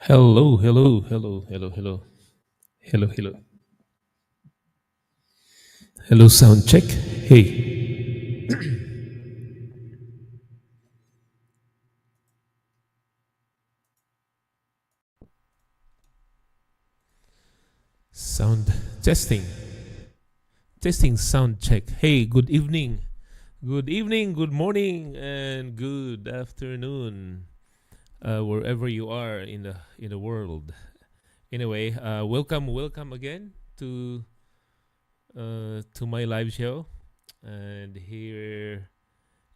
Hello, hello, hello, hello, hello, hello, hello, hello. Sound check. Hey, sound testing, testing. Sound check. Hey, good evening, good evening, good morning, and good afternoon, wherever you are in the world. Anyway, welcome again to my live show, and here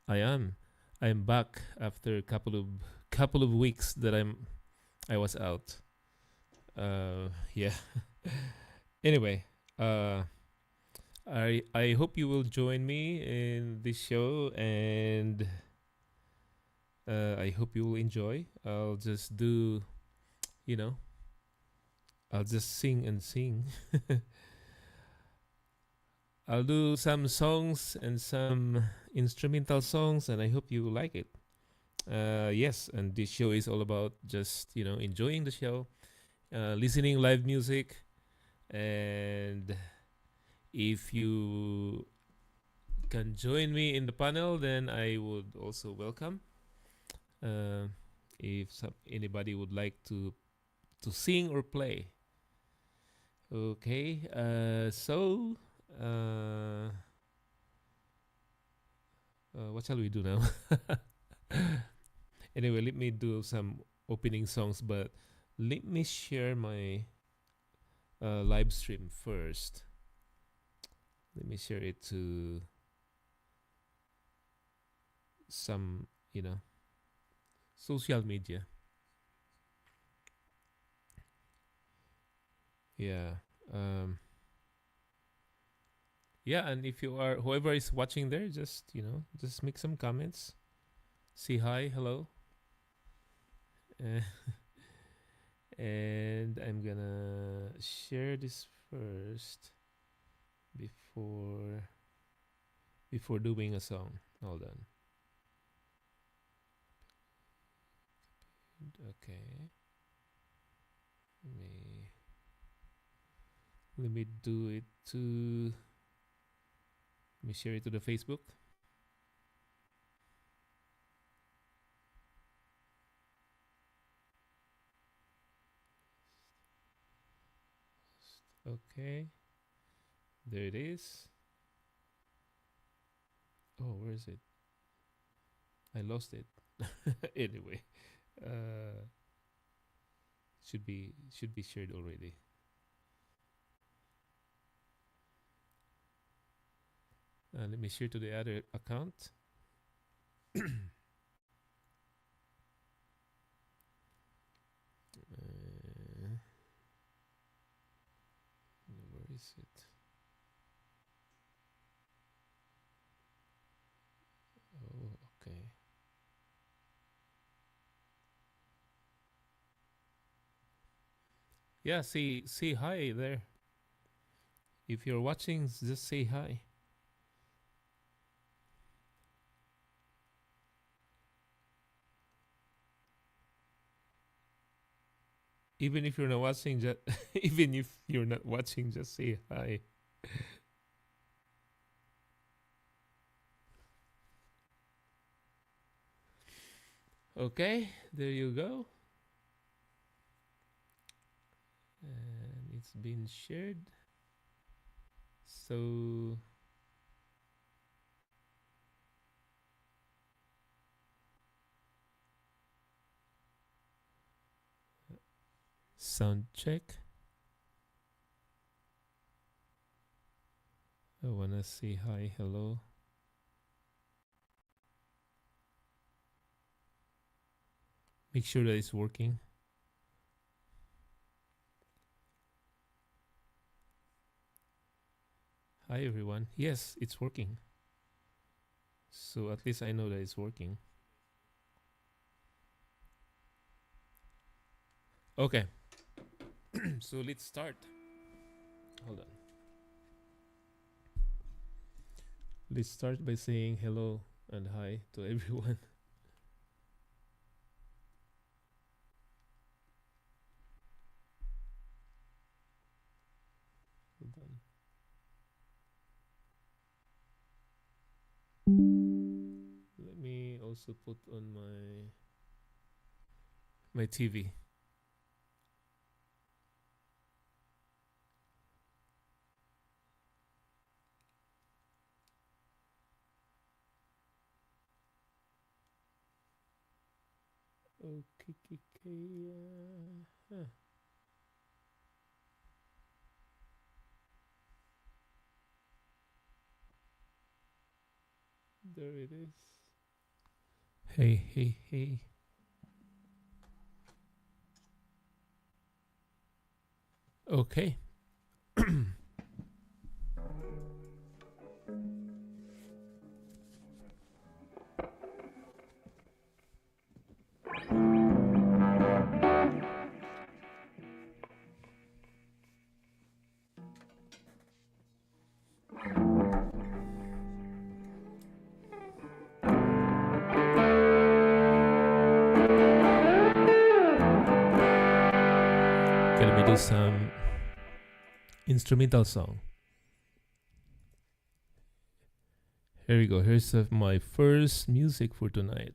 I am. I'm back after a couple of weeks that I was out. Yeah. Anyway, uh, I hope you will join me in this show, and I hope you will enjoy. You know, I'll just sing and sing. I'll do some songs and some instrumental songs, and I hope you like it. Yes, and this show is all about just enjoying the show, listening live music, and if you can join me in the panel, then I would also welcome. Uh, if anybody would like to sing or play, okay. Uh, what shall we do now? Anyway, let me do some opening songs, but let me share my live stream first. Let me share it to some, social media. Yeah. Um, yeah, and if you are whoever is watching there, just make some comments, say hi, hello, uh, and I'm gonna share this first before before doing a song. Hold on. Okay. Let me let me do it to let me share it to the Facebook. Okay, there it is. Oh, where is it? I lost it. Anyway, uh, should be shared already. Let me share to the other account. Uh, where is it? Oh, okay. Yeah, say hi there. If you're watching, just say hi. Even if you're not watching, just even if you're not watching, just say hi. Okay, there you go. And it's been shared. So sound check. I wanna say hi, hello. Make sure that it's working. Hi everyone. Yes, it's working. So at least I know that it's working. Okay, so let's start. Hold on. Let's start by saying hello and hi to everyone. also put on my TV. Okay, huh. There it is. Hey, hey, hey. Okay. Okay, let me do some instrumental song. Here we go. Here's my first music for tonight.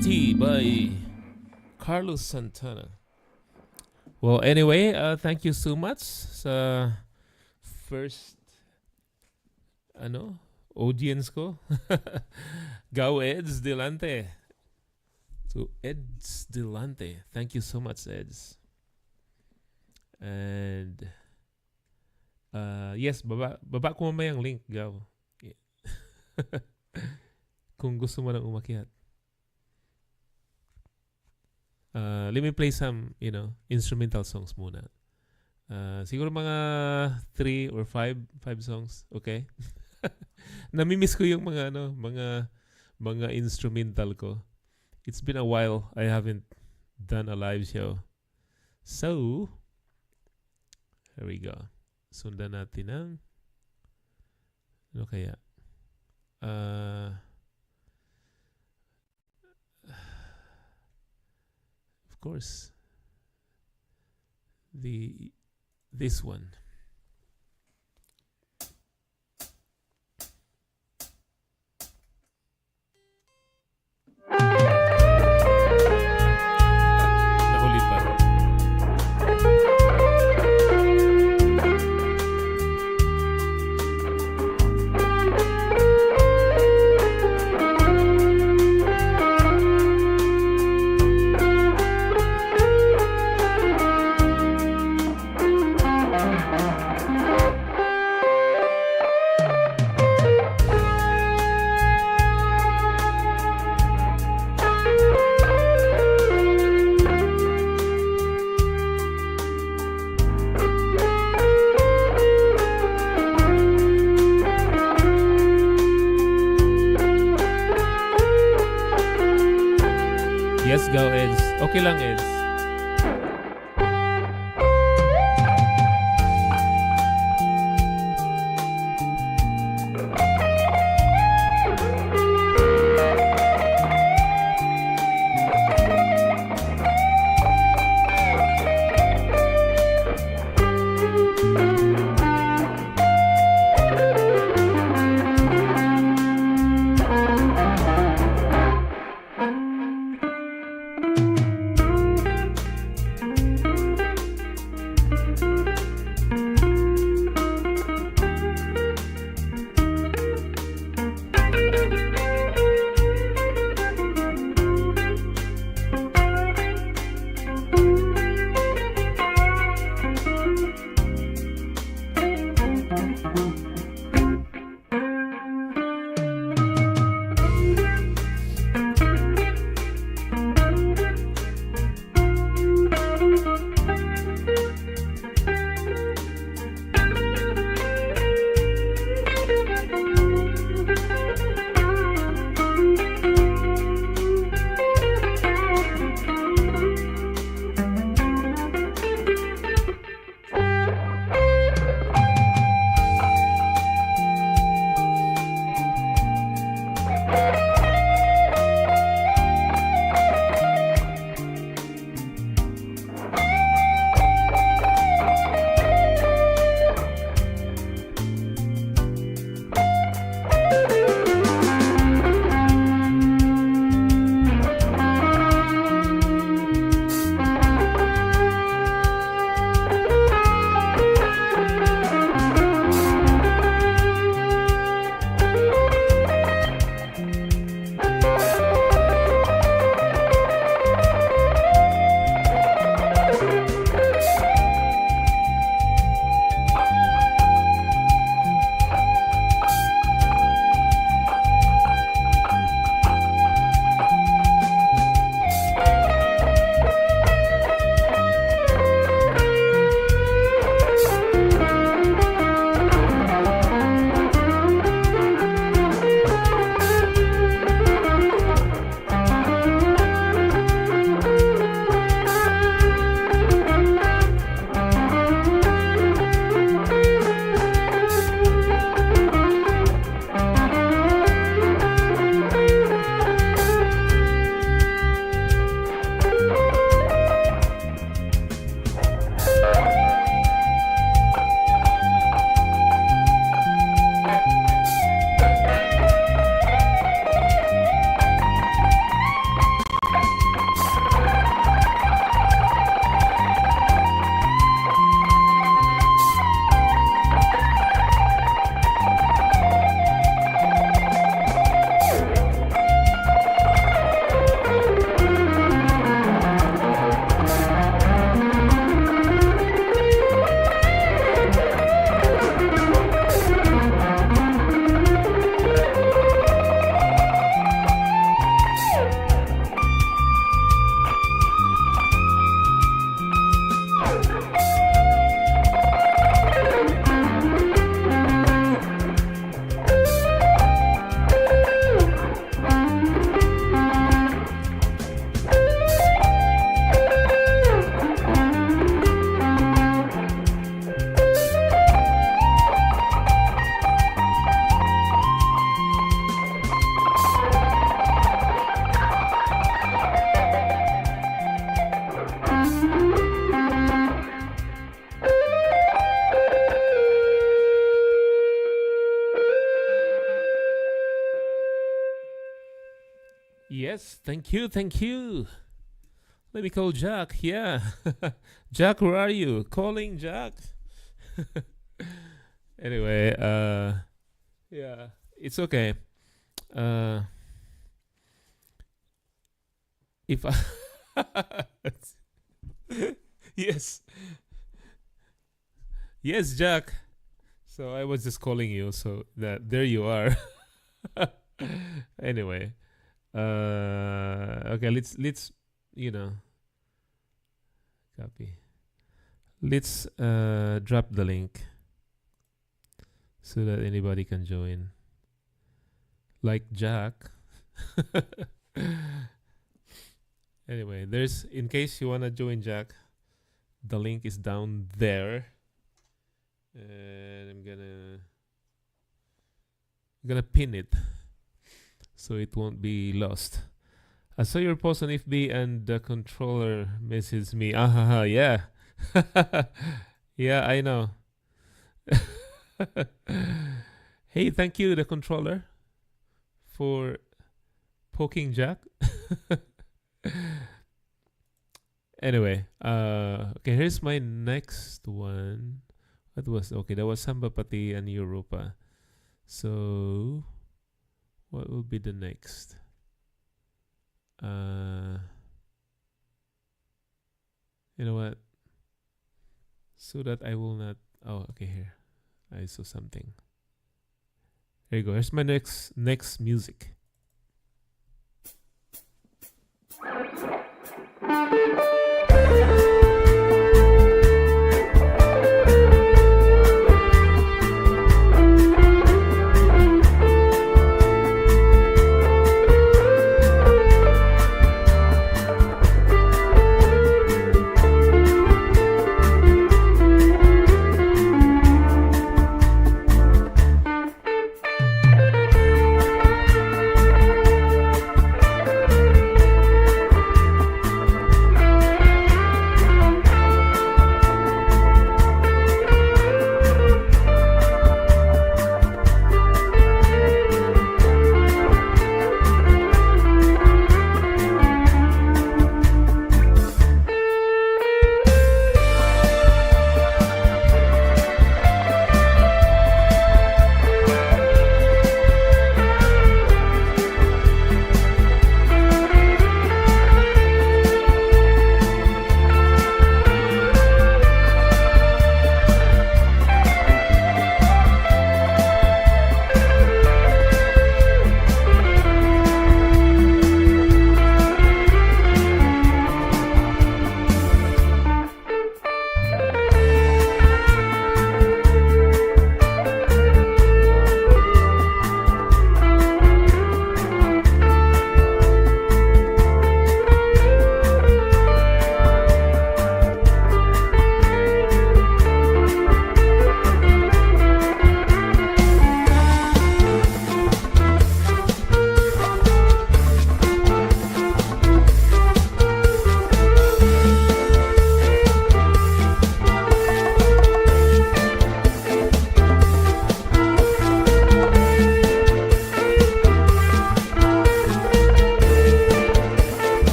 Reality by Carlos Santana. Well, anyway, thank you so much sa first audience ko. Go Eds Delante. To Eds Delante. Thank you so much, Eds. And yes, baba ko mamaya ang link, Gaw. Yeah. Kung gusto mo nang umakyat. Let me play some, instrumental songs muna. Siguro mga 3 or 5 songs, okay? Namimiss ko yung mga instrumental ko. It's been a while I haven't done a live show. So, here we go. Sundan natin ang ano kaya? Of course, this one. Nahuli pa. Yes, go Eds. Okay lang, Eds. Yes, thank you, thank you. Let me call Jack. Yeah. Jack, where are you? Calling Jack. Anyway, yeah, it's okay. Uh, if I yes, yes, Jack. So I was just calling you. So that there you are. Anyway, okay. Let's you know copy. Let's drop the link so that anybody can join. Like Jack. Anyway, there's in case you wanna join Jack, the link is down there, and I'm gonna pin it so it won't be lost. I saw your post on FB and the controller messaged me. Yeah. Yeah, I know. Hey, thank you, the controller, for poking Jack. Anyway, okay, here's my next one. What was okay? That was Samba Pati and Europa. So, what will be the next? You know what? So that I will not. Oh, okay. Here, I saw something. There you go. Here's my next music.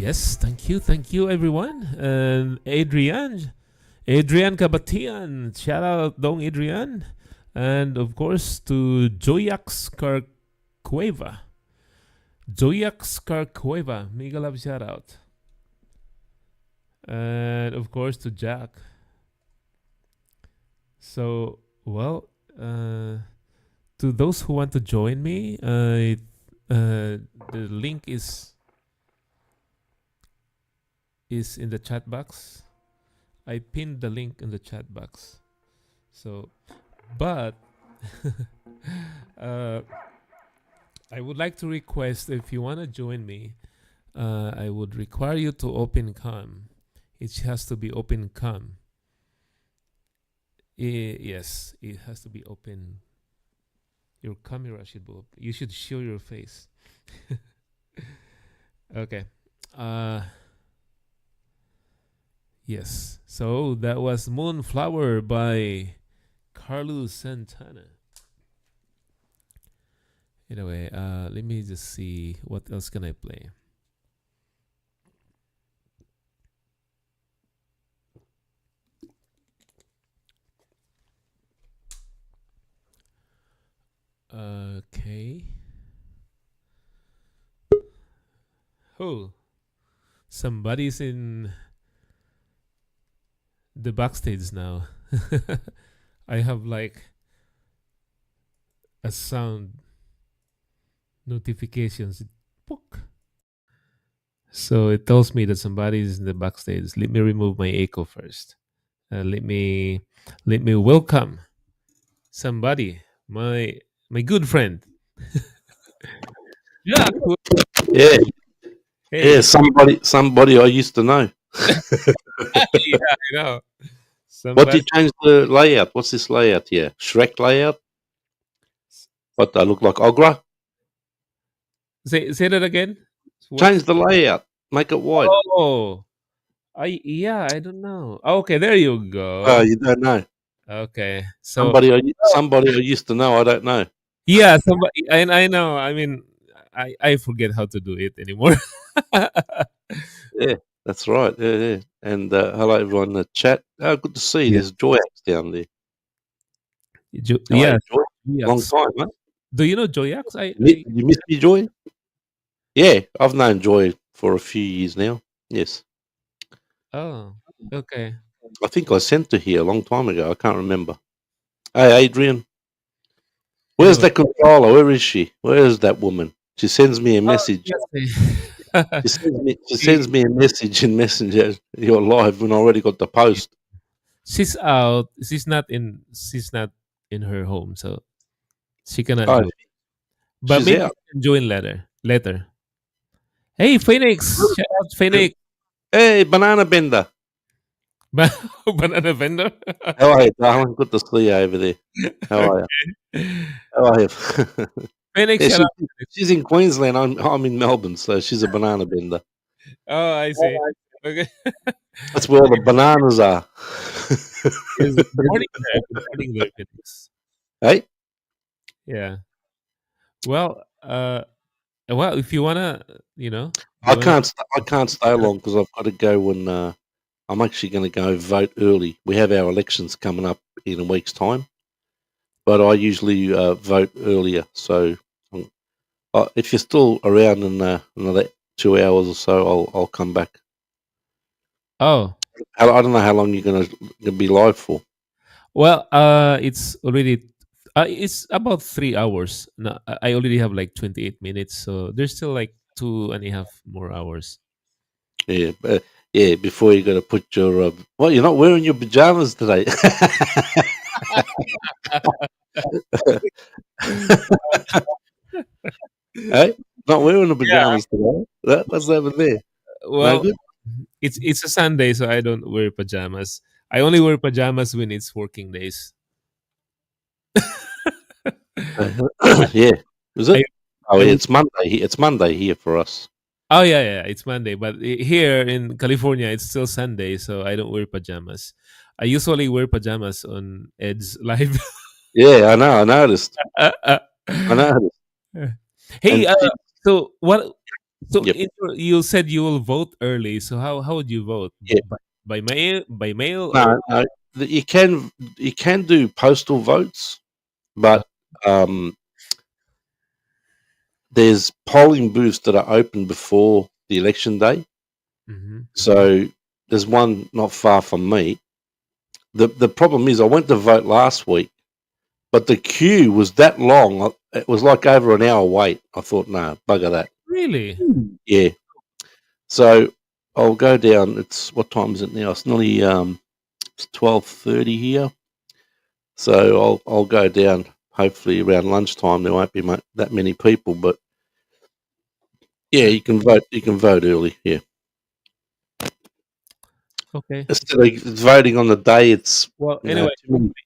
Yes, thank you, everyone. And Adrian Kabatian, shout out Dong Adrian, and of course to Joyax Carcueva. Joyax Carcueva, mega love shout out. And of course to Jack. So, well, to those who want to join me, the link is in the chat box. I pinned the link in the chat box. So, but uh, I would like to request if you want to join me, I would require you to open cam. It has to be open cam. Yes, it has to be open. Your camera should be open. You should show your face. Okay. Uh, yes. So that was Moonflower by Carlos Santana. Anyway, let me just see what else can I play. Okay. Oh, somebody's in the backstage now. I have like a sound notifications. Pook. So it tells me that somebody is in the backstage. Let me remove my echo first. Let me welcome somebody, my good friend. Yeah. Yeah, yeah. Hey. Somebody I used to know. Yeah, I know. What Somebody. did you change the layout? What's this layout here? Shrek layout? What I look like Ogra? Say that again. Change What's the layout. Make it wide. oh I don't know. Okay, there you Oh, go. you don't know. Okay, so Somebody I used to know. I don't know. yeah, somebody I know. I mean, I forget how to do it anymore. Yeah, that's right. Yeah, yeah. And hello everyone in the chat. Oh, good to see you. Yeah, There's Joy down there. How are yeah, you, Joy? Long Joyax. time, huh? Do you know Joyax? You miss me, Joy? Yeah, I've known Joy for a few years now. Yes. Oh, okay. I think I sent her here a long time ago. I can't remember. Hey, Adrian. Where's Anyway, that controller? Where is she? Where is that woman? She sends me a oh, message. yes. She She, sends me a message in Messenger. You're live when I already got the post. she's out. She's not in her home, so she cannot Oh, join. But she's maybe out. she can join later. Later. Hey, Phoenix! Shout out Phoenix. Hey, banana bender. Banana vendor. How are you, darling? Good to see you over there. How are you? How are you? Phoenix, Yeah, shout out. she's in Queensland. I'm in Melbourne, so she's a banana bender. Oh, I see. Okay. That's where all the bananas are. Yes, good morning there. Good morning there, Phoenix. Hey, Yeah. Well, if you wanna, if I you wanna, can't. I can't stay long because I've got to go and. I'm actually going to go vote early. We have our elections coming up in a week's time, but I usually vote earlier. So if you're still around in another 2 hours or so, I'll come back. oh, I don't know how long you're going to be live for. well, it's about 3 hours. No, I already have like 28 minutes, so there's still like 2.5 more hours. Yeah, yeah. Before you got to put your well, you're not wearing your pajamas today. Hey, not wearing the Yeah. pajamas today. What's happened there? No Well, good. it's a Sunday, so I don't wear pajamas. I only wear pajamas when it's working days. Yeah, is I it? Oh, I yeah, wear it's Monday. It's Monday here for us. Oh yeah, it's Monday, but here in California it's still Sunday, so I don't wear pajamas. I usually wear pajamas on Ed's live. Yeah, I know. I noticed. I noticed. Hey, And so what? So Yep. you said you will vote early. So how would you vote? Yeah. By mail, by mail, or No, no. You can do postal votes, uh, but um, there's polling booths that are open before the election day. mhm. So there's one not far from me. The problem is I went to vote last week, but the queue was that long. It was like over an hour wait. I thought, no, bugger that. Really? Yeah. So I'll go down. It's what time is it now? It's nearly it's 12:30 here. So I'll go down. Hopefully around lunchtime there won't be that many people, but yeah, Uh, you can vote. You can vote early. Yeah. okay. Instead of voting on the day, it's Well, anyway,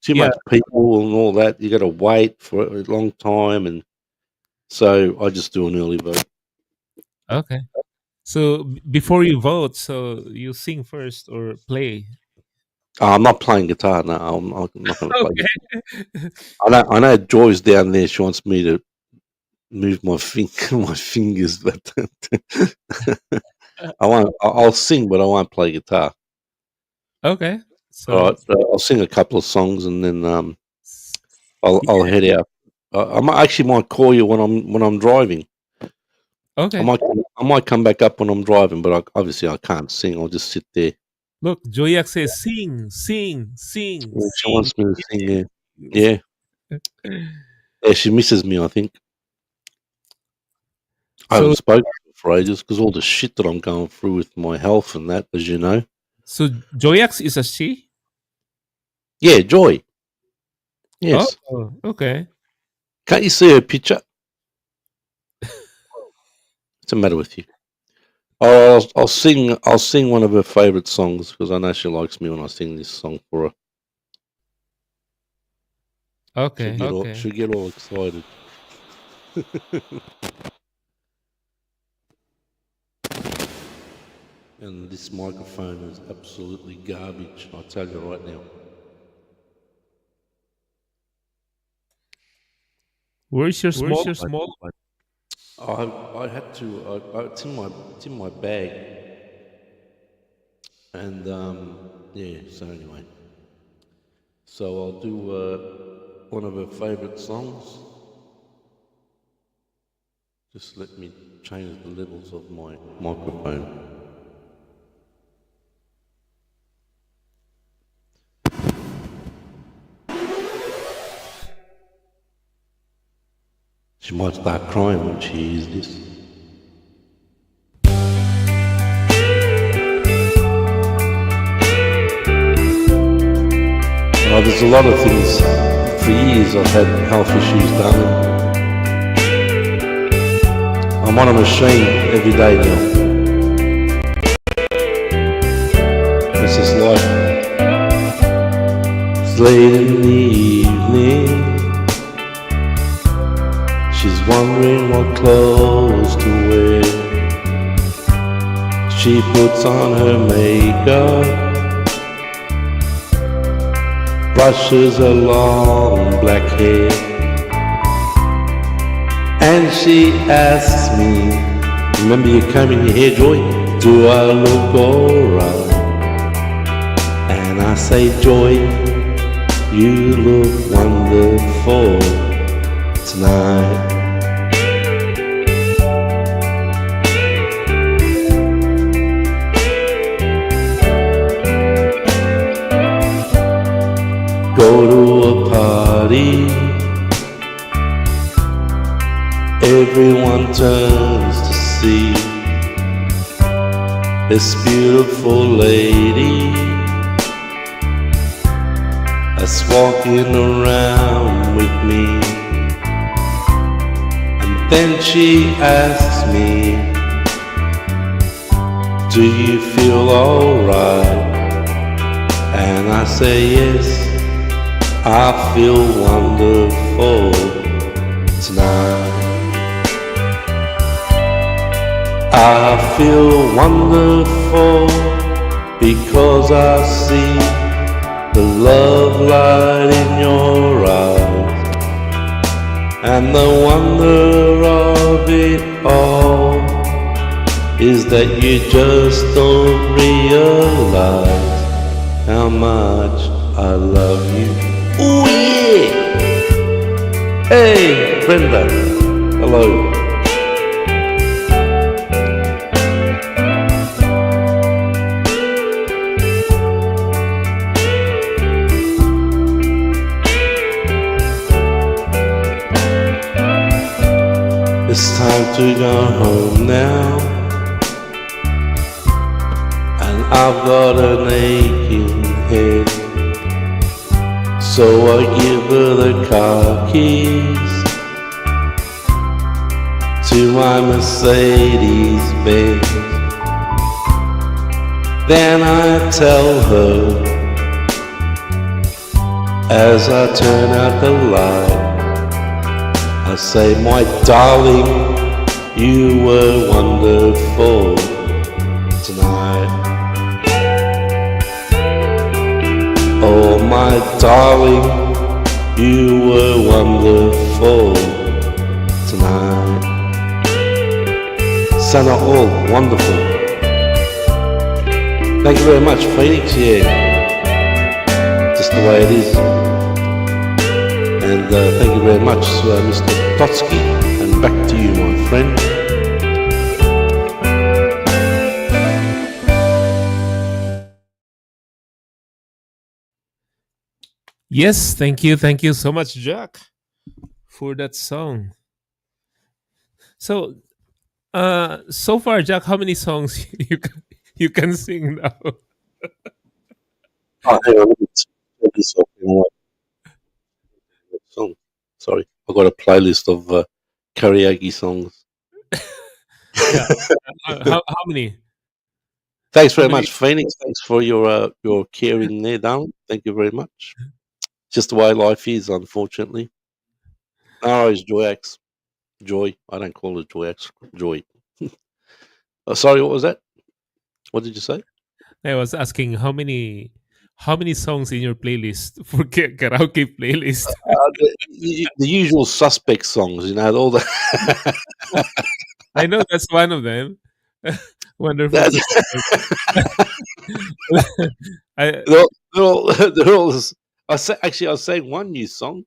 too yeah. much people and all that. You got to wait for a long time, and so I just do an early vote. Okay. So before you vote, so you sing first or play. I'm not playing guitar. No, I'm not going to play guitar. Okay. I know Joy's down there. She wants me to move my my fingers, but I won't. I'll sing, but I won't play guitar. Okay. All So right, I'll sing a couple of songs and then s- I'll yeah. head out. Actually might call you when I'm driving. I Okay. might I might come back up when I'm driving, but obviously I can't sing. I'll just sit there. Look, Joyak says sing, sing, sing, Yeah, she sing. wants me to sing. Yeah, yeah. Yeah, she misses me. I think I So haven't spoken to her for ages because all the shit that I'm going through with my health and that, as you know. so Joyax is a she? Yeah, Joy. Oh, Yes. okay. Can't you see her picture? What's the matter with you? I'll sing. I'll sing one of her favourite songs because I know she likes me when I sing this song for her. She'll Okay. get all. She'll get all excited. And this microphone is absolutely garbage. I'll tell you right now. Where's your Where's small your one? small one? I had to. It's in my bag. And yeah. So anyway, so I'll do one of her favourite songs. Just let me change the levels of my microphone. She might start crying when she hears this. There's a lot of things. For years I've had health issues, darling. I'm on a machine every day now. This is life. It's late in the evening. She's wondering what clothes to wear. She puts on her makeup, brushes her long black hair, and she asks me, remember you combing your hair, Joy? Do I look alright? And I say, Joy, you look wonderful tonight. Go to a party, everyone turns to see this beautiful lady that's walking around with me. And then she asks me, do you feel alright? And I say yes, I feel wonderful tonight. I feel wonderful because I see the love light in your eyes and the wonder of it all. is that you just don't realize how much I love you. Oh yeah! Hey, Brenda. Hello. It's time to go home now, and I've got an aching head. So I give her the car keys to my Mercedes Benz. Then I tell her as I turn out the light, I say, my darling, you were wonderful tonight. Oh, my darling, you were wonderful tonight. Sana all wonderful. Thank you very much, Phoenix. Yeah, just the way it is. And thank you very much, Mr. Totskie. And back to you, my friend. Yes, thank you so much, Jack, for that song. So, so far, Jack, how many songs you can sing now? Oh, hang on, let me turn this off. You know what? Song. Sorry, I've got a playlist of karaoke songs. Yeah, how many? Thanks How very many? much, Phoenix. Thanks for your caring there, darling. Thank you very much. Just the way life is, unfortunately. No, it's Joyax. Joy. I don't call it Joyax. Joy. Sorry, what was that? What did you say? I was asking how many songs in your playlist for karaoke playlist. The usual suspect songs, you know, all the I know that's one of them. Wonderful that, to I they're all I sang one new song,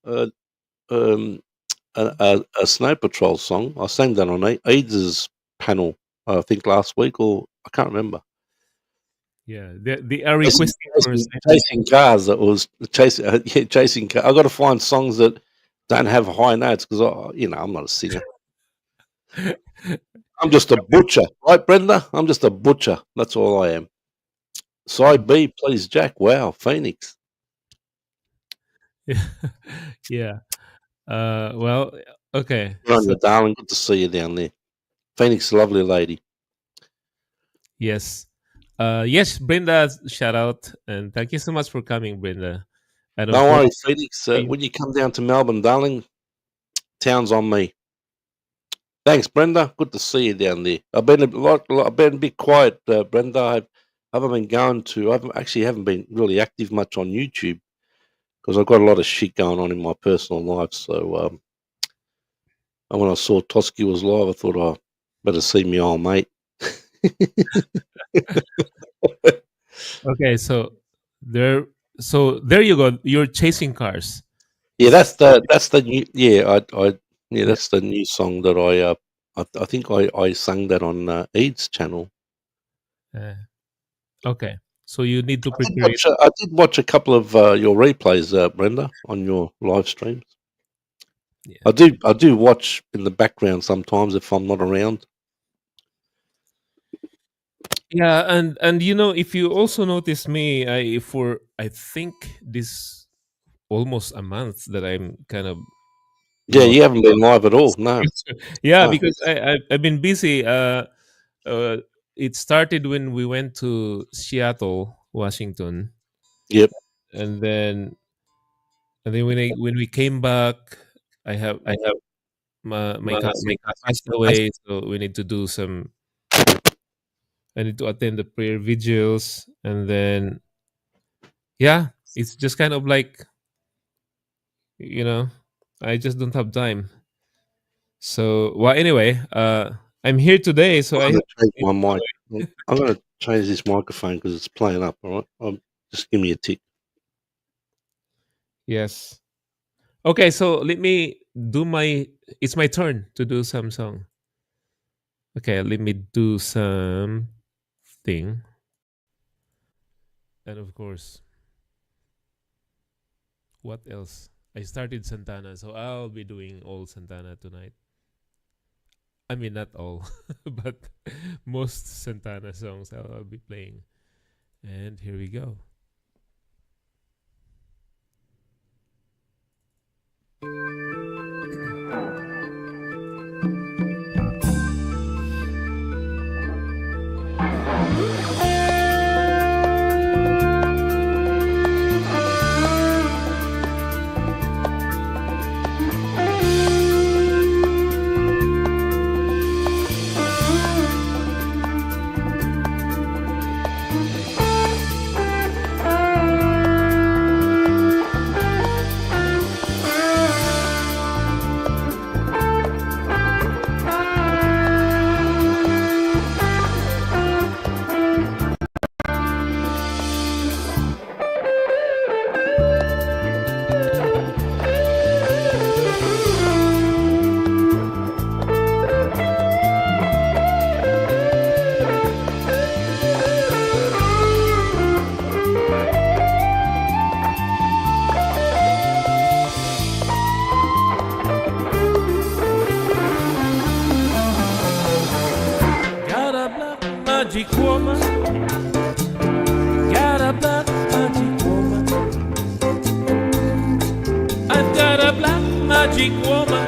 uh, um, a Snow Patrol song. I sang that on Aids's panel, I think last week, or I can't remember. yeah, they are Chasing, requesting for chasing, chasing cars. That was chasing. Yeah, chasing cars. I got to find songs that don't have high notes because I'm not a singer. I'm just a butcher, right, Brenda? I'm just a butcher. That's all I am. Side B, please, Jack. Wow, Phoenix. yeah. Well, okay. Good on So you, darling. Good to see you down there. Phoenix, lovely lady. yes, yes, Brenda, shout out and thank you so much for coming, Brenda. And of No course, worries, Phoenix. we- When you come down to Melbourne, darling, town's on me. Thanks, Brenda. Good to see you down there. I've been I've been a bit quiet, Brenda. I haven't been going to. I haven't been really active much on YouTube because I've got a lot of shit going on in my personal life. So and when I saw Totskie was live, I thought, oh, better see me old mate. okay. So there you go. You're chasing cars. Yeah, Is that's the new. Yeah, yeah. that's the new song that I think I sang that on Eid's channel. Uh, okay. So you need to I did prepare it. watch. I did watch a couple of your replays, Brenda, on your live streams. Yeah. I do watch in the background sometimes if I'm not around. Yeah, and if you also notice me, I think this almost a month that I'm kind of Yeah, not. you haven't been live at all. No, Yeah, no. because I've been busy. Uh, it started when we went to Seattle, Washington, Yep. and then when we came back, I have my cousin passed away, so we need to do some. I need to attend the prayer vigils, and then yeah, it's just kind of like you know I just don't have time. So well, anyway, I'm here today, so I'm I going have to change to my mic. enjoy. I'm going to change this microphone because it's playing up. All right, just give me a tick. Yes. Okay, so let me do my. It's my turn to do some song. Okay, let me do some thing, and of course, what else? I started Santana, so I'll be doing all Santana tonight. I mean, not all, but most Santana songs I'll be playing. And here we go. Got a black magic woman. Got a black magic woman. I've got a black magic woman.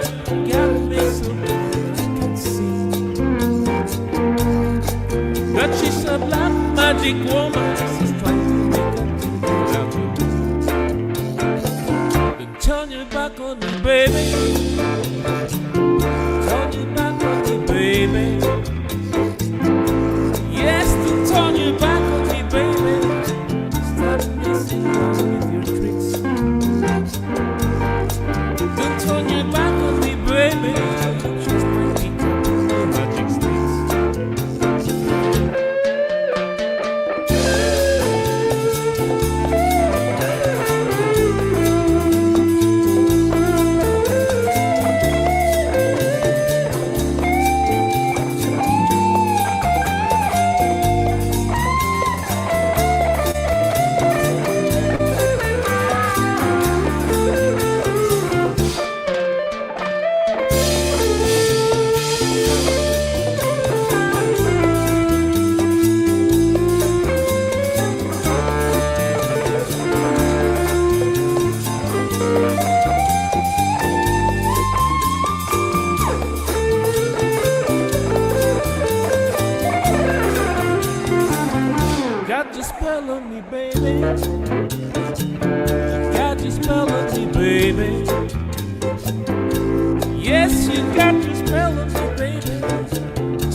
Got me so blind I can see. But she's a black magic woman. She's trying to make up to the love you. Then turn your back on me, baby. Turn your back on me, baby. Yes, to turn your back on me, baby. Stop messing around with your tricks. Don't turn your back on me, baby. Just my pick up your magic sticks. Got your spell on me, baby. Got your spell on me, baby. Yes, you got your spell on me, baby.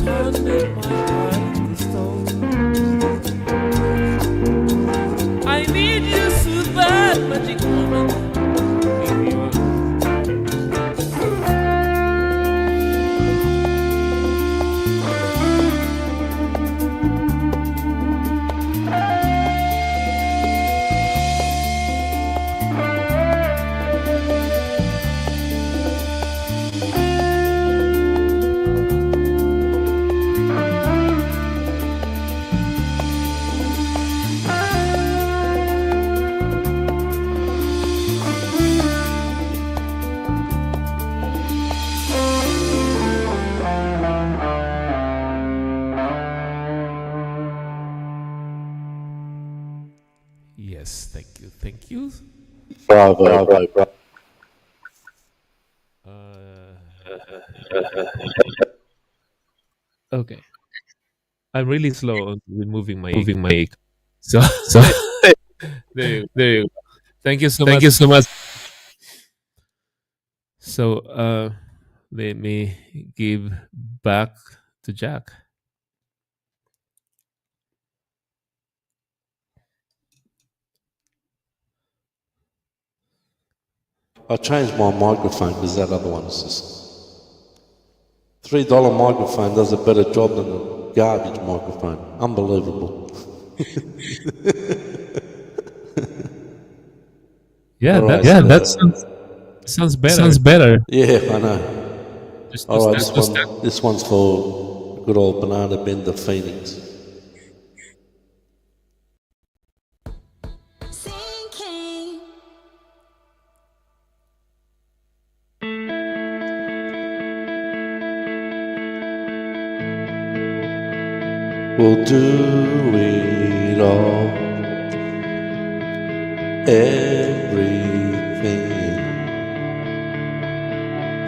Turning my heart into stone. I need you so bad, magic woman. Leave me alone. Yes, thank you, thank you. Bravo, bravo. Uh, okay, I'm really slow on removing my. So So there you go. there you go. Thank you so Thank much. you so much. So let me give back to Jack. I changed my microphone because that other one's just $3 microphone does a better job than a garbage microphone. Unbelievable. Yeah, All right. that's sounds better. Sounds better. Yeah, I know. Just to All right, start. this one's for good old Banana Bender Phoenix. Sinking. We'll do it all, everything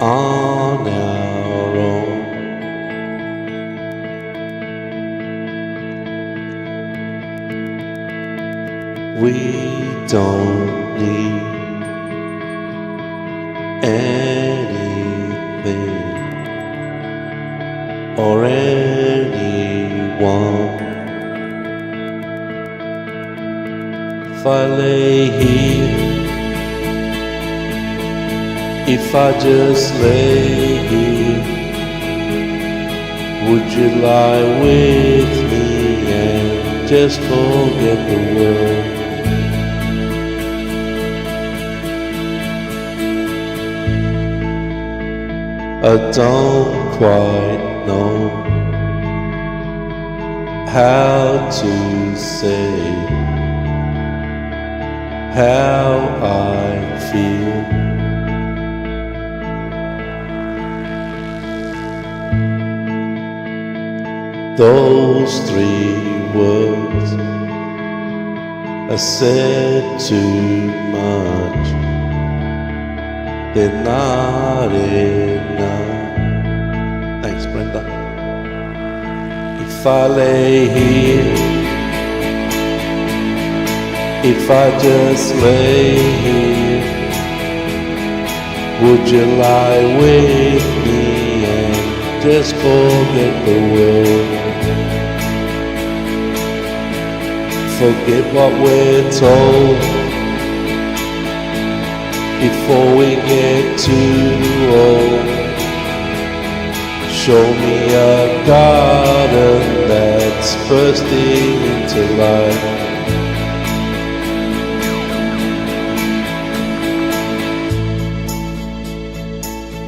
on our own. We don't need anything or anyone. If I lay here, if I just lay here, would you lie with me and just forget the world? I don't quite know how to say how I feel. Those three words are said too much. They're not enough. Thanks, Brenda. If I lay here, if I just lay here, would you lie with me and just forget the world? Forget what we're told before we get too old. Show me a garden that's bursting into life.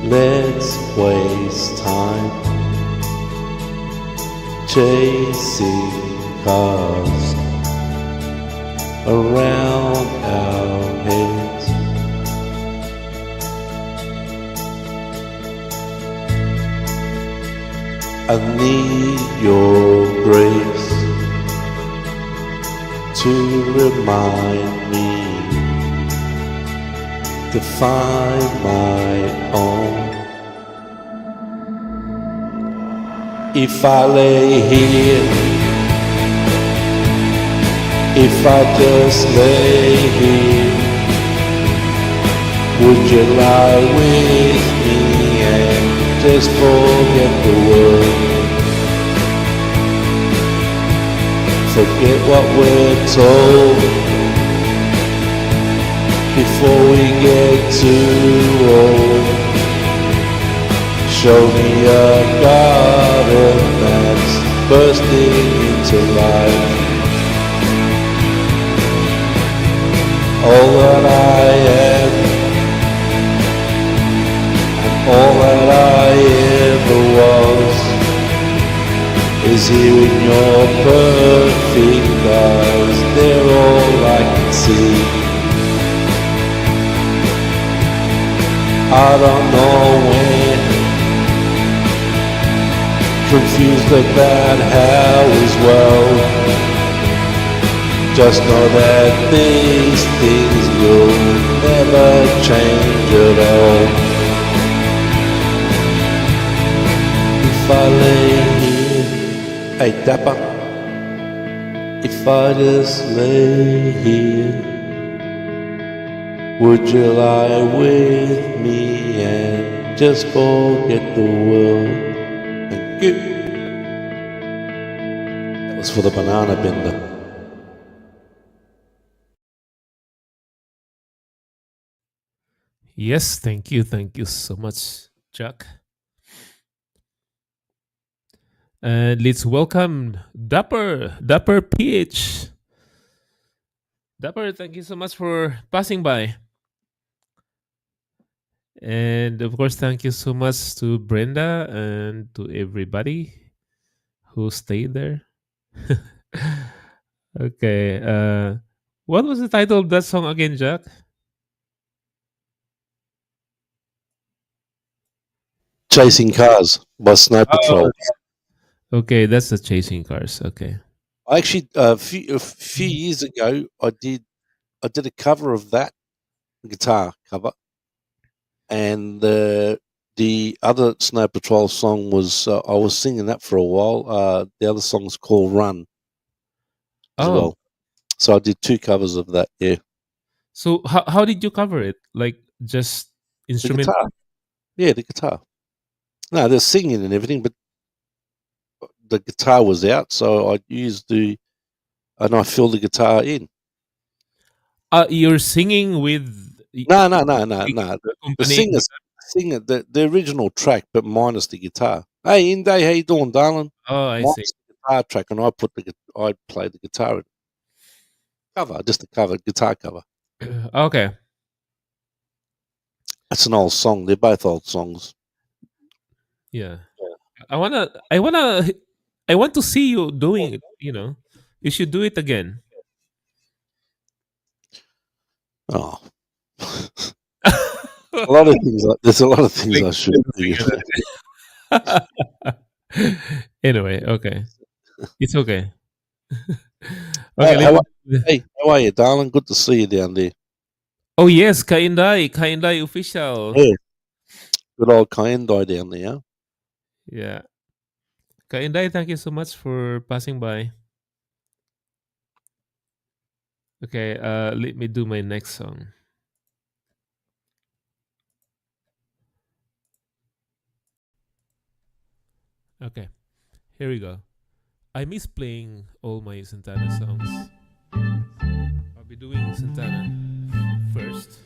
Let's waste time chasing cars around our heads. I need your grace to remind me to find my own. If I lay here, if I just lay here, would you lie with me and just forget the world? Forget what we're told before we get too old. Show me a garden that's bursting into life. All that I am and all that I ever was is here in your perfect eyes. They're all I can see. I don't know when, confused about how as well. Just know that these things will never change at all. If I lay here, hey Dapper, if I just lay here, would you lie with me and just forget the world? Thank you. That was for the Banana Bender. Yes, thank you so much, Chuck. And let's welcome Dapper PH. Dapper, thank you so much for passing by. And of course, thank you so much to Brenda and to everybody who stayed there. Okay. What was the title of that song again, Jack? Chasing Cars by Snow Oh, Patrol. okay. That's the Chasing Cars. Okay. I actually a few years ago I did a cover of that guitar cover, and the other Snow Patrol song was I was singing that for a while. The other song's called Run as Oh, well. So I did two covers of that. Yeah, so how did you cover it? Like just the instrument? guitar. Yeah, the guitar. No, they're singing and everything, but the guitar was out, so I used and I filled the guitar in. You're singing with No, no, no, no, like, no. The accompanying with singer, the original track, but minus the guitar. Hey, Inday, how you doing, darling? Oh, I see. Minus the guitar track, and I played the guitar in cover, just a cover, guitar cover. Okay. That's an old song. They're both old songs. Yeah. I want to see you doing it, You should do it again. Oh, a lot of things. There's a lot of things Like, I should do. anyway, okay. It's okay. How, Okay, how, hey, how are you, darling? Good to see you down there. Oh yes, Kaindai official. Yeah, good old Kayendai down there. Huh? Yeah. Kaindai, thank you so much for passing by. Okay, let me do my next song. Okay, here we go. I miss playing all my Santana songs. I'll be doing Santana first.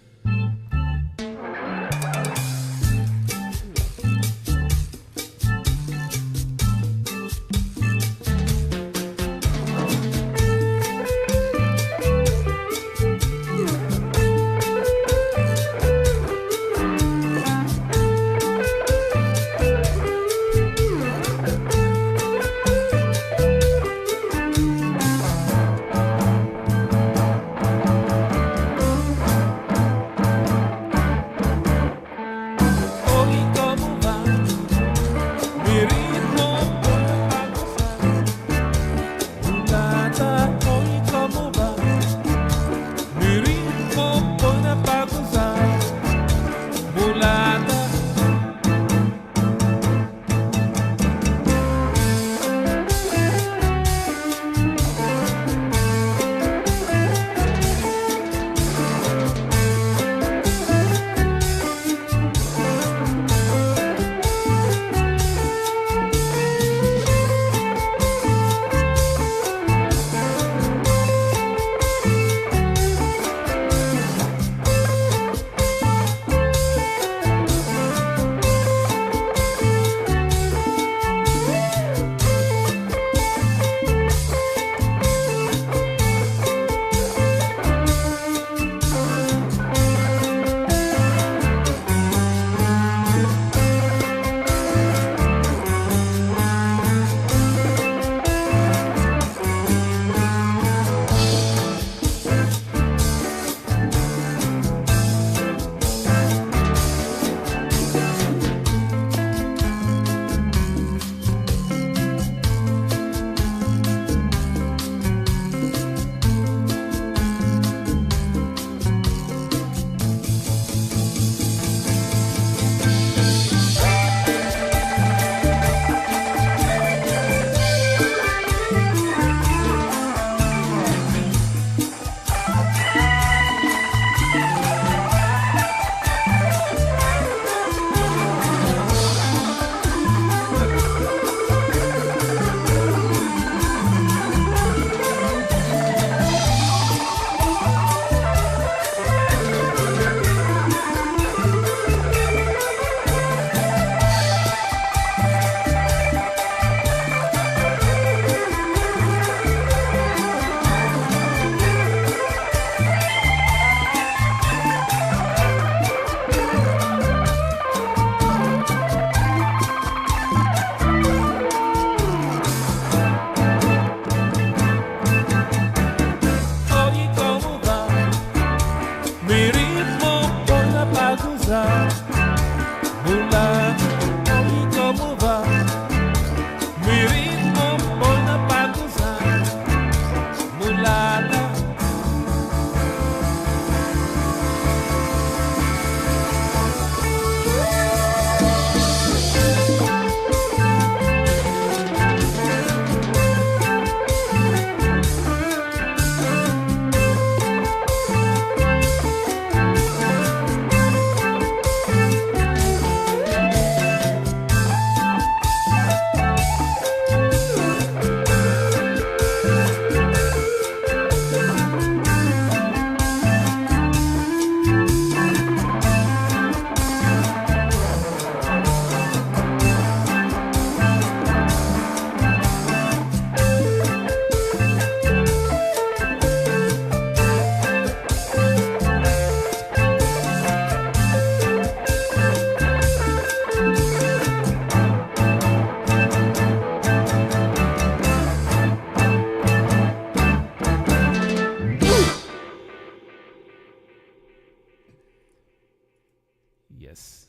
Yes,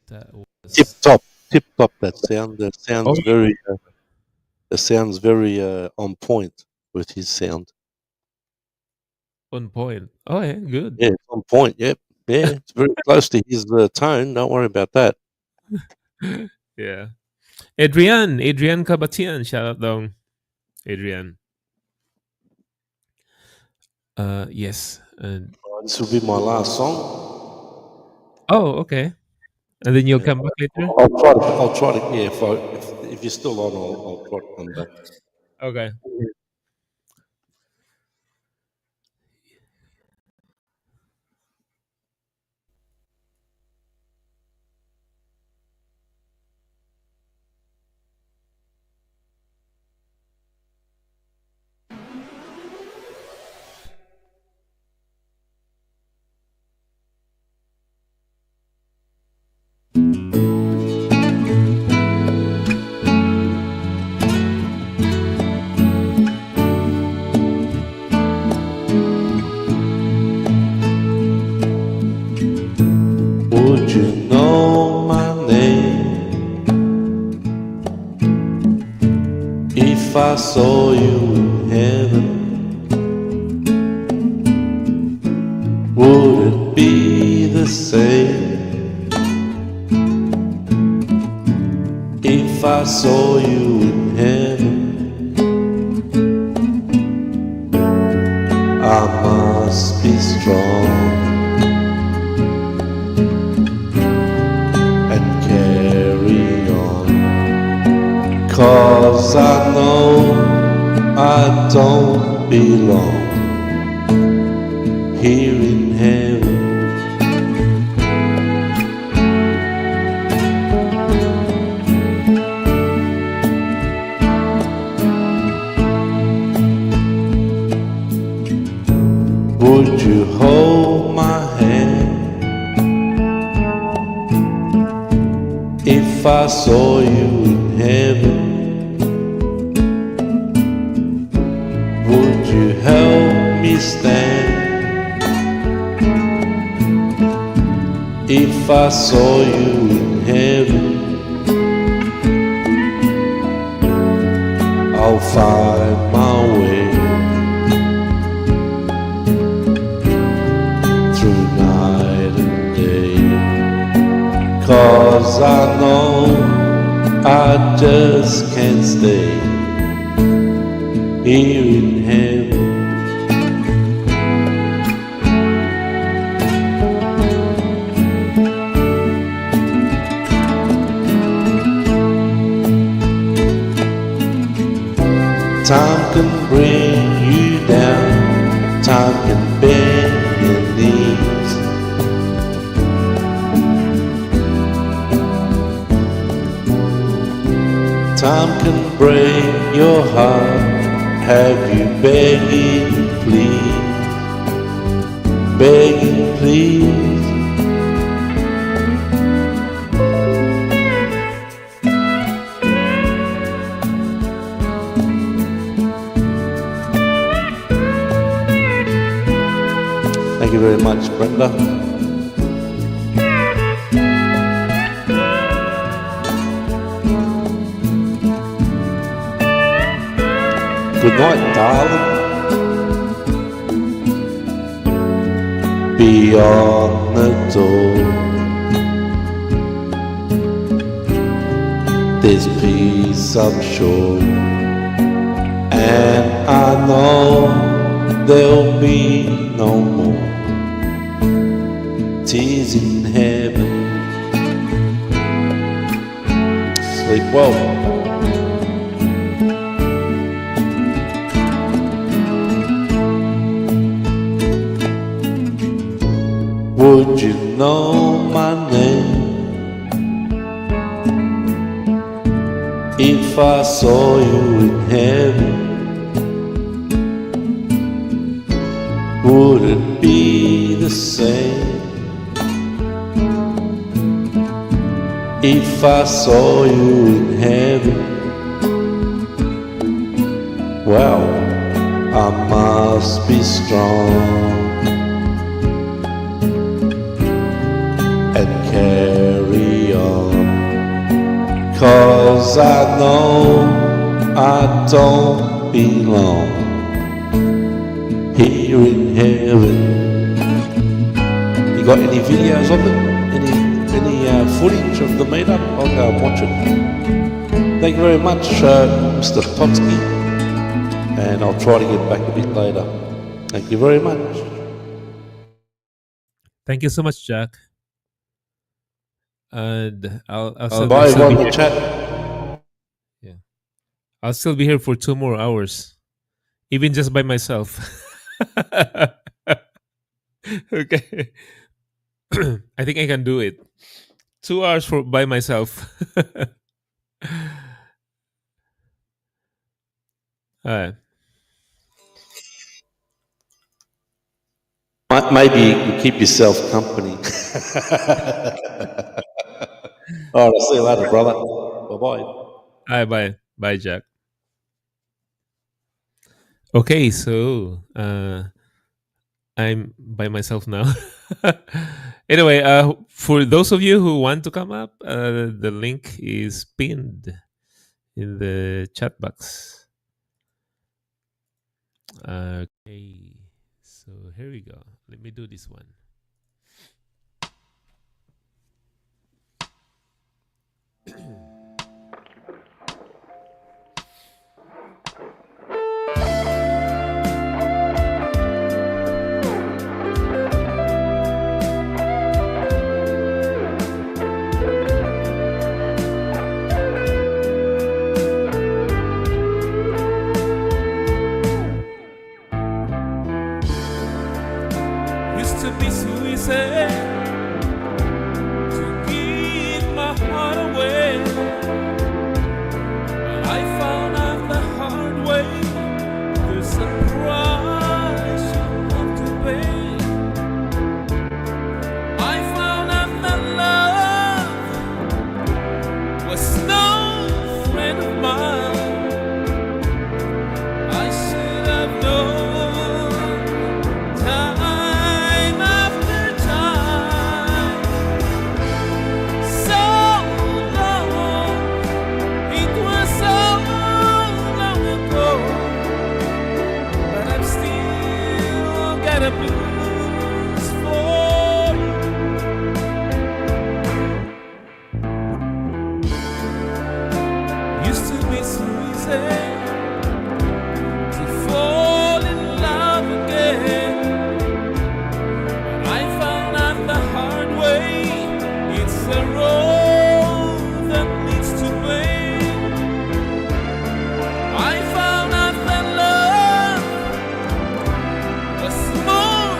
that Tip was. top, tip top. That sound. Oh, That sounds very on point with his sound. on point. Oh, yeah, good. Yeah, it's on point. Yep. Yeah, it's very close to his tone. Don't worry about that. Yeah. Adrian Kabatian, shout out dong. Adrian. Yes. And This will be my last song. oh, okay. And then you'll Yeah. come back later. I'll try to. I'll try to. Yeah, if you're still on, I'll try to come back. Okay. Would you know my name if I saw you in heaven? Would it be the same if I saw you in heaven? I must be strong and carry on, 'cause I know I don't belong here in heaven. Would you hold my hand if I saw you in heaven? Would you help me stand if I saw you in heaven? I'll find my way through night and day, 'cause I know I just can't stay here in heaven. Time can bring you down, time can bend your knees. Time can break your heart, have you begging please, begging please. Thank you very much, Brenda. Good night, darling. Beyond the door, there's peace, I'm sure, and I know there'll be no more tears in heaven. Sleep well. Would you know my name if I saw you in heaven? Would it be the same if I saw you in heaven? Well, I must be strong and care 'cause I know I don't belong here in heaven. You got any videos of it? Any footage of the meetup? I'll go and watch it. Thank you very much, Mr. Totskie, and I'll try to get back a bit later. Thank you very much. Thank you so much, Jack. And I'll still, Bye, still everyone be in the here. chat. Yeah, I'll still be here for 2 more hours, even just by myself. Okay, I think I can do it. 2 hours for by myself. Alright. Maybe you can keep yourself company. All right, I'll see you later, brother. Bye-bye. Bye, bye, Jack. Okay, so I'm by myself now. Anyway, for those of you who want to come up, the link is pinned in the chat box. Okay, so here we go. Let me do this one. Used to be so easy to give my heart away, but I found out the hard way. There's a price you have to pay. I found out that love was no friend of mine. I should have known time after time. So long, it was so long ago, but I'm still got a blues for you. Used to be so easy to fall in love again, but I found out the hard way. It's a road that leads to blame. I found out that love was more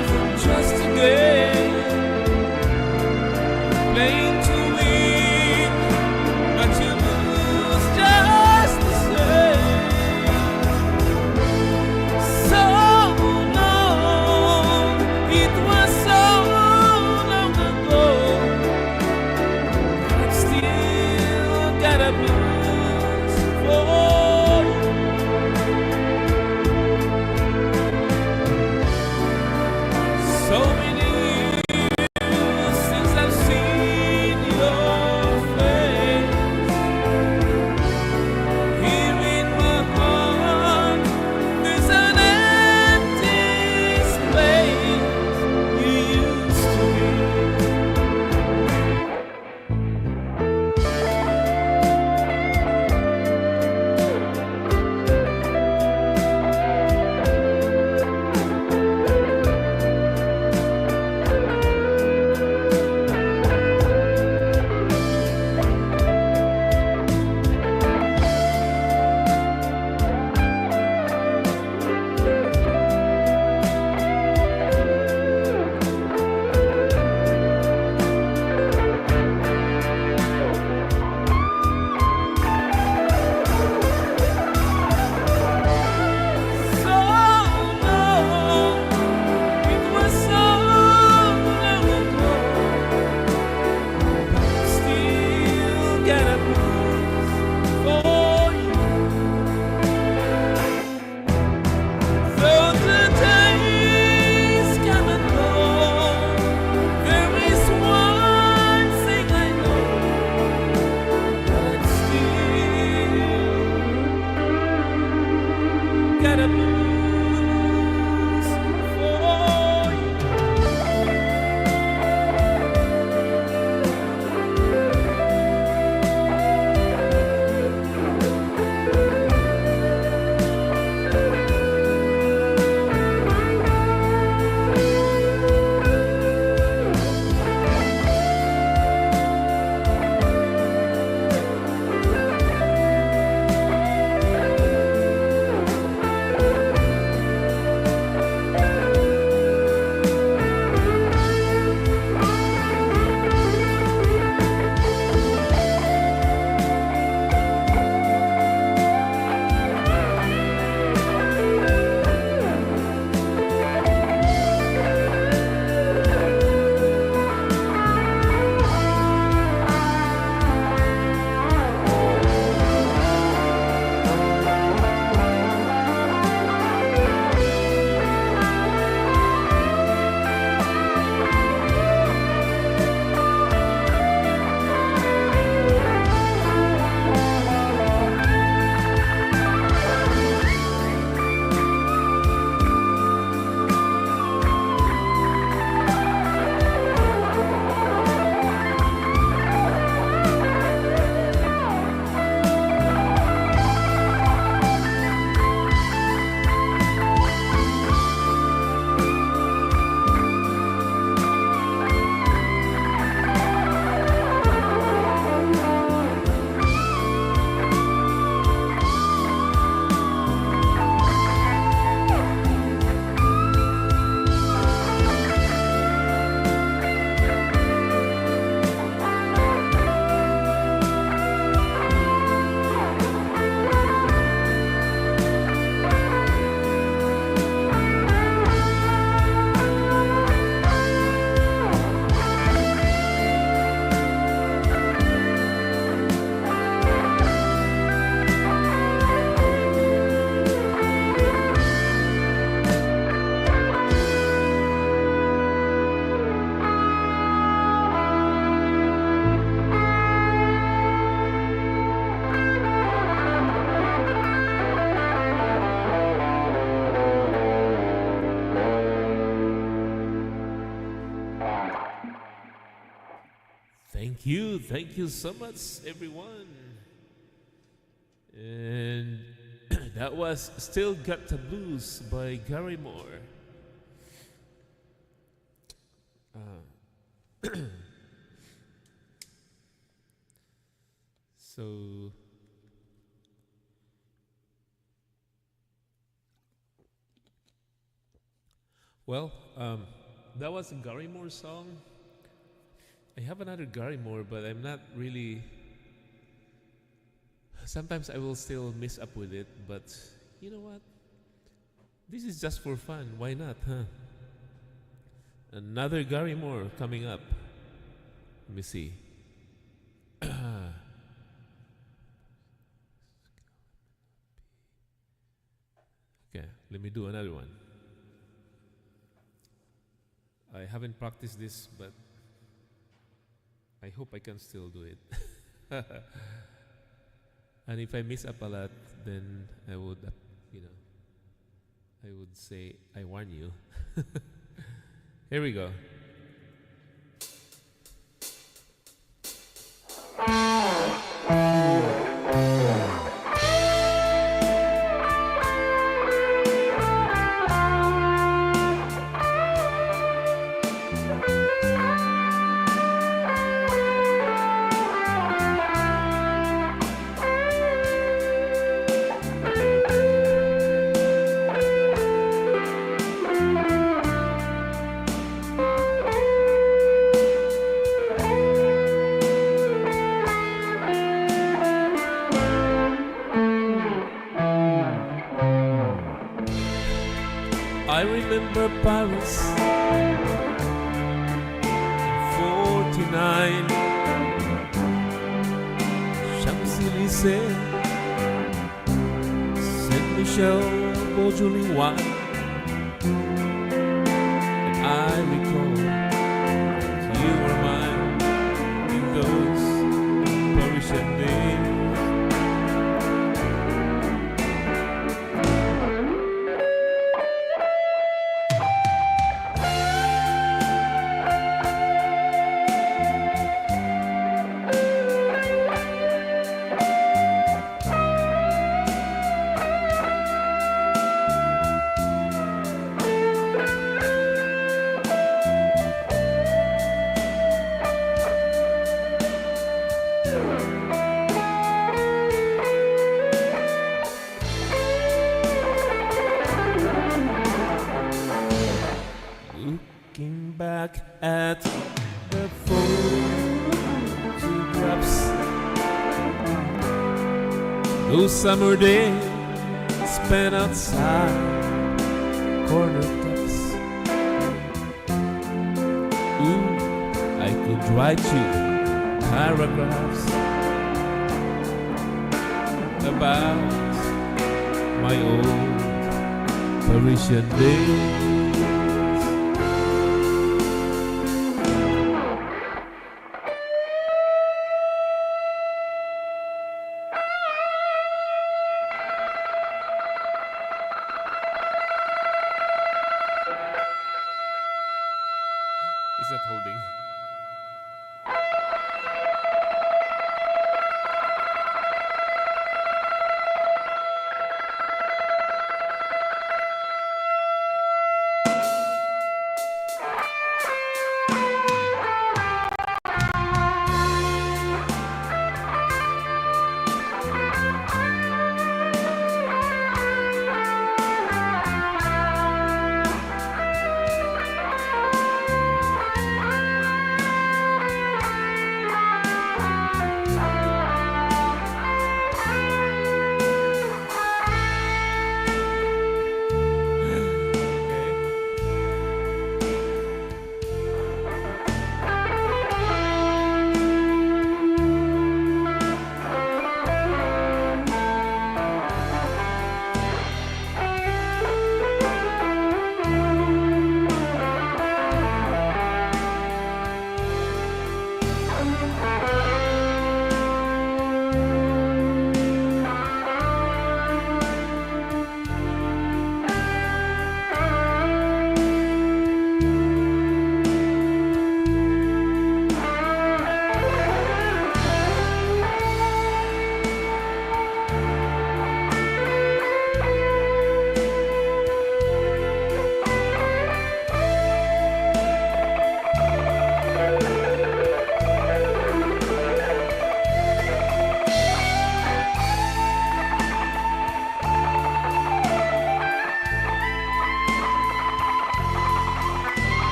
Thank you so much, everyone. And that was Still Got the Blues by Gary Moore. So, well, that was a Gary Moore song. I have another Gary Moore, but I'm not really. Sometimes I will still mess up with it, but you know what? This is just for fun. Why not, huh? Another Gary Moore coming up. Let me see. Okay, let me do another one. I haven't practiced this, but I hope I can still do it. And if I miss up a lot, then I would, I would say, I warn you. Here we go. I remember Paris in '49, Champs-Élysées, Saint-Michel, Beaujolais wine. And I recall that you were mine in those Parisian days. Looking back at the photographs, those summer days spent outside corner tops. Ooh, I could write you paragraphs about my old Parisian days. It's not holding.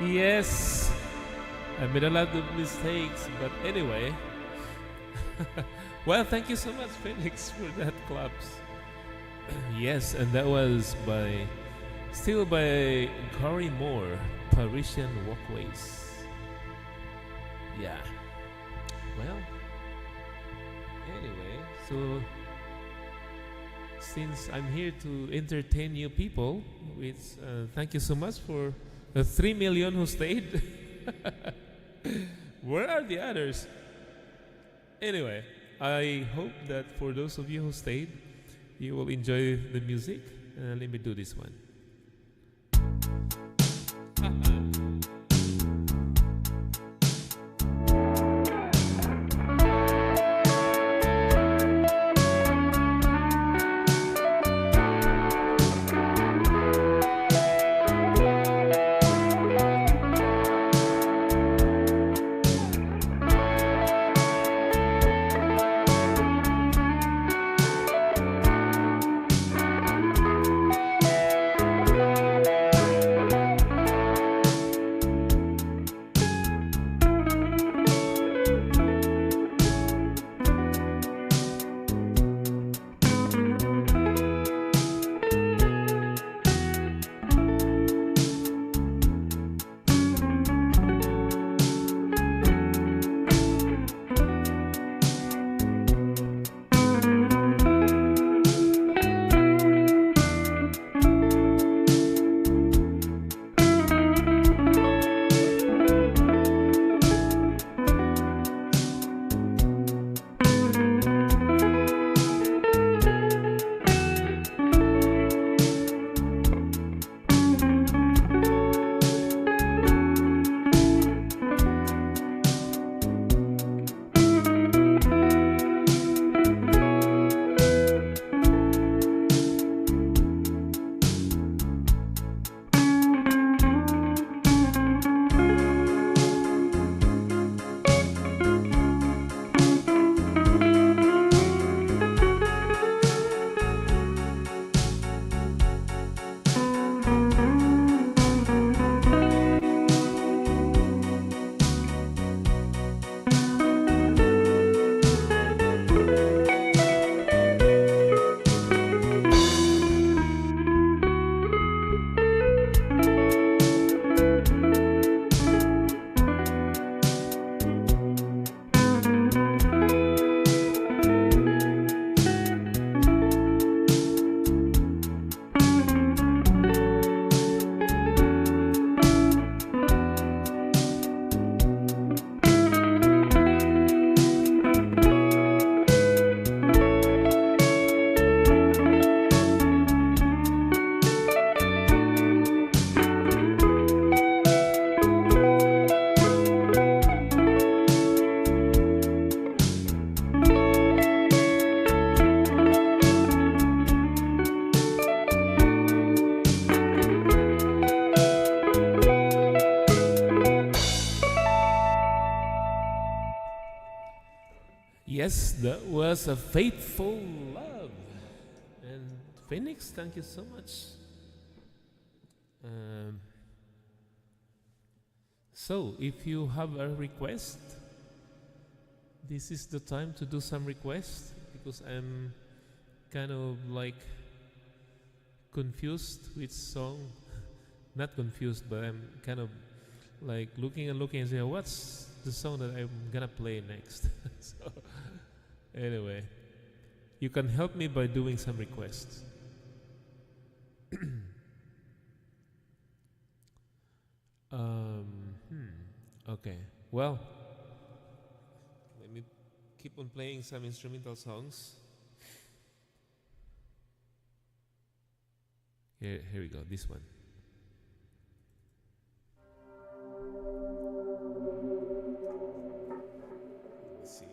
Yes, I made a lot of mistakes, but anyway. Well, thank you so much, Felix, for that claps. Yes, and that was by Cory Moore, Parisian Walkways. Yeah. Well, anyway, so since I'm here to entertain you people, thank you so much for the 3 million who stayed. Where are the others? Anyway, I hope that for those of you who stayed, you will enjoy the music. Let me do this one. Yes, that was a faithful love. And Phoenix, thank you so much. Um, so, if you have a request, this is the time to do some requests because I'm kind of like confused which song. Not confused, but I'm kind of like looking and looking and saying, what's the song that I'm gonna play next? So, anyway, you can help me by doing some requests. um, okay, well, let me keep on playing some instrumental songs. Here we go, this one. Let's see.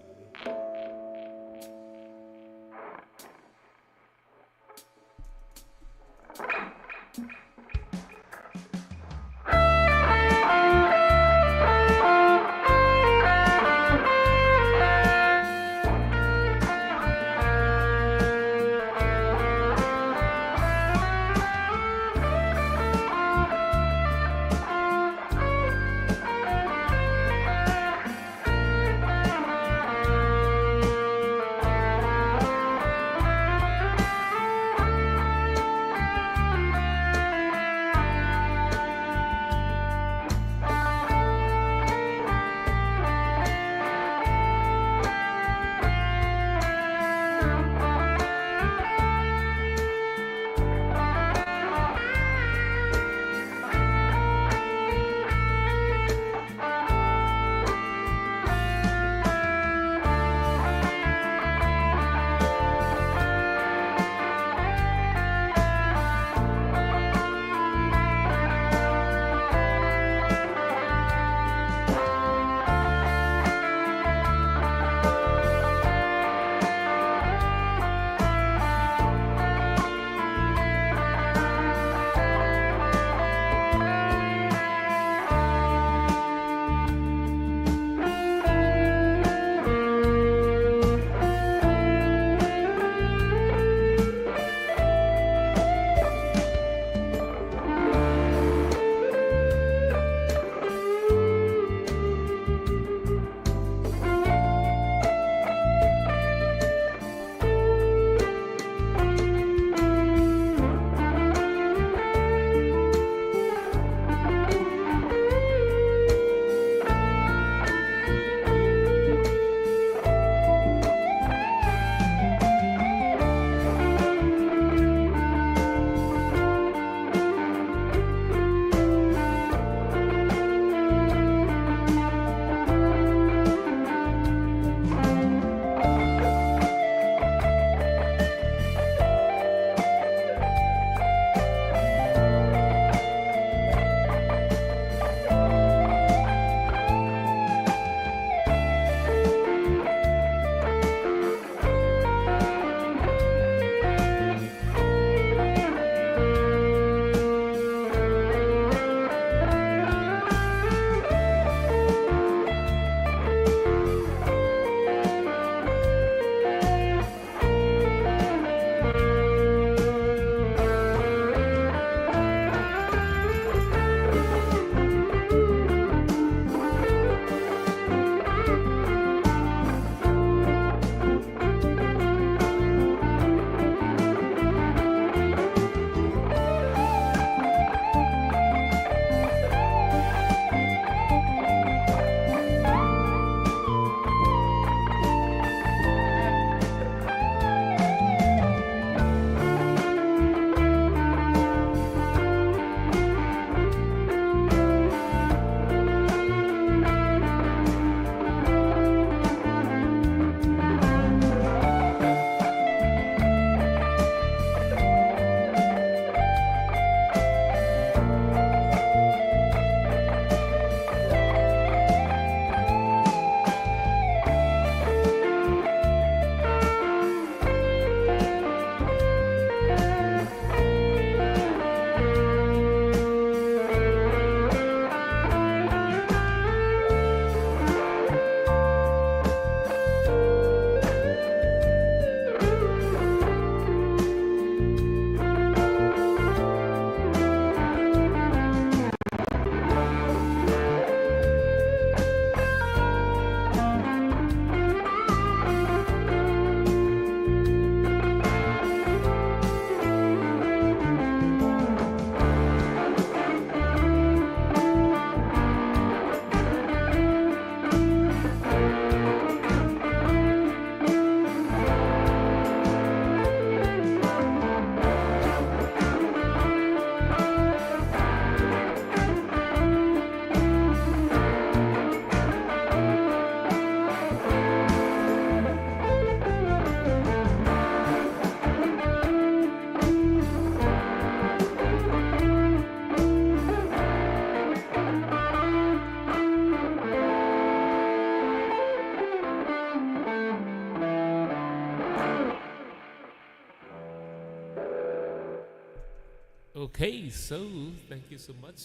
Okay, so thank you so much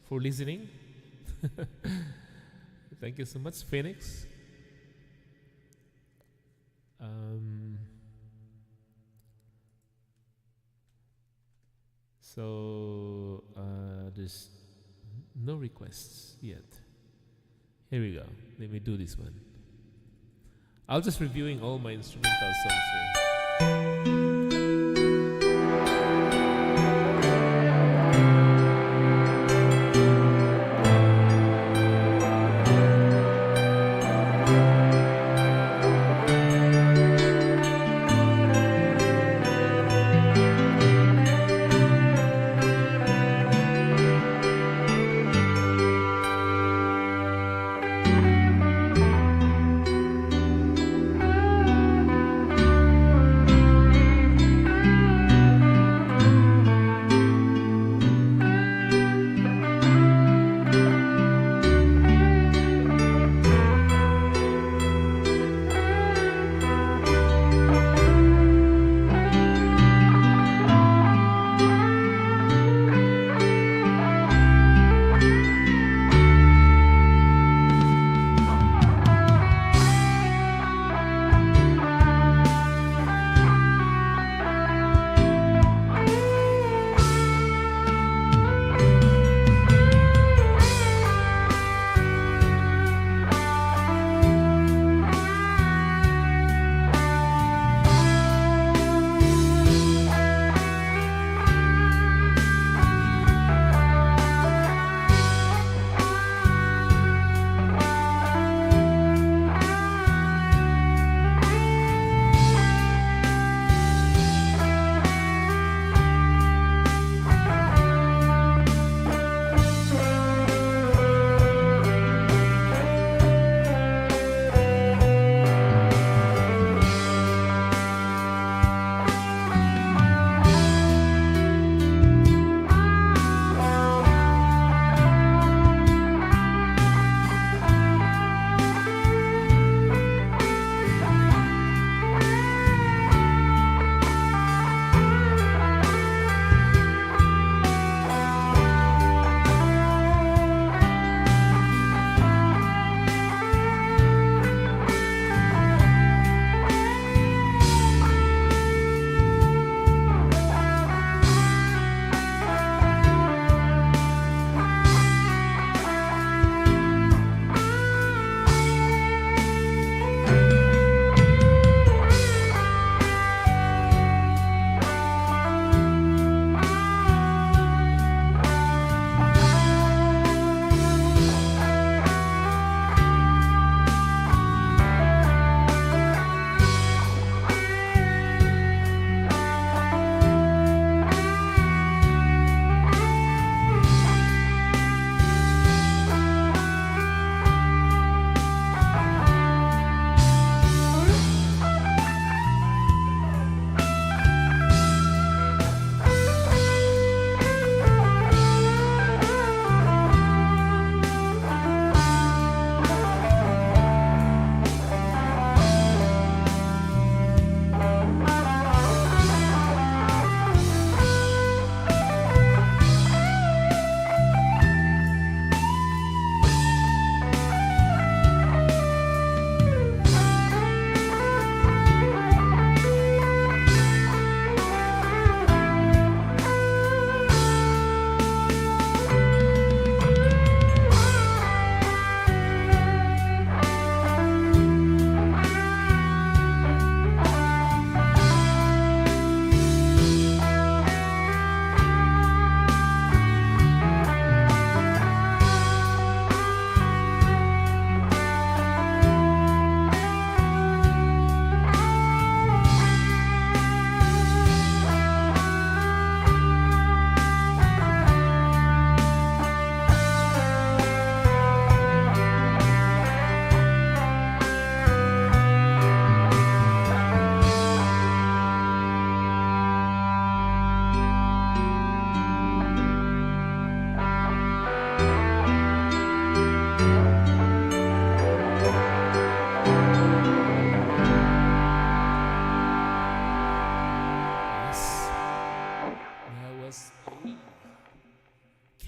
for listening. Thank you so much, Phoenix. Um, there's no requests yet. Here we go. Let me do this one. I'll just reviewing all my instrumental songs here.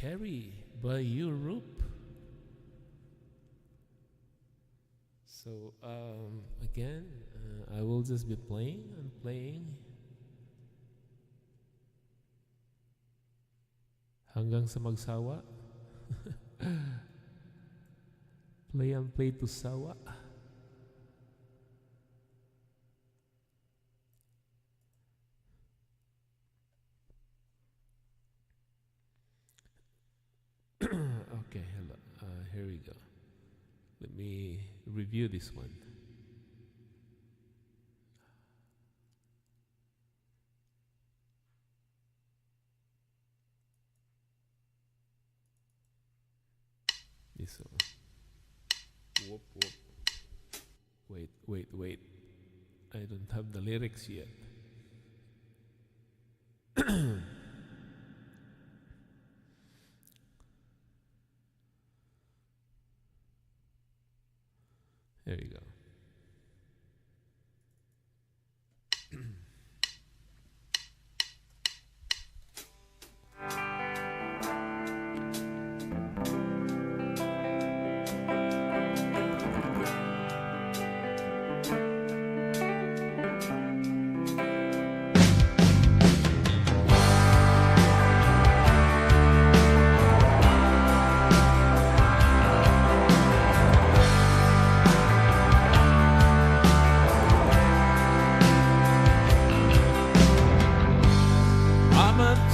Carry by Europe. So again, I will just be playing and playing hanggang sa magsawa. Play and play to sawa. Okay, hello. Here we go. Let me review this one. This one. Whoop, whoop. Wait. I don't have the lyrics yet. There you go.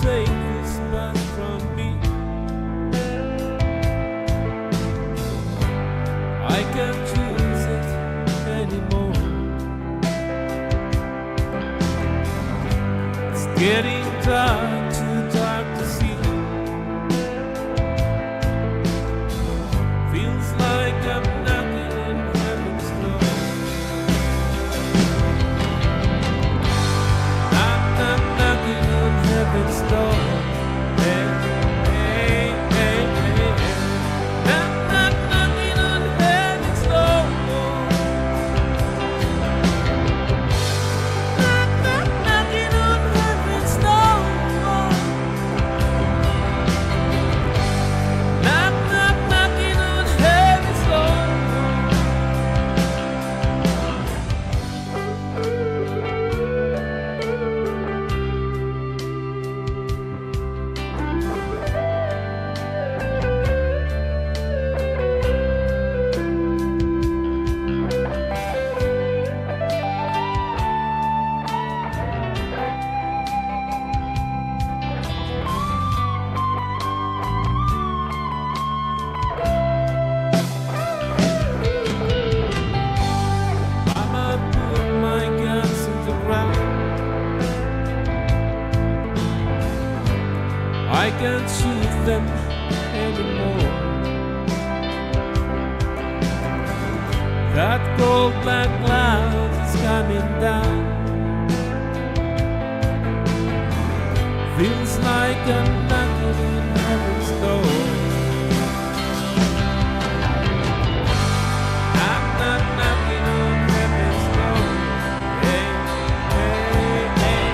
Take this man from me. I can't choose it anymore. It's getting dark, too dark to see. Feels like I'm knocking on heaven's door. I'm knocking on heaven's door. I can't shoot them anymore. That cold black cloud is coming down. Feels like I'm knocking on heaven's door. I'm not knocking on heaven's door. Hey, hey, hey, hey.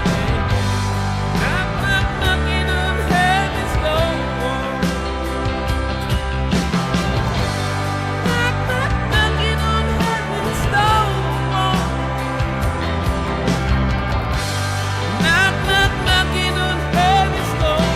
I'm not knocking on heaven's door. I'm not knocking on heaven's door. Knock, knock, knocking on heaven's door.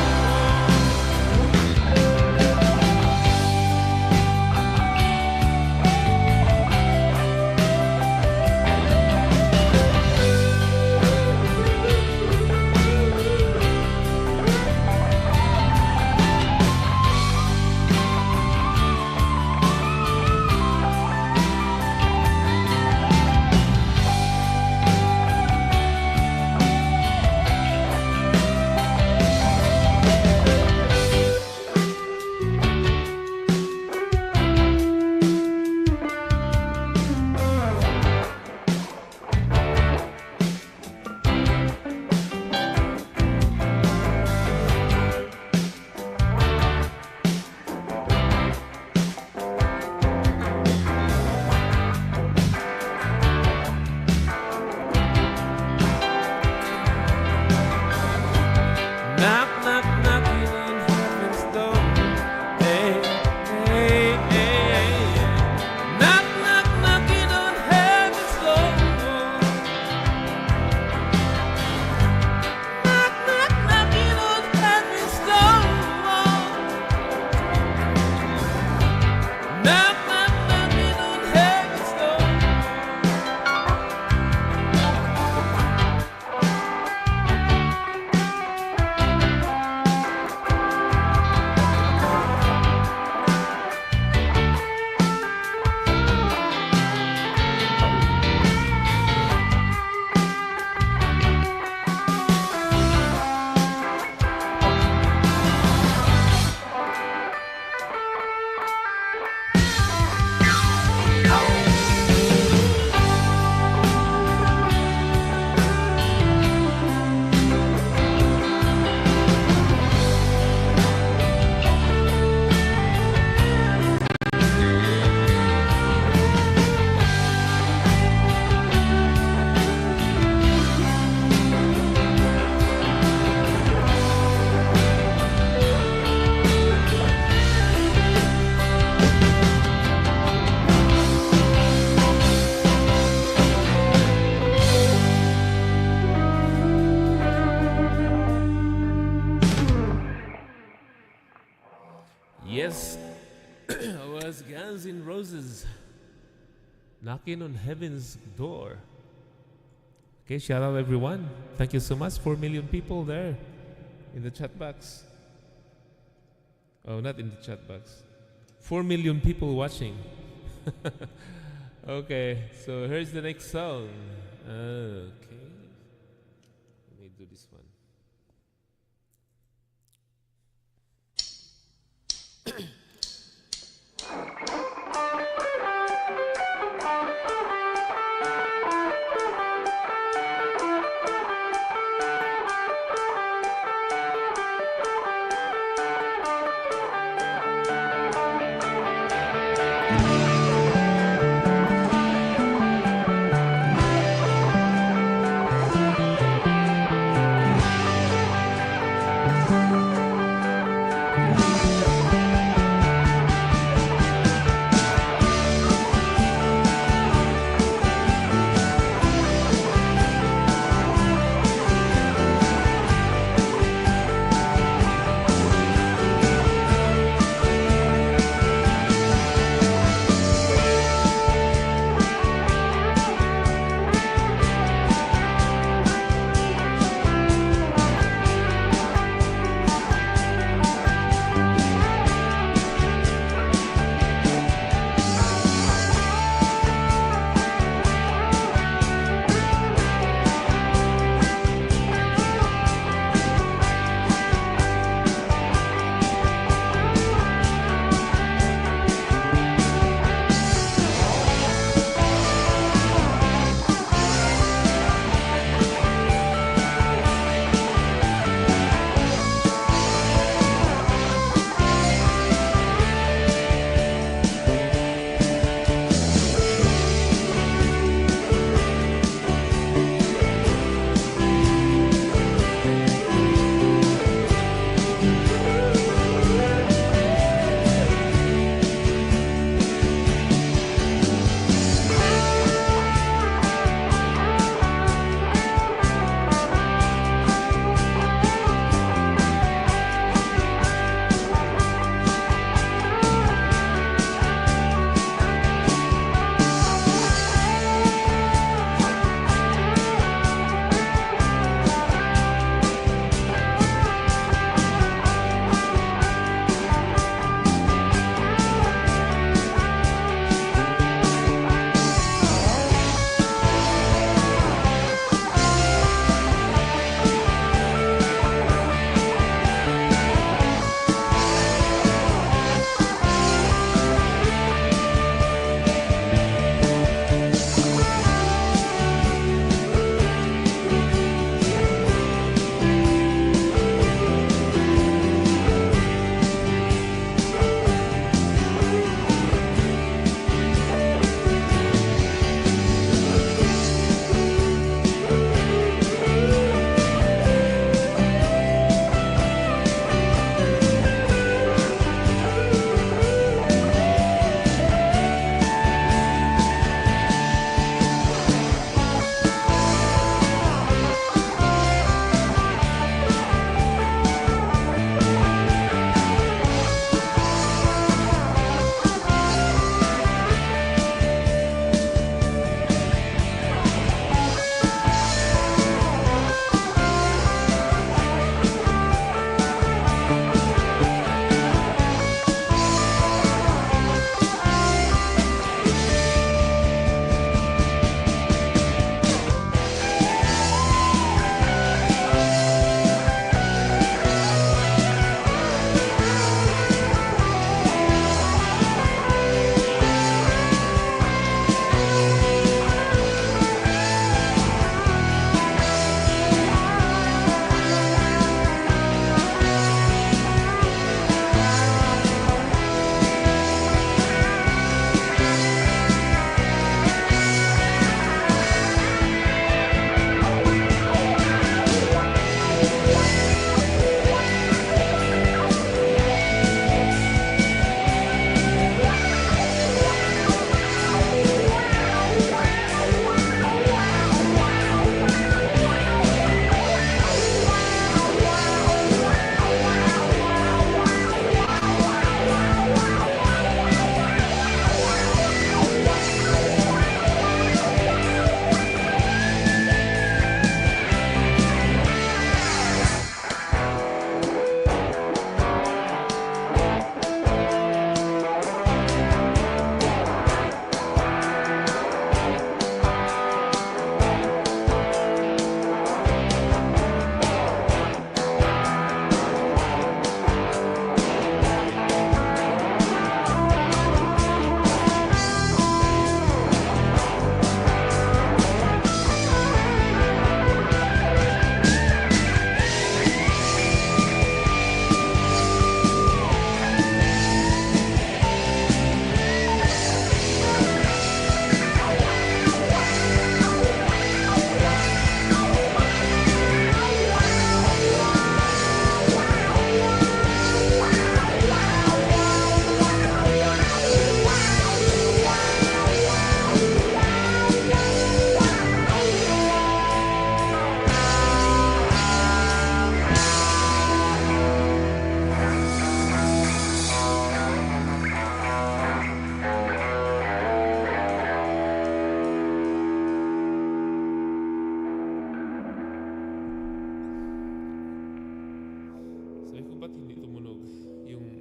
Guns N' Roses, knocking on heaven's door. Okay, shout out everyone. Thank you so much. 4 million people there in the chat box. Oh, not in the chat box. 4 million people watching. Okay, so here's the next song. Okay, let me do this one.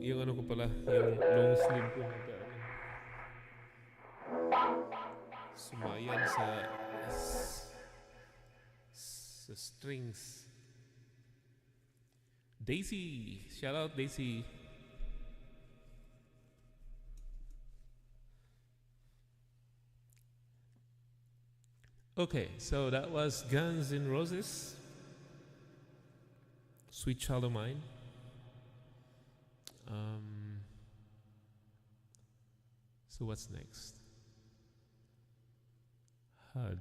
yung ano ko pala, yung long sleeve ko ano, sumayan sa strings. Daisy, shout out Daisy. Okay, so that was Guns N' Roses, Sweet Child of Mine. Um, so what's next?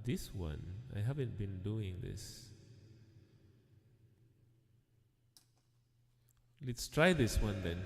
This one, I haven't been doing this. Let's try this one then.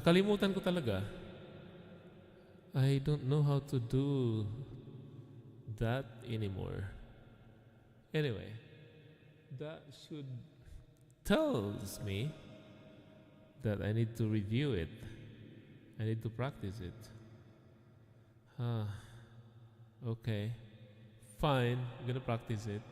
Nakalimutan ko talaga. I don't know how to do that anymore. Anyway, that should tells me that I need to review it. I need to practice it. Ah, okay. Fine. I'm gonna practice it.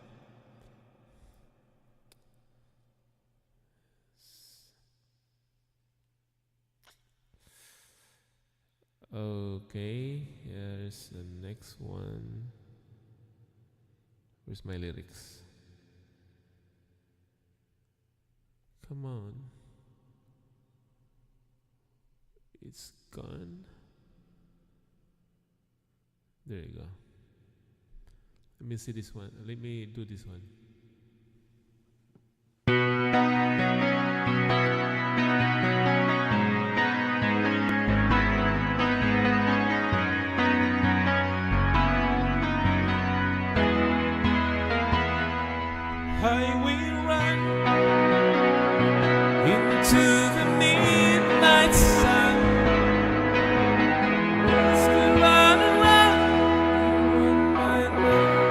Okay, here's the next one. Where's my lyrics? Come on. It's gone. There you go. Let me see this one. Let me do this one. I will run into the midnight sun. Still run around my mind.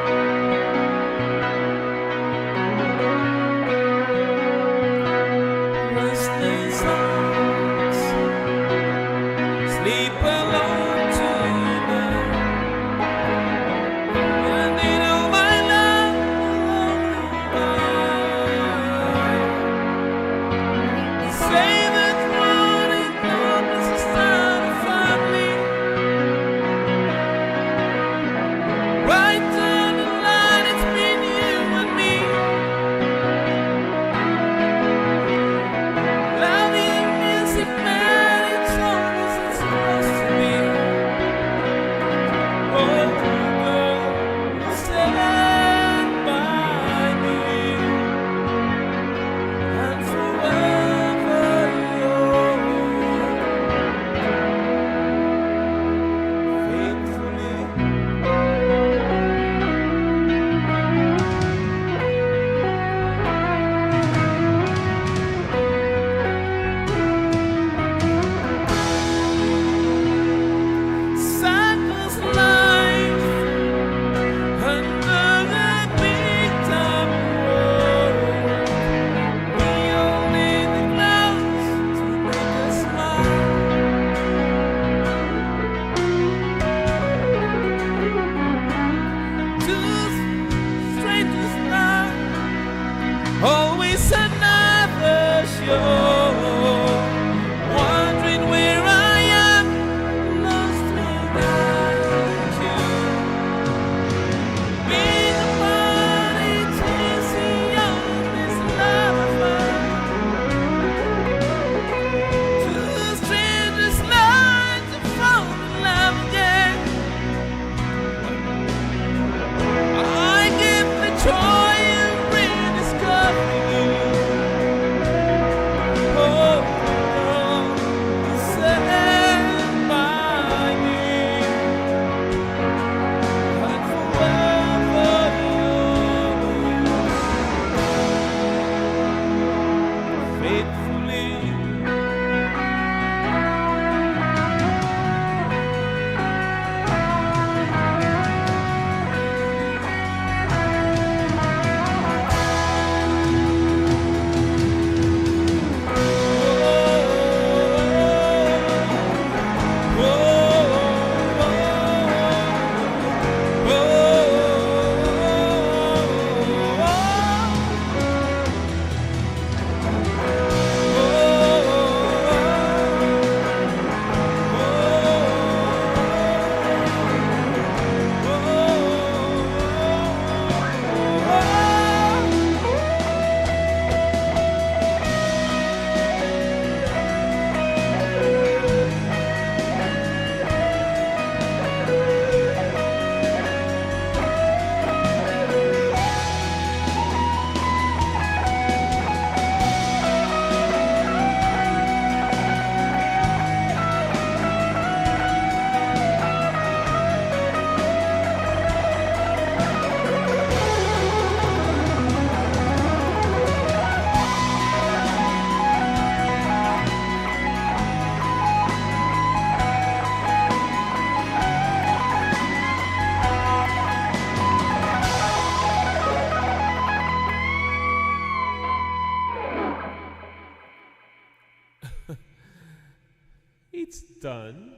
done.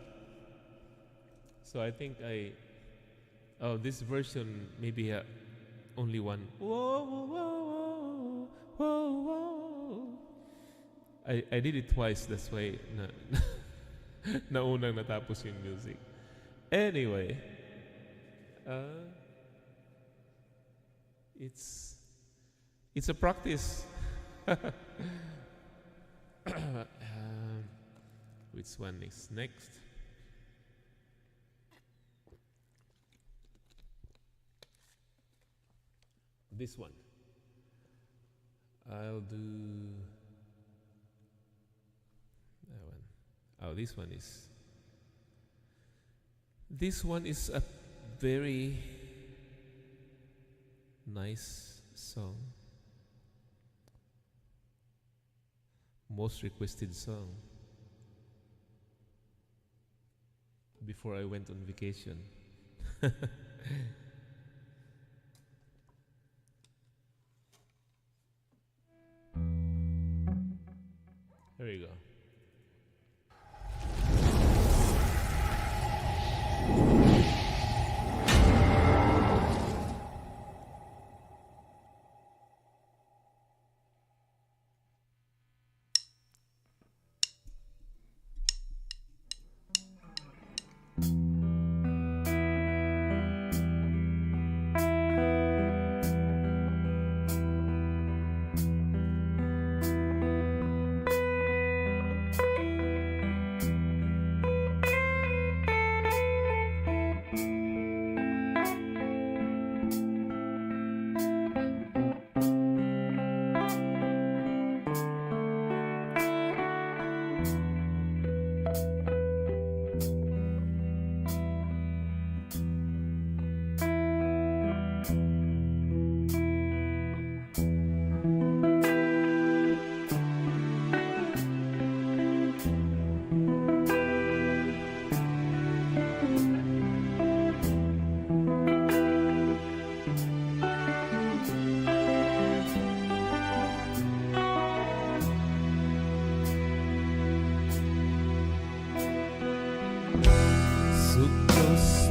So I think oh, this version maybe only one. Whoa, whoa, whoa, whoa, whoa. I did it twice. That's why naunang natapos yung music. Anyway, uh, it's a practice. Which one is next? This one. I'll do that one. Oh, this one is. This one is a very nice song. Most requested song before I went on vacation. Here we go.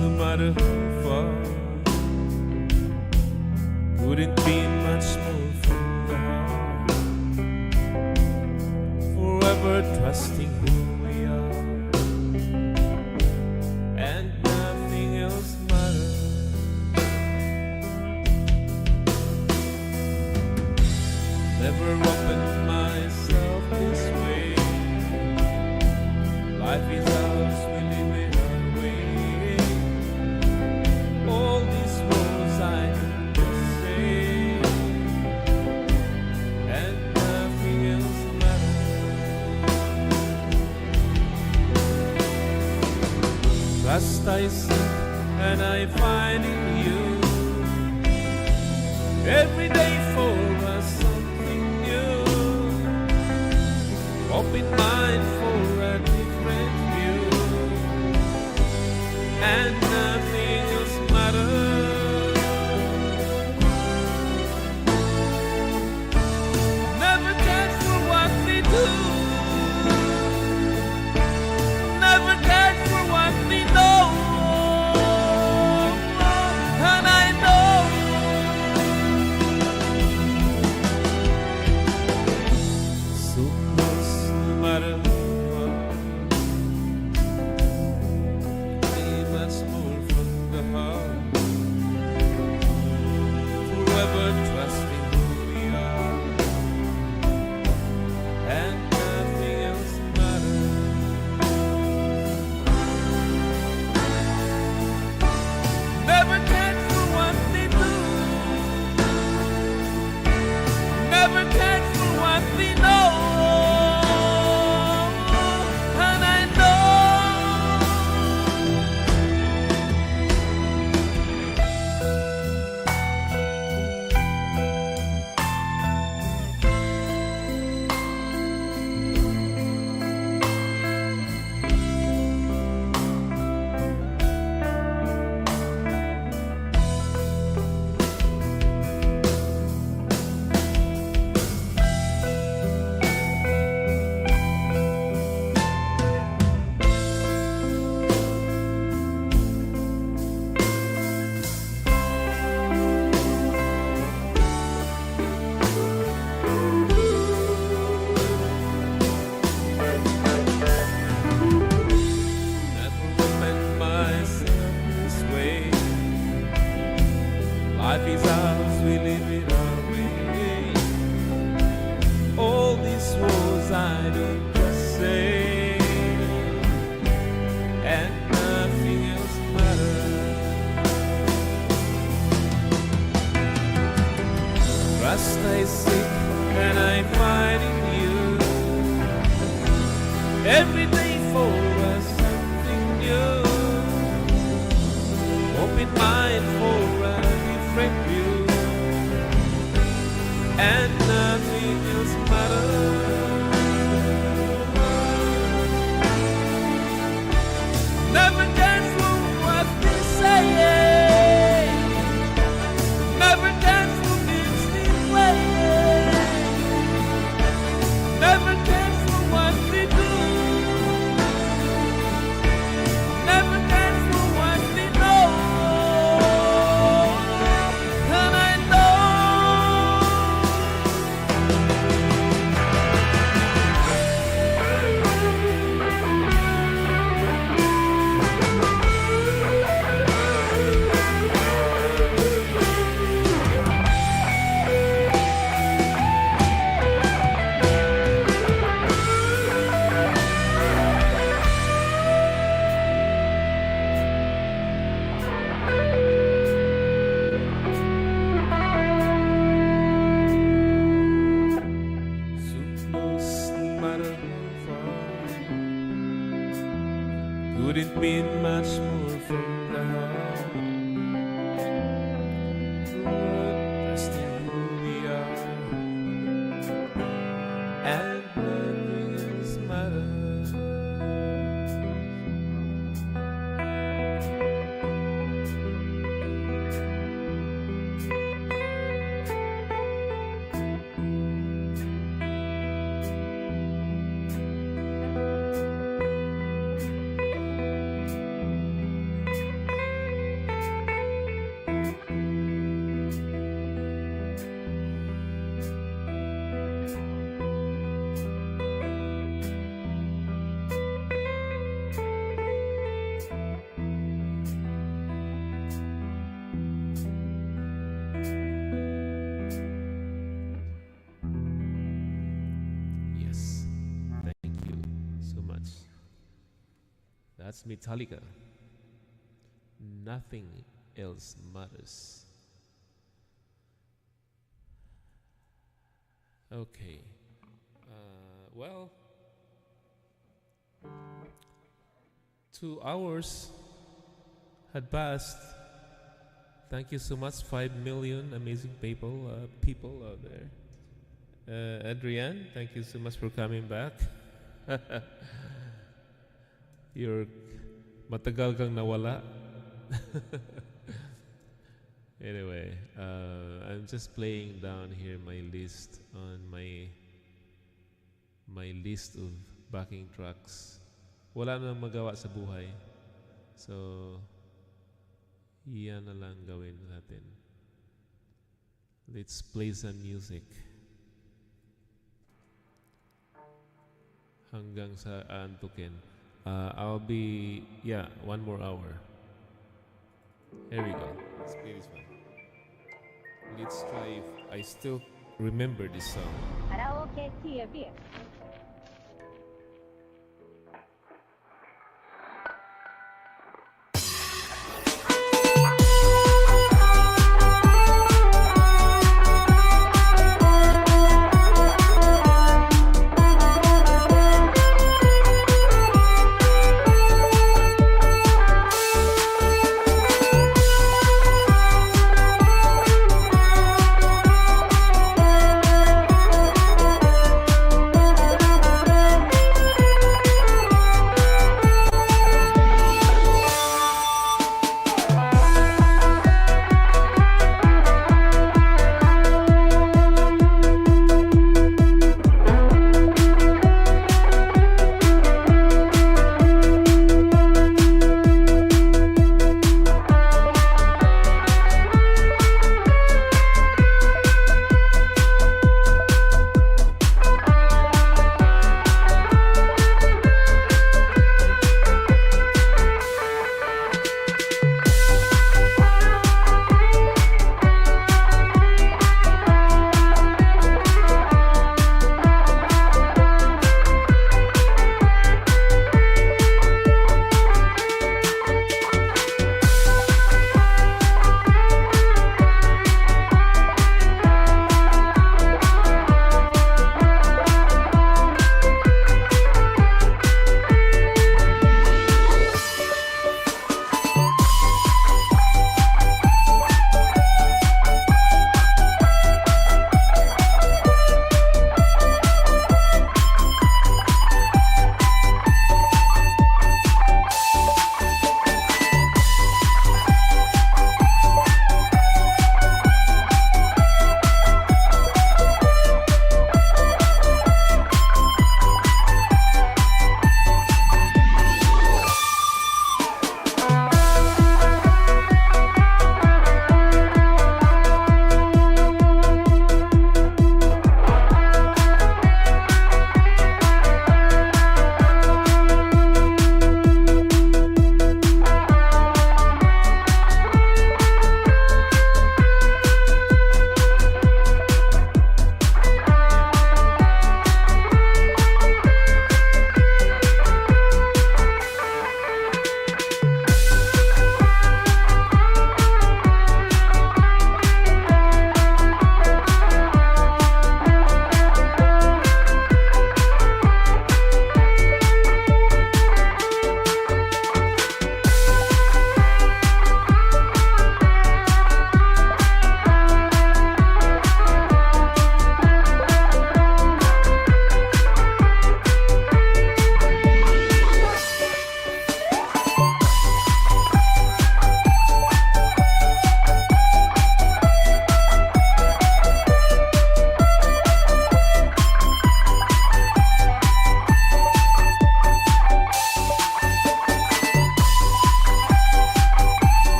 No matter how far, couldn't be much more from the heart. Forever trusting who we are, and nothing else matters. Never opened myself this way. Life is ours, we live it our way. All these words I need to say, and nothing else matters. Trust I seek and I find in you. Every day for us something new. Open mind for a different view, and nothing else matters. Never catch for what we do, never catch for what we know. And I know so much no matter couldn't mean much more from the heart. But that's still who we are, and nothing else matters. Yes, thank you so much. That's Metallica. Nothing else matters. Okay. Well, 2 hours had passed. Thank you so much, 5 million amazing people out there. Adrienne, thank you so much for coming back. You're matagal kang nawala. Anyway, I'm just playing down here my list on my list of backing tracks. Wala nang magawa sa buhay. So, iyan na lang gawin natin. Let's play some music. Hanggang sa antukin. I'll be, 1 more hour. Here we go. Let's play this one. Let's try if I still remember this song. Karaoke TV.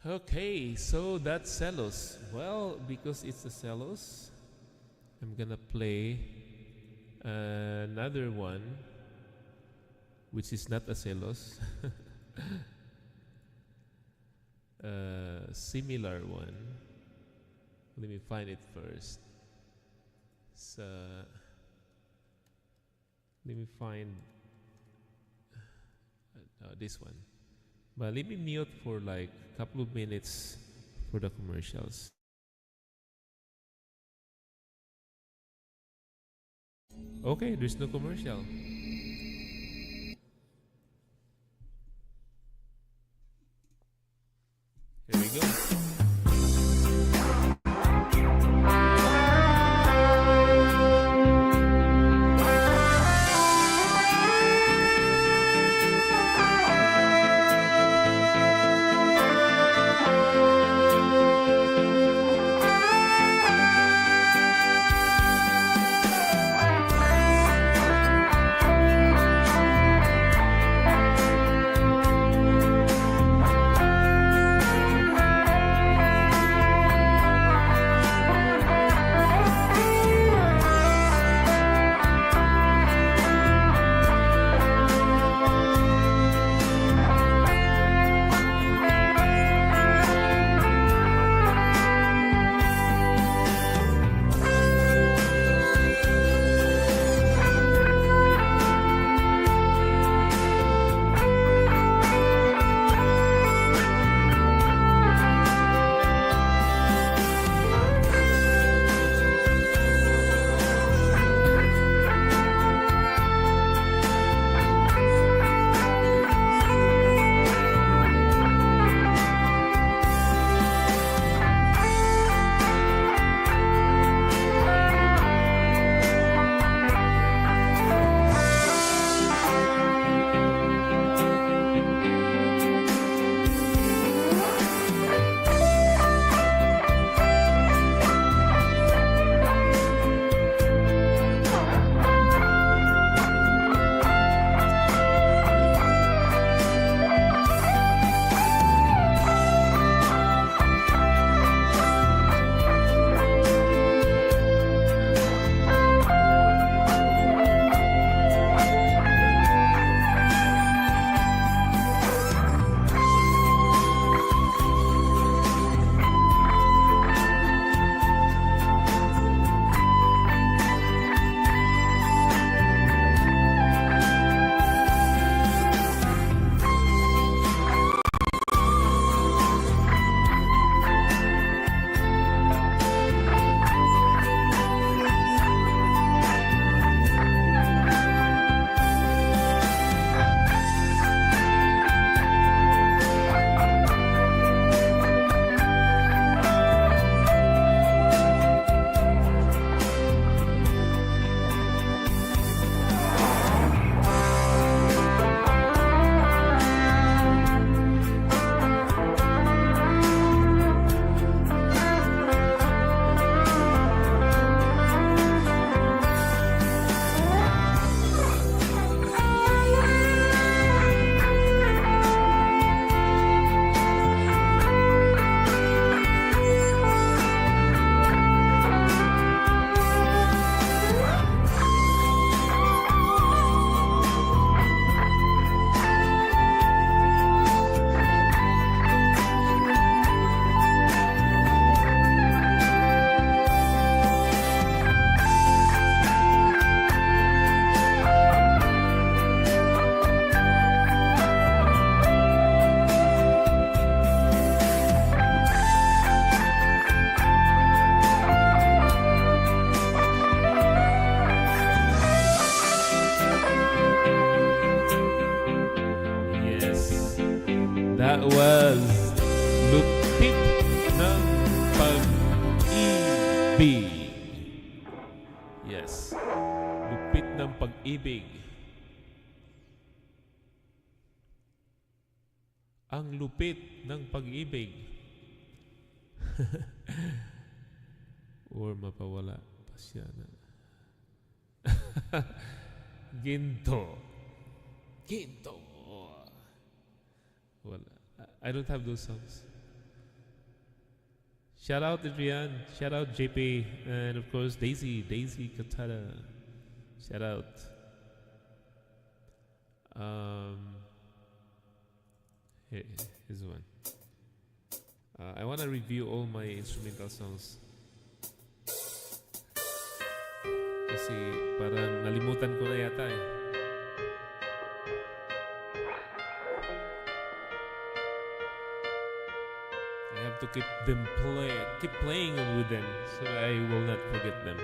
Okay, so that's Celos. Well, because it's a Celos, I'm gonna play another one, which is not a Celos, similar one. Let me find it first. So, let me find this one. But let me mute for like a couple of minutes for the commercials. Okay, there's no commercial. Here we go. That was Lupit ng Pag-ibig. Yes. Lupit ng Pag-ibig. Ang lupit ng pag-ibig. Or mapawala pa siya na. Ginto. Ginto. Wala. I don't have those songs. Shout out Adrian. Shout out JP. And of course Daisy Katara. Shout out. Um, here's one. I want to review all my instrumental songs. Kasi parang nalimutan ko na yata eh. I have to keep playing with them so that I will not forget them.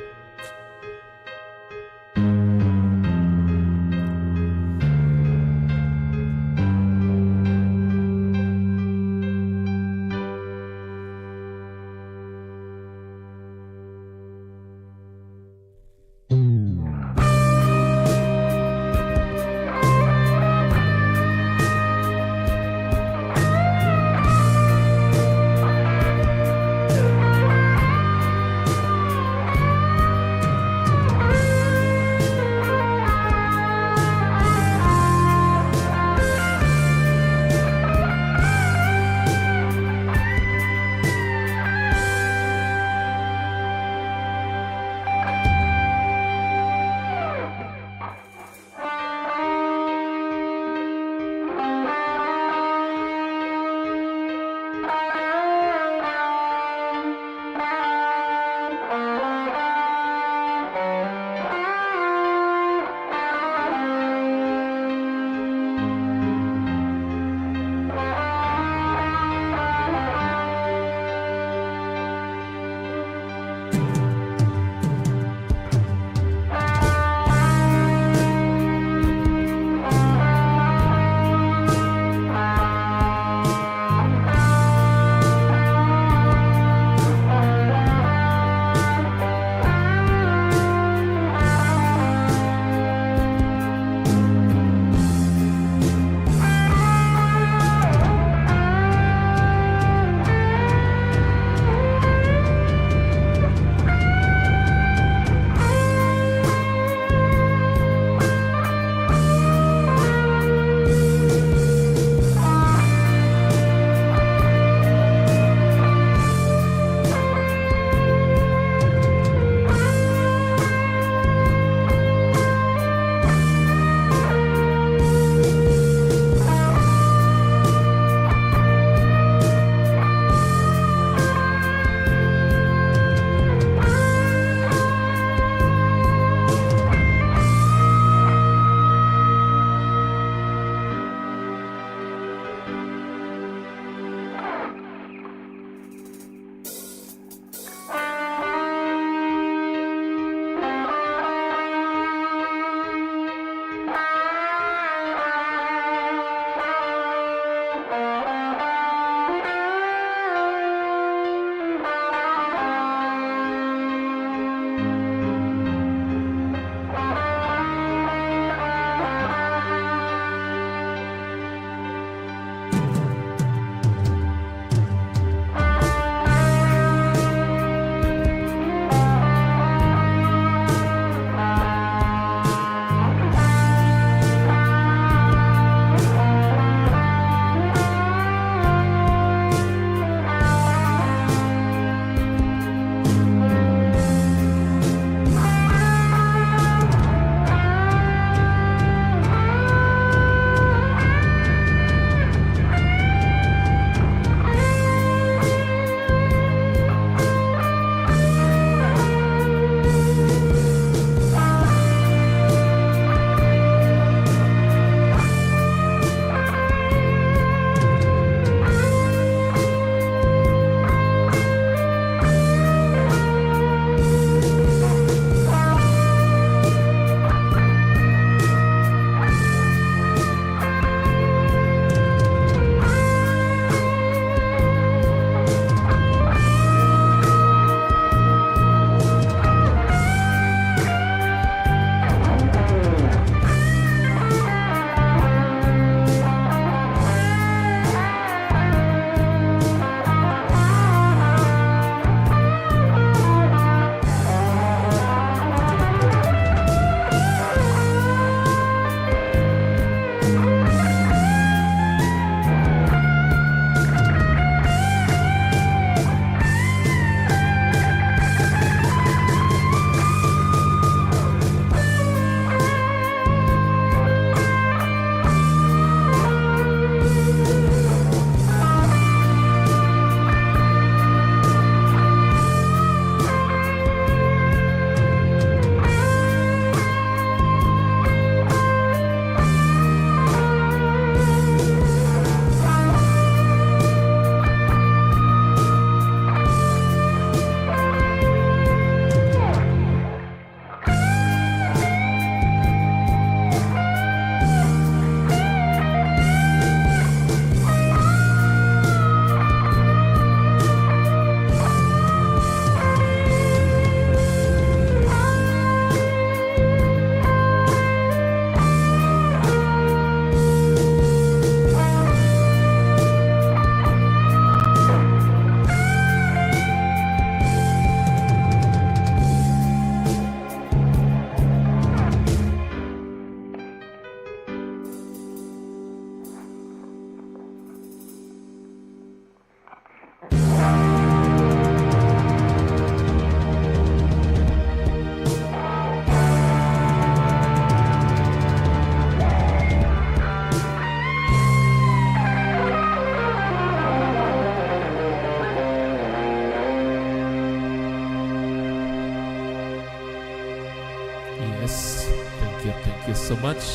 Thanks so much.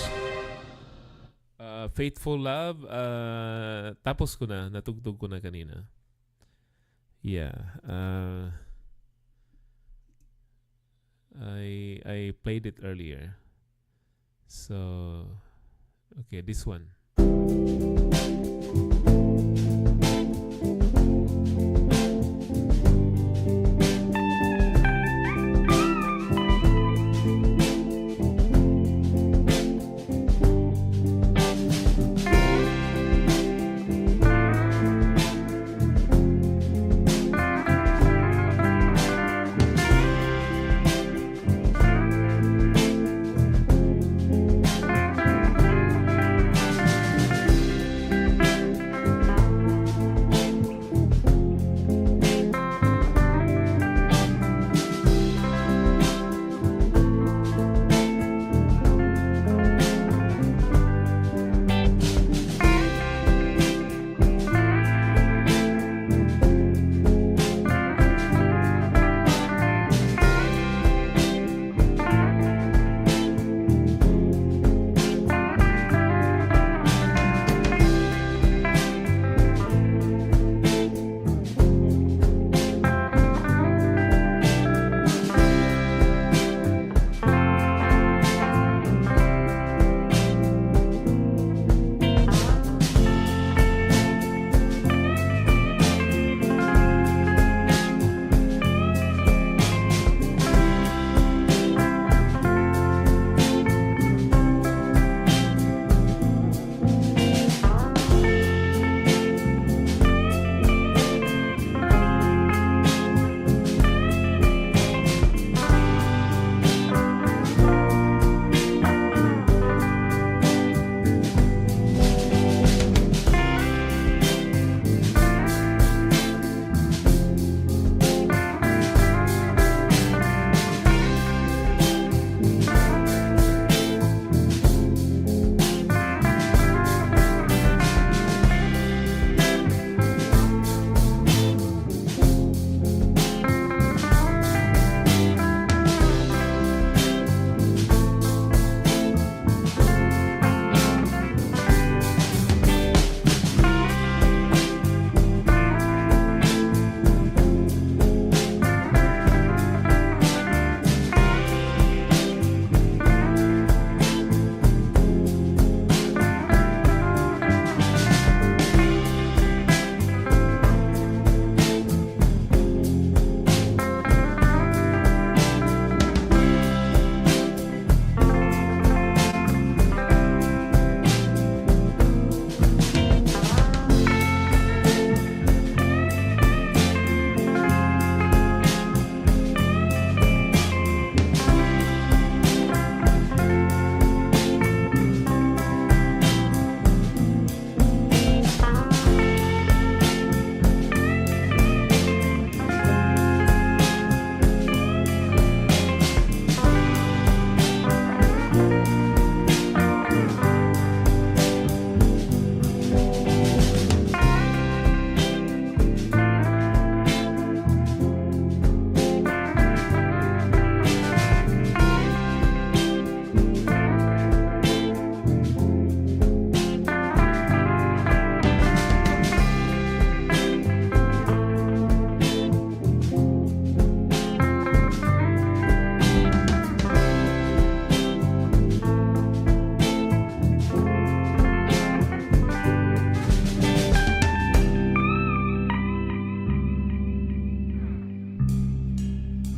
Faithful Love, tapos ko na, natugtog ko na kanina. Yeah. I played it earlier. So, okay, this one.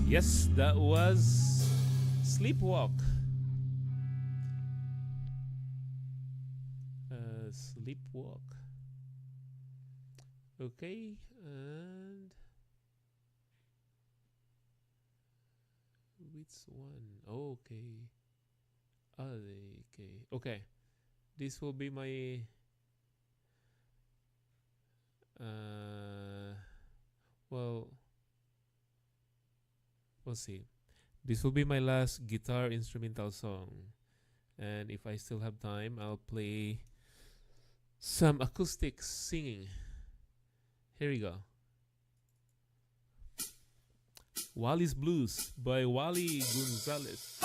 Yes, that was Sleepwalk. Sleepwalk. Okay, and which one? Okay. Okay. Okay. This will be my well, we'll see. This will be my last guitar instrumental song. And if I still have time, I'll play some acoustic singing. Here we go. Wally's Blues by Wally Gonzalez.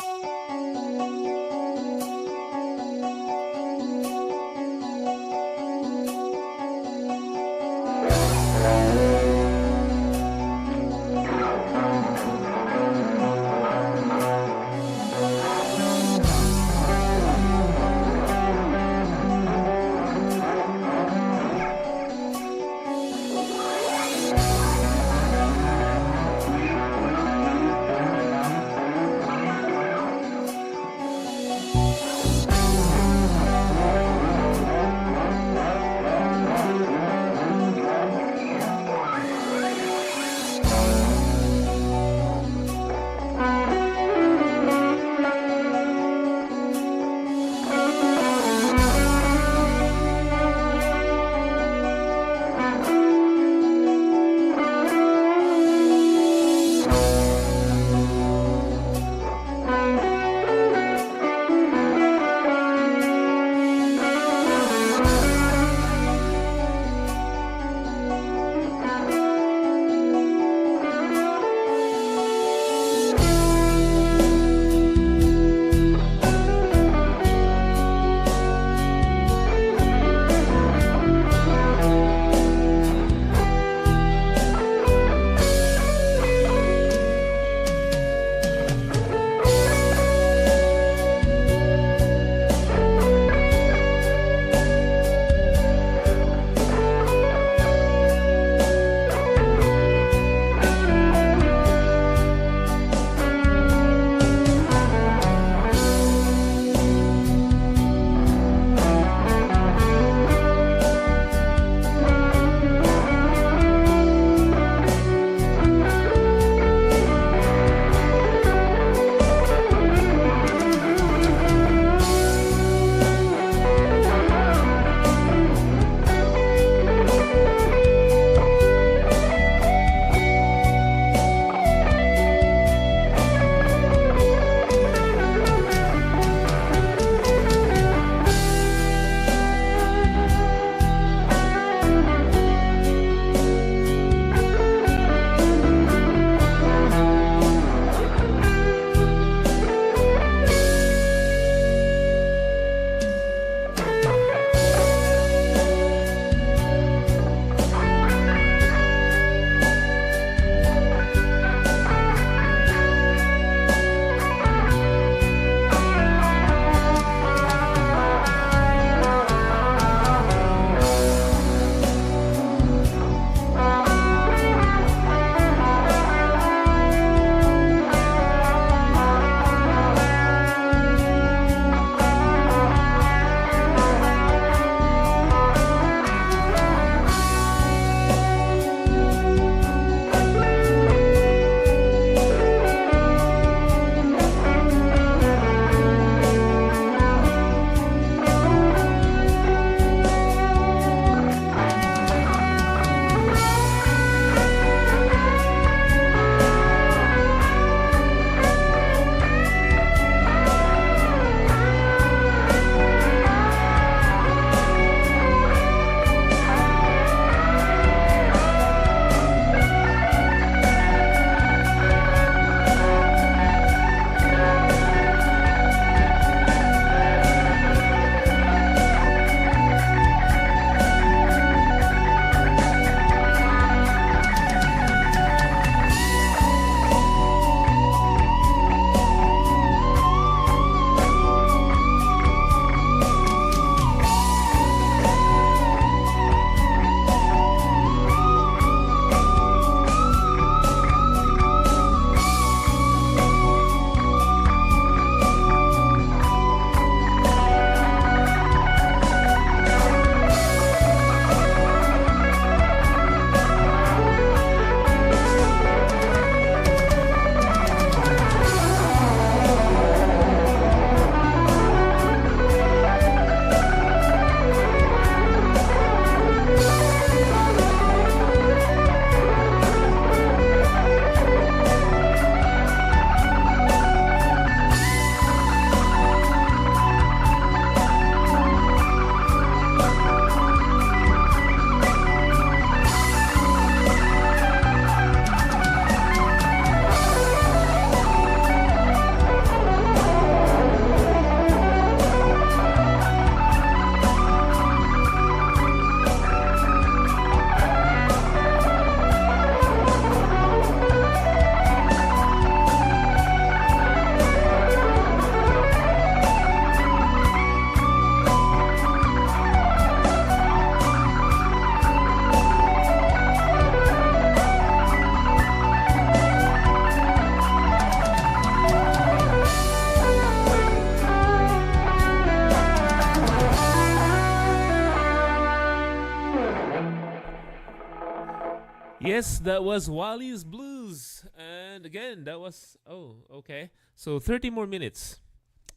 Yes, that was Wally's Blues. And again, that was, oh, okay. So 30 more minutes.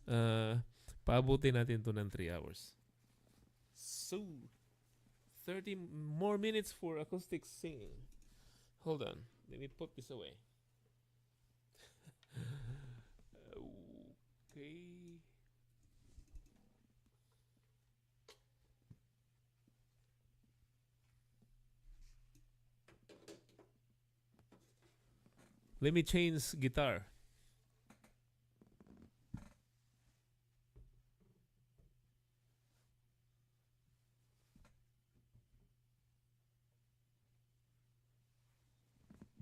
Paabutin natin to ng 3 hours. So, 30 more minutes for acoustic singing. Hold on. Let me put this away. Okay. Let me change guitar.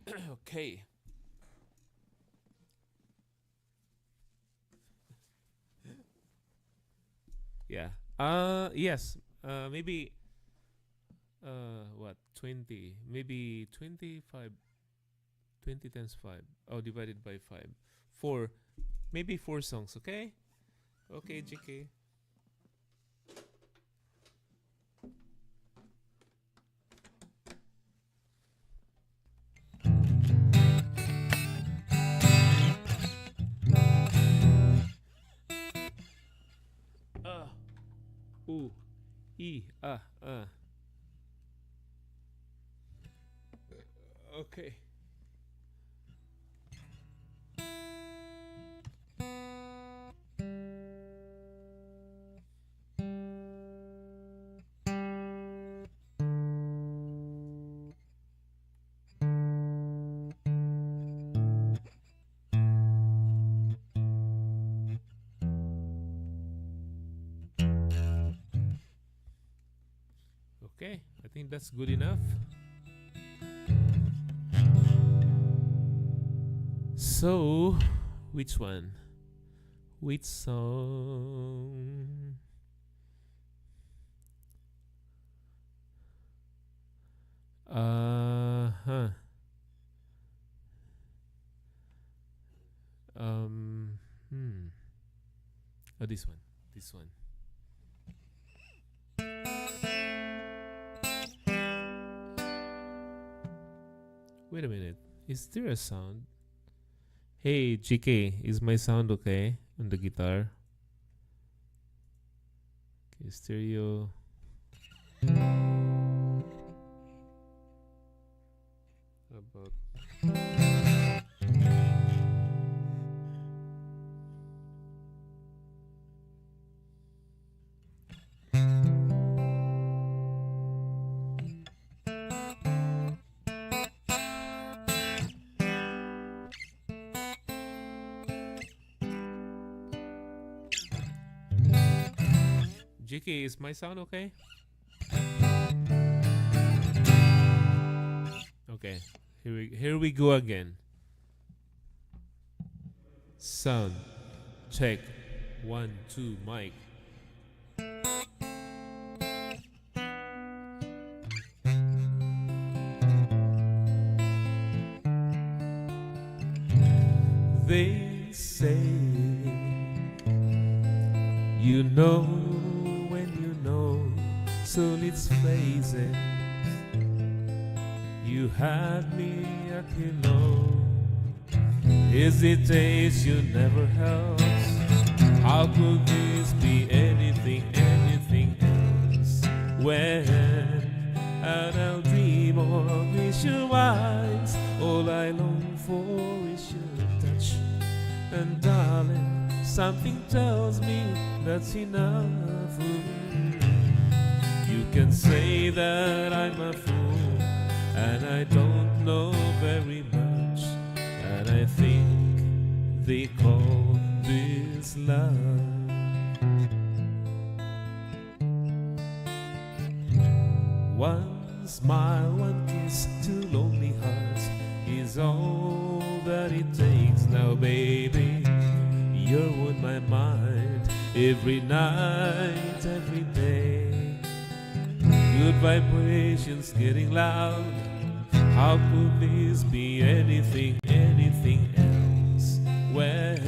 Okay. Yeah. Yes. Maybe what? 20. Maybe 25. 20 times 5. Oh, divided by 5. 4. Maybe 4 songs, okay? Okay, JK. U, I, Okay. Okay, I think that's good enough. So, which one? Which song? Huh. Oh, this one. This one. Wait a minute. Is there a sound? Hey, GK, is my sound okay on the guitar? Okay, stereo. How about GK, is my sound okay? Okay, here we go again. Sound check 1 2 mic. They say you know when you know, so let's face it. You had me at hello. Hesitation never helps. How could this be anything else? When I'll dream of is your eyes, all I long for is your touch. And darling, something tells me that's enough. You can say that I'm a fool, and I don't know very much, and I think they call this love. One smile, one kiss, two lonely hearts is all that it takes now, baby. You're on my mind every night, every day. Good vibrations getting loud. How could this be anything else? When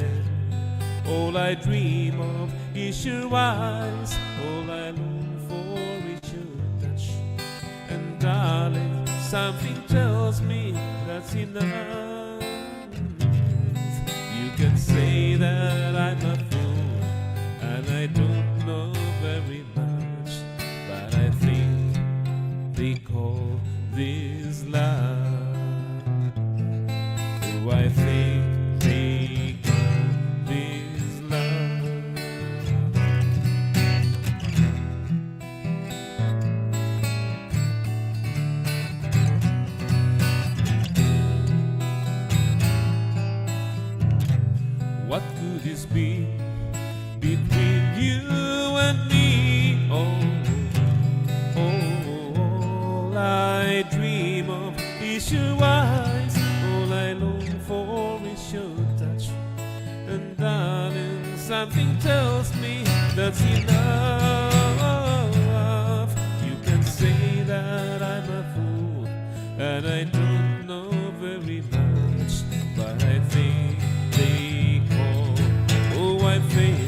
all I dream of is your eyes, all I long for is your touch. And darling, something tells me that's enough. You can say that I'm a fool and I don't know very much, but I think they call this love. Oh, I think they call this love. What could this be between you and me? All I dream of is your eyes. All I long for is your touch. And darling, something tells me that's enough. You can say that I'm a fool and I don't know very much, but I think they call. Oh, I think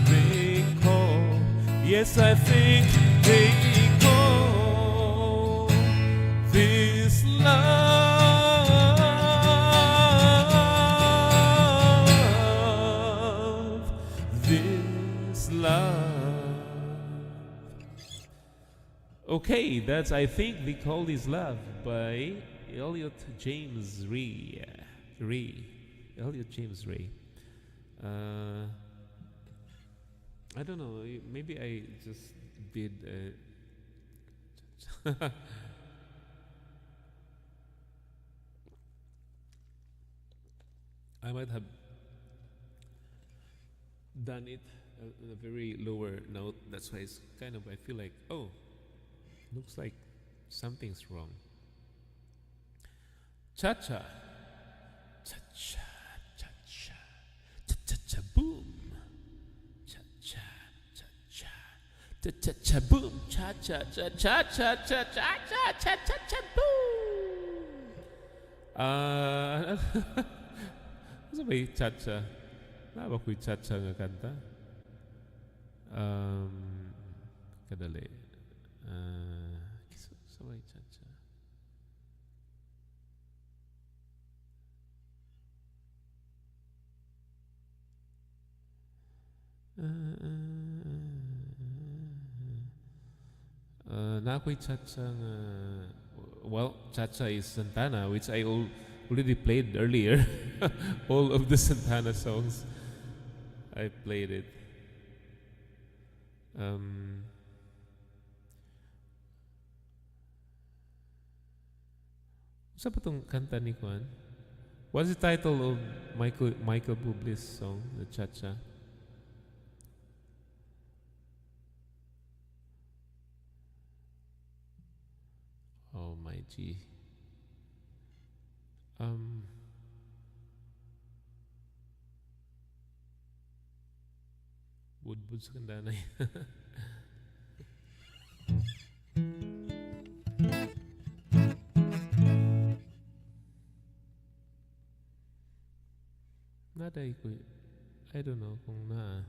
they call. Yes, I think they call this love. This love. Okay, that's I think they call this love by Elliot James Ray. Elliot James Ray. I don't know. Maybe I just did. I might have done it in a very lower note. That's why it's kind of. I feel like, oh, looks like something's wrong. Cha cha, cha cha, cha cha, cha cha cha boom. Cha boom, cha cha cha cha cha cha cha cha cha cha cha boom. Ano ba yung cha cha? Naba ko yung cha cha nga kanta? Kadali. Sa ba yung cha cha? Nakoy cha-cha nga. Well, cha-cha is Santana, which I already played earlier. All of the Santana songs, I played it. Sa pa tong kanta ni Juan? What's the title of Michael Bublé's song, the cha-cha? Oh my G. Budbud sa kandanay. Naday ko. I don't know kung na.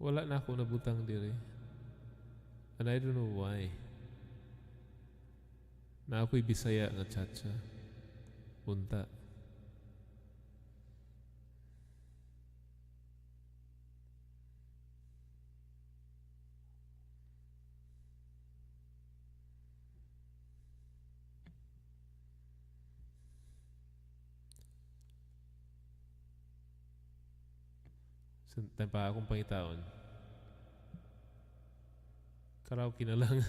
Wala na ako nabutang diri. And I don't know why. Na ako'y Bisaya nga cha-cha. Punta. Santan pa akong pangitaon. Karaoke na lang.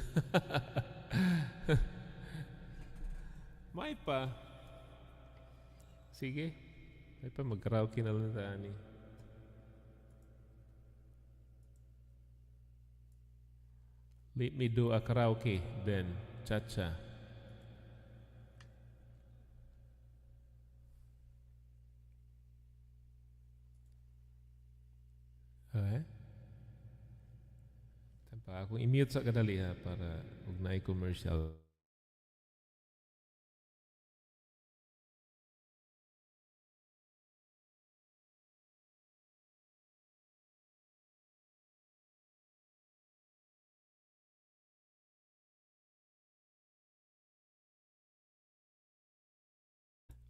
May pa. Sige. May pa mag-karaoke na lang tayo ni. Let me do a karaoke then. Cha-cha. Okay. Tampa akong i-mute sa kadali ha para huwag na i-commercial.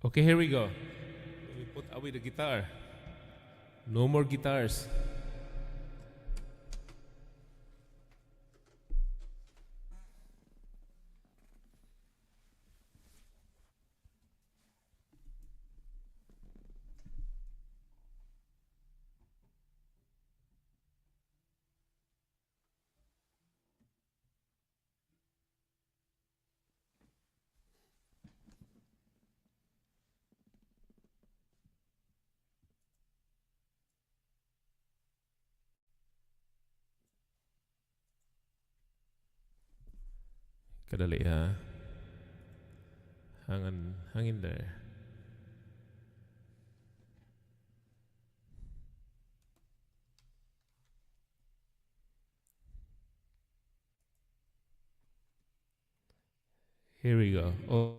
Okay, here we go. Let me put away the guitar. No more guitars. Kadali ha. Hang in there. Here we go. Oh.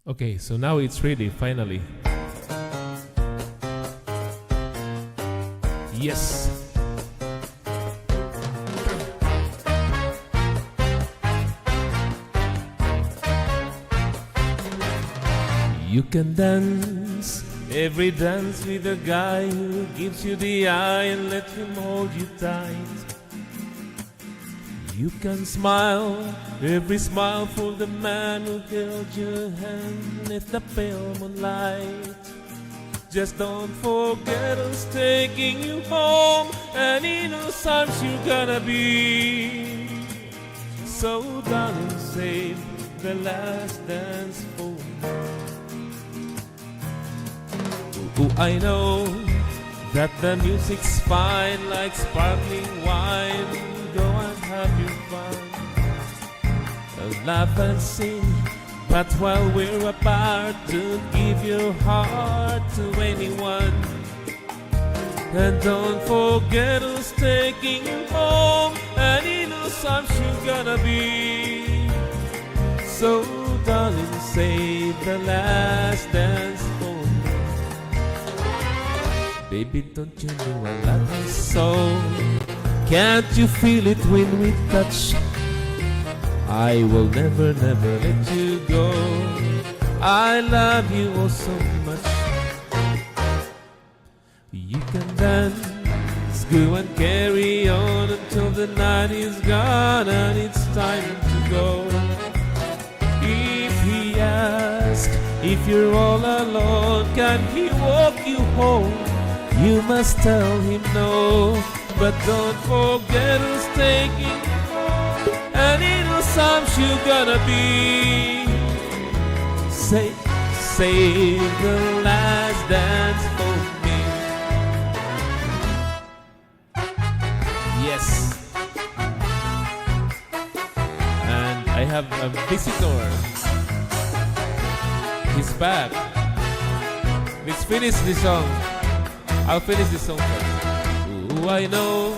Okay, so now it's ready finally. Yes. You can dance every dance with a guy who gives you the eye and let him hold you tight. You can smile every smile for the man who held your hand beneath the pale moonlight. Just don't forget who's taking you home, and in whose arms you're gonna be. So darling, save the last dance for me. Oh, I know that the music's fine like sparkling wine. Go and have your fun, laugh and sing. But while we're apart, don't give your heart to anyone. And don't forget who's taking you home, and in whose arms you're gonna be. So darling, save the last dance for me. Baby, don't you know I love you so? Can't you feel it when we touch? I will never, never let you go. I love you oh so much. You can dance, go and carry on until the night is gone and it's time to go. If he asks if you're all alone, can he walk you home? You must tell him no, but don't forget who's taking you home, and in whose arms you're gonna be. Save the last dance for me. Yes. And I have a visitor. He's back. Let's finish this song. I'll finish this song first. Ooh, I know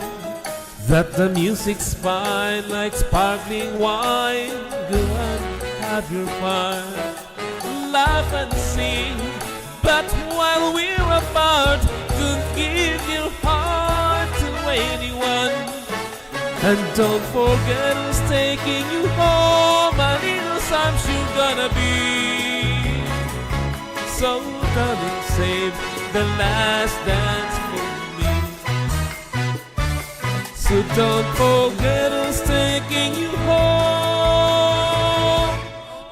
that the music's fine like sparkling wine. Go and have your fun, laugh and sing. But while we're apart, don't give your heart to anyone. And don't forget who's taking you home, and in whose arms you're gonna be. So darling, save the last dance for me. So don't forget who's taking you home,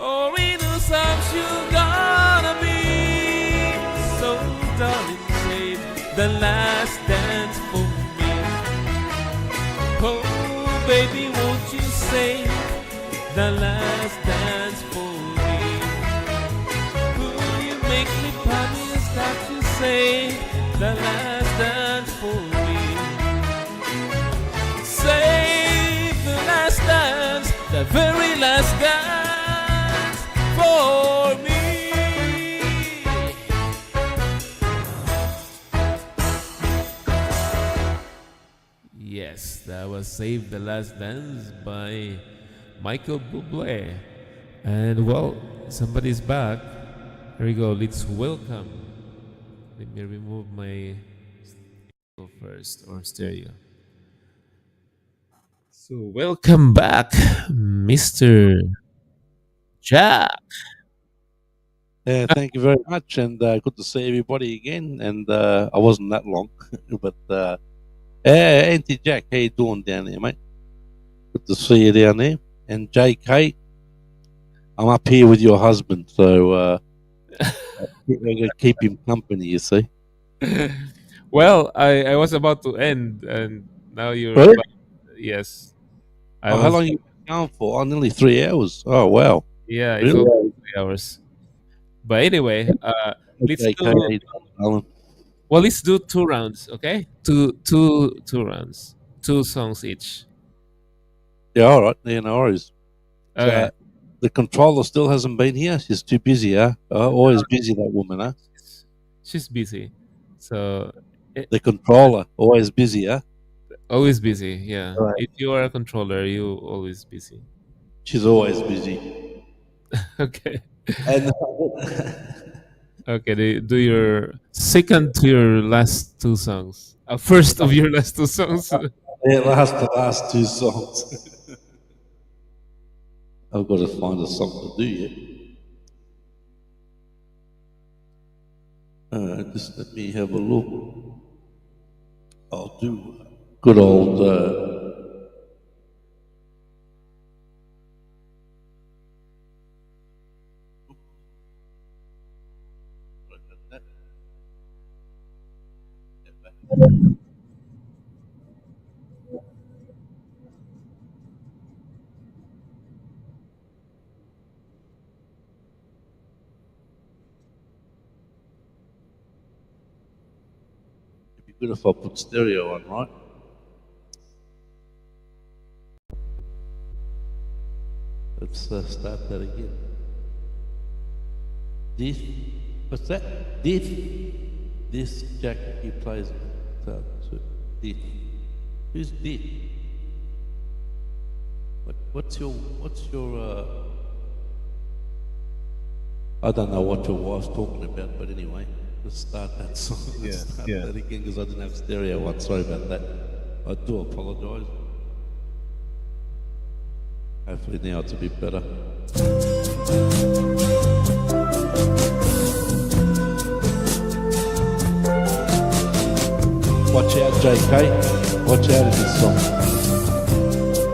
or in whose arms you're gonna be. So darling, save the last dance for me. Oh baby, won't you save the last dance for me? Will you make me promise that you save the last dance for me? Save the last dance, the very last dance for me. Yes, that was Save the Last Dance by Michael Bublé. And well, somebody's back. Here we go. Let's welcome. Let me remove my stereo first or stereo. So welcome back, Mr. Jack. Yeah, thank you very much, and good to see everybody again. And I wasn't that long, but hey, Auntie Jack, how you doing down there, mate? Good to see you down there. And JK, I'm up here with your husband, so we're gonna keep him company. You see? Well, I was about to end, and now you're Really? about. Yes, I Oh, how was. long you been going for? Oh, nearly 3 hours. Oh, wow. Yeah, it's Really? almost 3 hours. But anyway, Hey, let's JK, how do. you doing, Alan? Well, let's do 2 rounds, okay? Two rounds, 2 songs each. Yeah, all right. Yeah, no worries. Okay. So the controller still hasn't been here. She's too busy, huh? Always busy, that woman, huh? She's busy, so The controller, always busy, huh? always busy. Yeah, Right. if you are a controller, you always busy. She's always busy. Okay. And Okay. Do your second to your last 2 songs. First of your last 2 songs. yeah, the last two songs. I've got to find a song to do yet. Just let me have a look. I'll do good old. It'd be good if I put stereo on, right? Let's start that again. This, what's that? This Jack he plays guitar. So this, who's this? What's your? I don't know what your wife's talking about, but anyway, let's start that song. Let's start that again because I didn't have stereo on. Sorry about that. I do apologise. Hopefully now it's a bit better. Watch out, JK. Watch out in this song.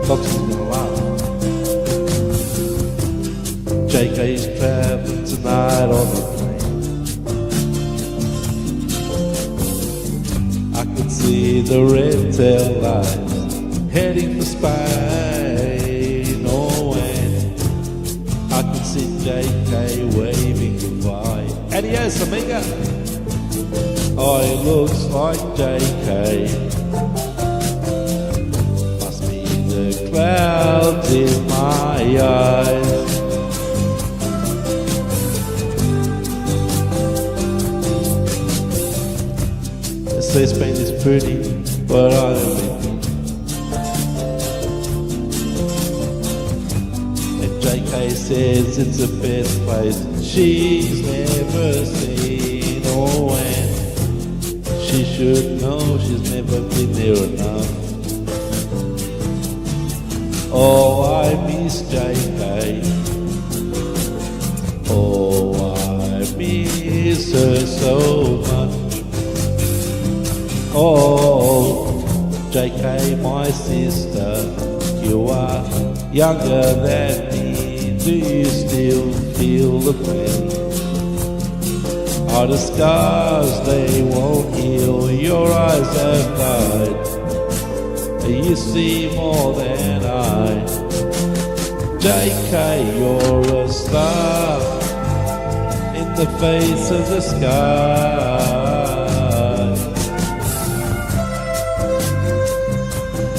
Totskie gonna laugh. JK is traveling tonight on the plane. I can see the red tail lights heading for Spain. Oh, and I can see JK waving goodbye. Adios, amiga. Oh, it looks like JK. Must be the clouds in my eyes. They say Spain is pretty, but I don't think. And JK says it's the best place she's never seen. Oh, and she should know she's never been there enough. Oh, I miss JK. Oh, I miss her so much. Oh, JK, my sister, you are younger than me. Do you still feel the pain? Are the scars, they won't heal. Your eyes have died. You see more than I. JK, you're a star in the face of the sky.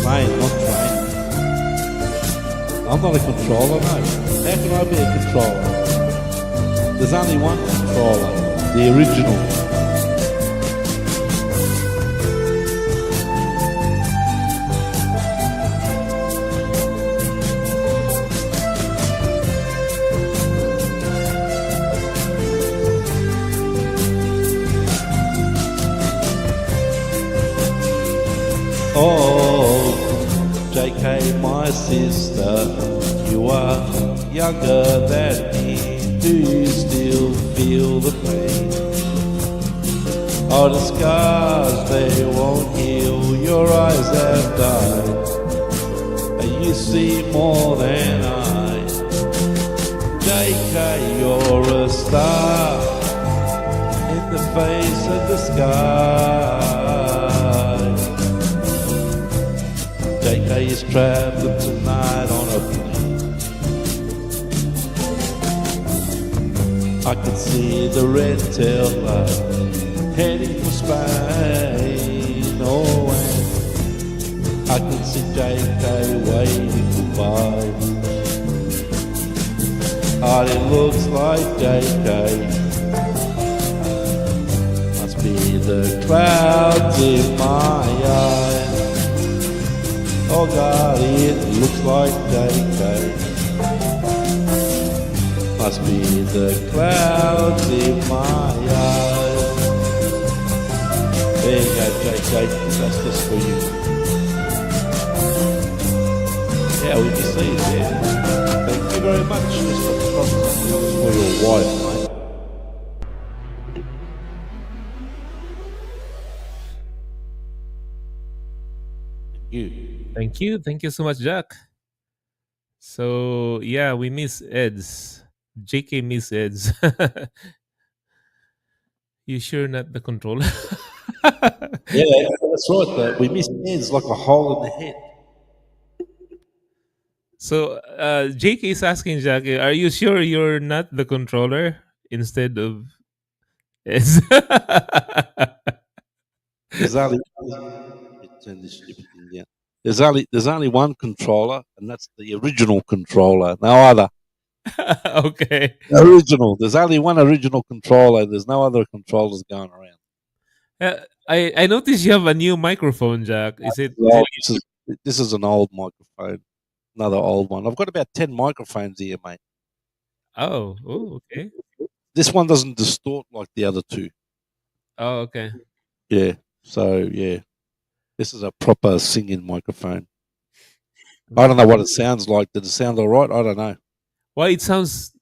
Train, not train. I'm not a controller, no. How can I be a controller? There's only one controller. The original. Oh, JK, my sister, you are younger than me. Do you still feel the pain? Oh, the scars, they won't heal. Your eyes have died. You see more than I. JK, you're a star in the face of the sky. JK is traveling tonight on a plane. I can see the red tail light heading for Spain. Oh, and I can see JK waving goodbye. Oh, it looks like JK. Must be the clouds in my eyes. Oh God, it looks like JK. Must be the clouds in my eyes. There you go, JK. That's just for you. Yeah, we can see it there. Thank you very much. Just for your wife, mate. You. Thank you so much, Jack. So yeah, we miss Eds. JK miss Eds. You sure not the controller? Yeah, that's right. We miss heads like a hole in the head. So JK is asking Jack, are you sure you're not the controller instead of Eds? There's only turn this stupid thing down. There's only one controller, and that's the original controller. No other. Okay. Original. There's only one original controller. There's no other controllers going around. I noticed you have a new microphone, Jack. Is it? Well, this is an old microphone. Another old one. I've got about 10 microphones here, mate. Oh, okay. This one doesn't distort like the other two. Oh, okay. Yeah. So yeah, this is a proper singing microphone. I don't know what it sounds like. Did it sound all right? I don't know. Well, it sounds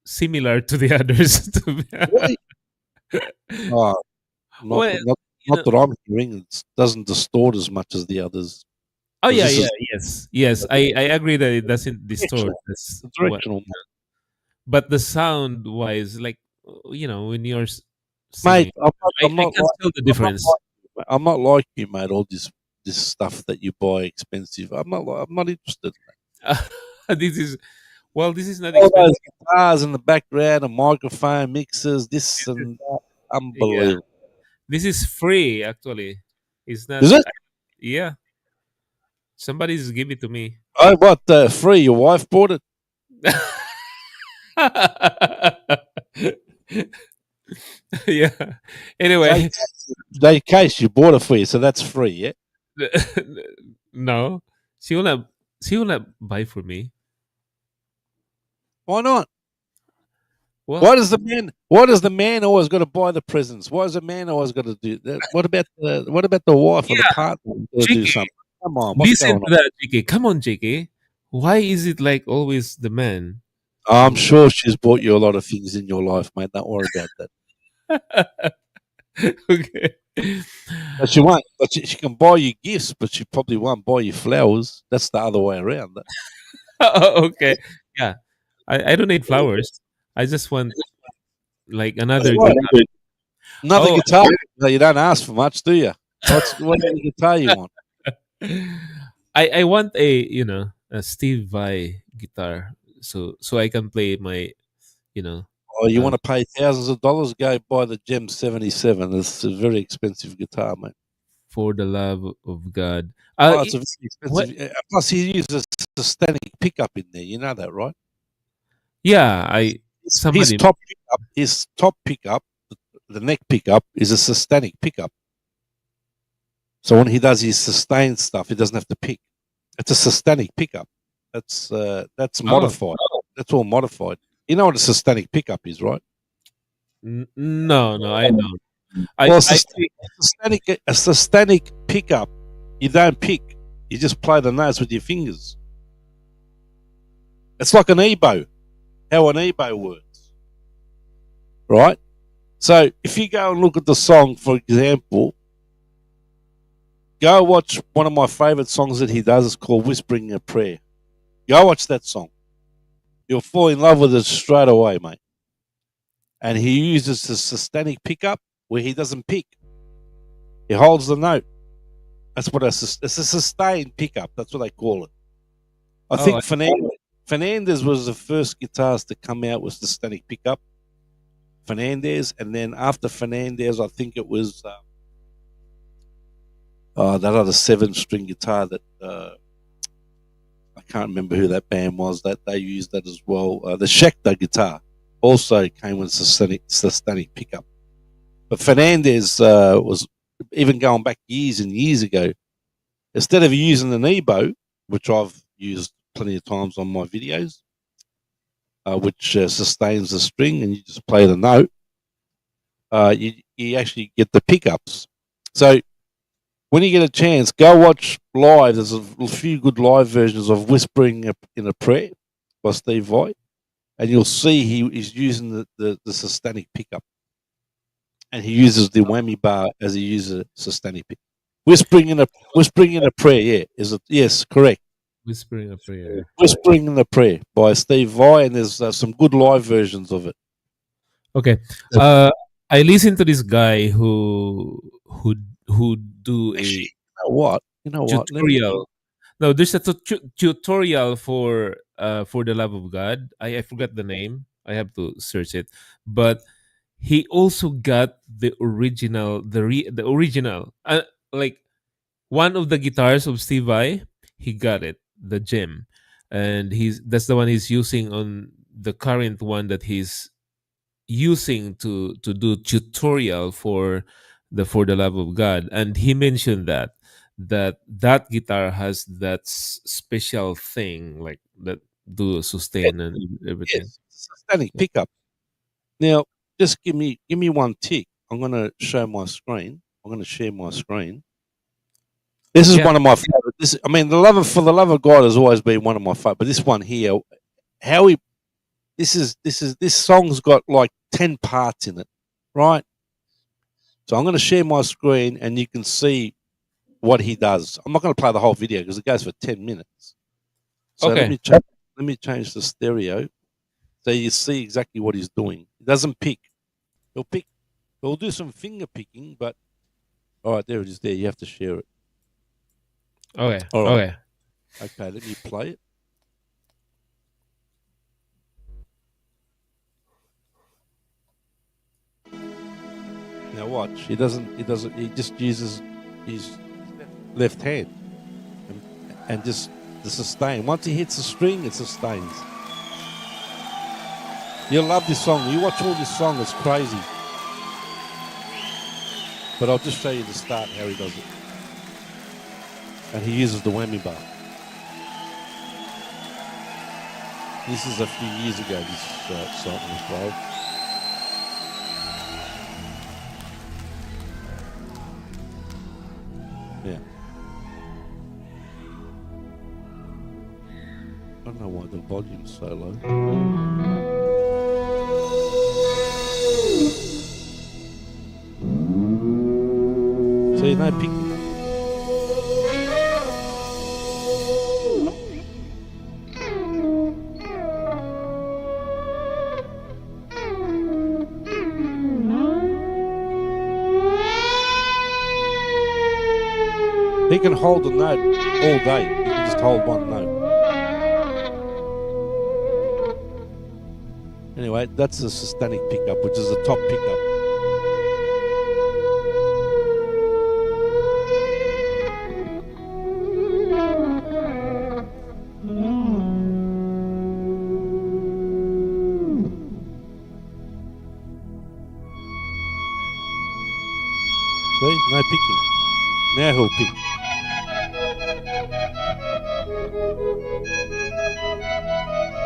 similar to the others. Really? Oh, not, Well, not, not that I'm hearing. It doesn't distort as much as the others. Oh 'Cause yeah, this yeah, is yes. I agree that it doesn't distort. That's It's what, directional, but the sound wise, like when you're mate. singing, I I'm not can like tell the difference. I'm not like you, mate. All this stuff that you buy expensive. I'm not interested. This is this is not All expensive. those guitars in the background, a microphone, mixers, this and that. Yeah, Unbelievable. this is free actually. It's not. Is it? Yeah, somebody's give it to me. Oh, what? Free? Your wife bought it? Yeah. Anyway, Case, you bought it for you, so that's free, yeah? no, she will not buy for me. Why not? Well, Why does the man always got to buy the presents? Why does the man always got to do that? What about the wife or the yeah, partner got to do JK, something? Come on, what's listen going to on? that, JK. Come on, JK. Why is it like always the man? I'm sure she's bought you a lot of things in your life, mate. Don't worry about that. Okay. But she won't. But she can buy you gifts, but she probably won't buy you flowers. That's the other way around. Okay. Yeah. I don't need flowers. I just want like another Right. guitar. Another Oh, guitar. No, you don't ask for much, do you? What kind of guitar you want? I want a Steve Vai guitar so I can play my you know Oh, you uh, want to pay thousands of dollars? Go buy the Gem 77. It's a very expensive guitar, mate. for the love of God. Oh, it's a very What? expensive. Plus, he uses a static pickup in there. You know that, right? Yeah, His, his somebody. top pickup, his top pickup, the neck pickup, is a sustainic pickup. So when he does his sustain stuff, he doesn't have to pick. It's a sustainic pickup. That's modified. That's all modified. You know what a sustainic pickup is, right? No, I don't. Well, I think a sustainic pickup You don't pick. You just play the notes with your fingers. It's like an ebow, how an ebow works, right? So if you go and look at the song, for example, go watch one of my favourite songs that he does. It's called Whispering a Prayer. Go watch that song. You'll fall in love with it straight away, mate. And he uses the systemic pickup where he doesn't pick. He holds the note. That's what it's a sustained pickup. That's what they call it. I think Fernandez was the first guitarist to come out with systemic pickup. Fernandez, and then after Fernandez, I think it was that other 7-string guitar that I can't remember who that band was. That they used that as well. The Schecter guitar also came with systemic pickup. But Fernandez was, even going back years and years ago, instead of using an ebow, which I've used plenty of times on my videos, which sustains the string and you just play the note, you actually get the pickups. So when you get a chance, go watch live. There's a few good live versions of Whispering in a Prayer by Steve Vai, and you'll see he is using the systemic pickup. And he uses the whammy bar as he uses a systemic pick. Whispering in a Prayer, yeah. Is it? Yes, correct. Whispering a Prayer. Whispering in a Prayer by Steve Vai, and there's some good live versions of it. Okay. I listened to this guy who do Actually, you know what? tutorial. No, there's a tutorial for the love of God. I forgot the name. I have to search it. But he also got the original, the original, like one of the guitars of Steve Vai. He got it, the gem, and that's the one he's using on the current one that he's using to do tutorial for the love of God. And he mentioned that guitar has that special thing, like that do sustain and everything. Yes, systemic pickup. Now, just give me one tick. I'm going to show my screen. I'm going to share my screen. This is one of my favorite. For the love of God has always been one of my favorite. But this one here, this song's got like 10 parts in it, right? So I'm going to share my screen, and you can see what he does. I'm not going to play the whole video because it goes for 10 minutes. So Okay. let me change the stereo so you see exactly what he's doing. He doesn't pick. He'll do some finger picking, but all right, there it is. There, you have to share it. Okay. All right. Okay. Okay, let me play it. Now watch. He just uses his left hand and just the sustain. Once he hits the string, it sustains. You'll love this song. You watch all this song, it's crazy. But I'll just show you the start, how he does it. And he uses the whammy bar. This is a few years ago, this song was played. Yeah. I don't know why the volume's so low. See, no picking. He can hold the note all day. He can just hold one note. Anyway, that's the systemic pickup, which is the top pickup. See? No picking. Now he'll pick.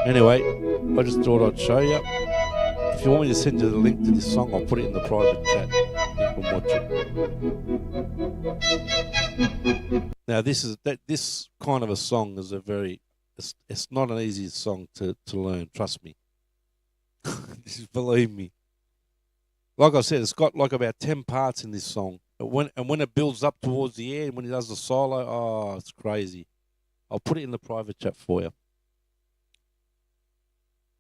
Anyway, I just thought I'd show you. If you want me to send you the link to this song, I'll put it in the private chat. You can watch it. Now this kind of a song is a very it's not an easy song to learn. Trust me, just believe me. Like I said, it's got like about 10 parts in this song. But when it builds up towards the end, when he does the solo, oh, it's crazy. I'll put it in the private chat for you,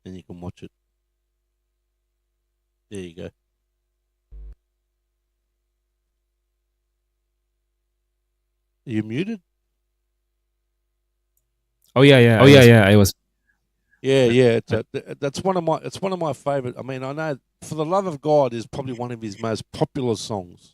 and you can watch it. There you go. Are you muted? Oh yeah. I was. Yeah. That's one of my favorite. I mean, I know "For the Love of God" is probably one of his most popular songs.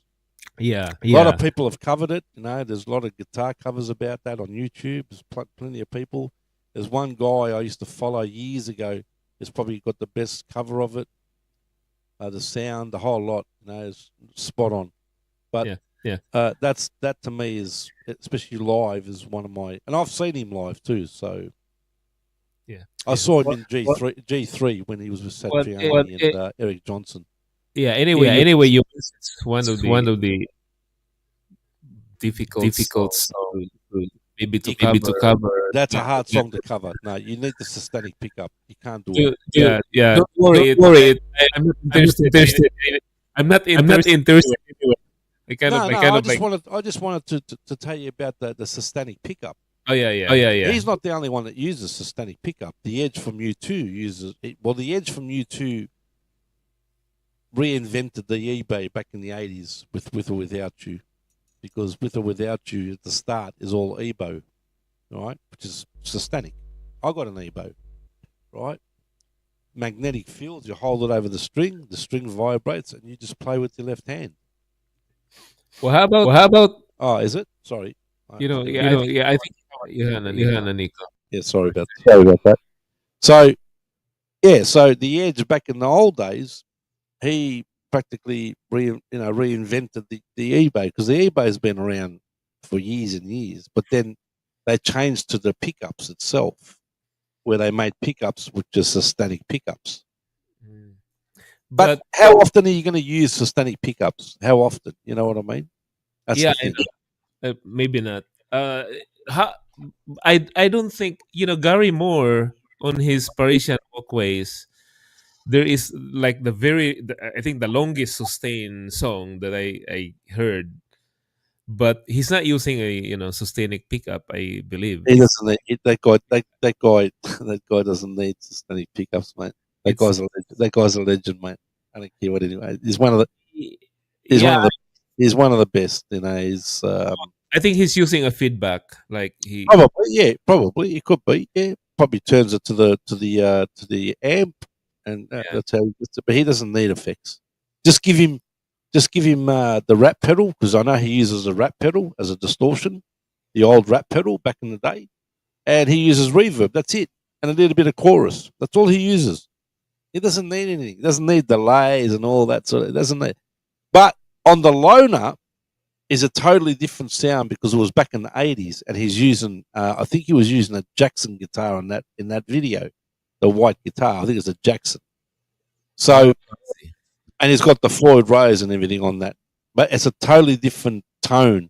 Yeah. A lot of people have covered it. You know, there's a lot of guitar covers about that on YouTube. There's plenty of people. There's one guy I used to follow years ago. He's probably got the best cover of it. The sound, the whole lot, you know, is spot on. But Yeah. that to me is, especially live, is one of my. And I've seen him live too. So Yeah. I saw him in G3 when he was with Satriani and Eric Johnson. Yeah. Anyway, it's one of the difficult songs maybe to cover. That's a hard song to cover. No, you need the systemic pickup. You can't do it. Yeah. Don't Don't worry. I'm not interested. I'm not interested. Anyway. I just wanted to tell you about the systemic pickup. Oh yeah. He's not the only one that uses systemic pickup. The Edge from U2 uses it. Well, the Edge from U2 reinvented the eBay back in the 80s with or without you, because with or without you at the start is all EBO, right? Which is systemic. I got an EBO, right? Magnetic fields. You hold it over the string vibrates, and you just play with your left hand. Well, how about Oh, is it? Sorry. I think Nico. Yeah, sorry about that. So, yeah, so the Edge back in the old days, he practically reinvented the eBay, because the eBay has been around for years and years, but then they changed to the pickups itself, where they made pickups with just systemic pickups. But how often are you going to use systemic pickups? How often? You know what I mean? That's the thing. Maybe not. I don't think Gary Moore on his Parisian Walkways. There is like I think the longest sustained song that I heard, but he's not using a sustaining pickup, I believe. He doesn't need that guy. That guy doesn't need systemic pickups, mate. That guy's a legend, mate. I don't care what anyway. He's one of the best. You know, he's. I think he's using a feedback, like he probably it could be, probably turns it to the amp, and that's how he gets it. But he doesn't need effects. Just give him the rat pedal, because I know he uses a rat pedal as a distortion, the old rat pedal back in the day, and he uses reverb. That's it, and a little bit of chorus. That's all he uses. He doesn't need anything. He doesn't need delays and all that sort of. It doesn't need. But on the loner is a totally different sound, because it was back in the 80s, and he's using. I think he was using a Jackson guitar in that video, the white guitar. I think it's a Jackson. So, and he's got the Floyd Rose and everything on that, but it's a totally different tone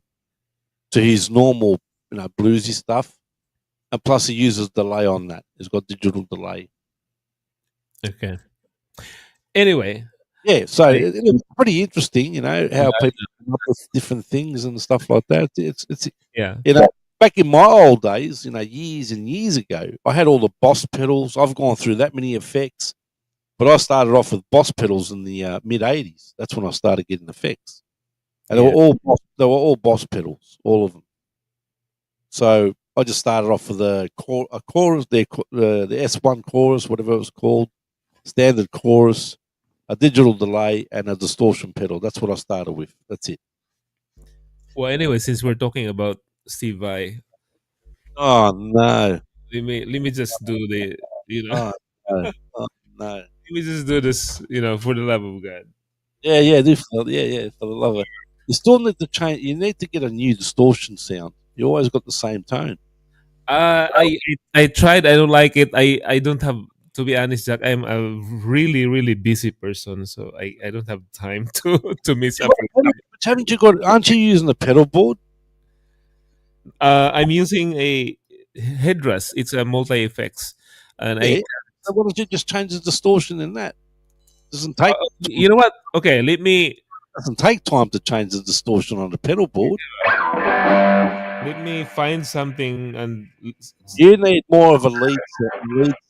to his normal, bluesy stuff. And plus, he uses delay on that. He's got digital delay. Okay. Anyway. Yeah, so it's pretty interesting, how people come up with different things and stuff like that. It's back in my old days, years and years ago, I had all the Boss pedals. I've gone through that many effects, but I started off with Boss pedals in the mid '80s. That's when I started getting effects, and they were all Boss pedals, all of them. So I just started off with a chorus, the S1 chorus, whatever it was called, standard chorus, a digital delay, and a distortion pedal. That's what I started with. That's it. Well, anyway, since we're talking about Steve Vai, oh no, let me just do the Oh no, no. Let me just do this, for the love of God. Yeah, for the love of it. You still need to change. You need to get a new distortion sound. You always got the same tone. I tried. I don't like it. I don't have. To be honest, Jack, I'm a really, really busy person, so I don't have time to mix up. Haven't you got? Aren't you using the pedal board? I'm using a headrest. It's a multi effects, and I. Yeah. So why don't you just change the distortion in that? Doesn't take You know what? Okay, let me doesn't take time to change the distortion on the pedal board. find something and You need more of a lead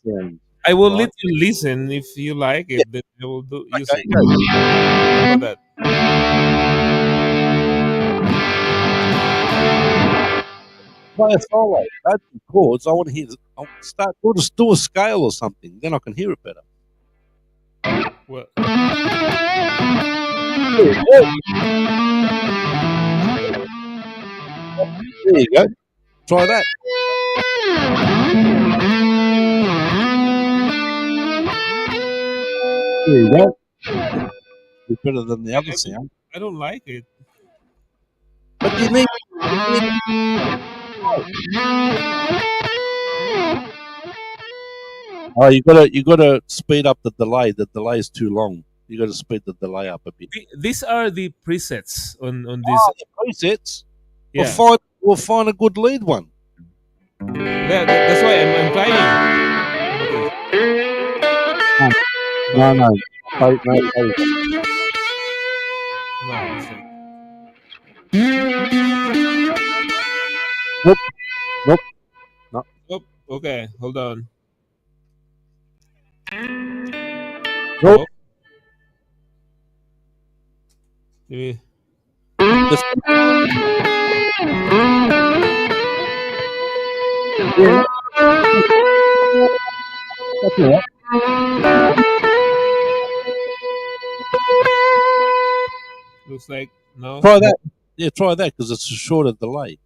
sound, I will right? let you listen if you like Yeah. it. Then I will do use Okay. it. Go. How about that? Play a solo. Don't do chords. I want to hear. I want to start. Do a scale or something. Then I can hear it better. Well, There you go. There you go. Try that. There you go. It's better than the other I don't, sound. I don't like it. But you need. Oh, you gotta speed up the delay. The delay is too long. You got to speed the delay up a bit. These are the presets on this. Oh, the presets. We'll Yeah, find we'll find a good lead one. that's why I'm trying. No, no, No, no, no, no, no. no, it's not. Nope, nope, no. Oh, okay. Hold on. Nope. Oh, maybe. Just, yeah, that's all right. Looks like no. Try that. Yeah, try that because it's a shorter delay.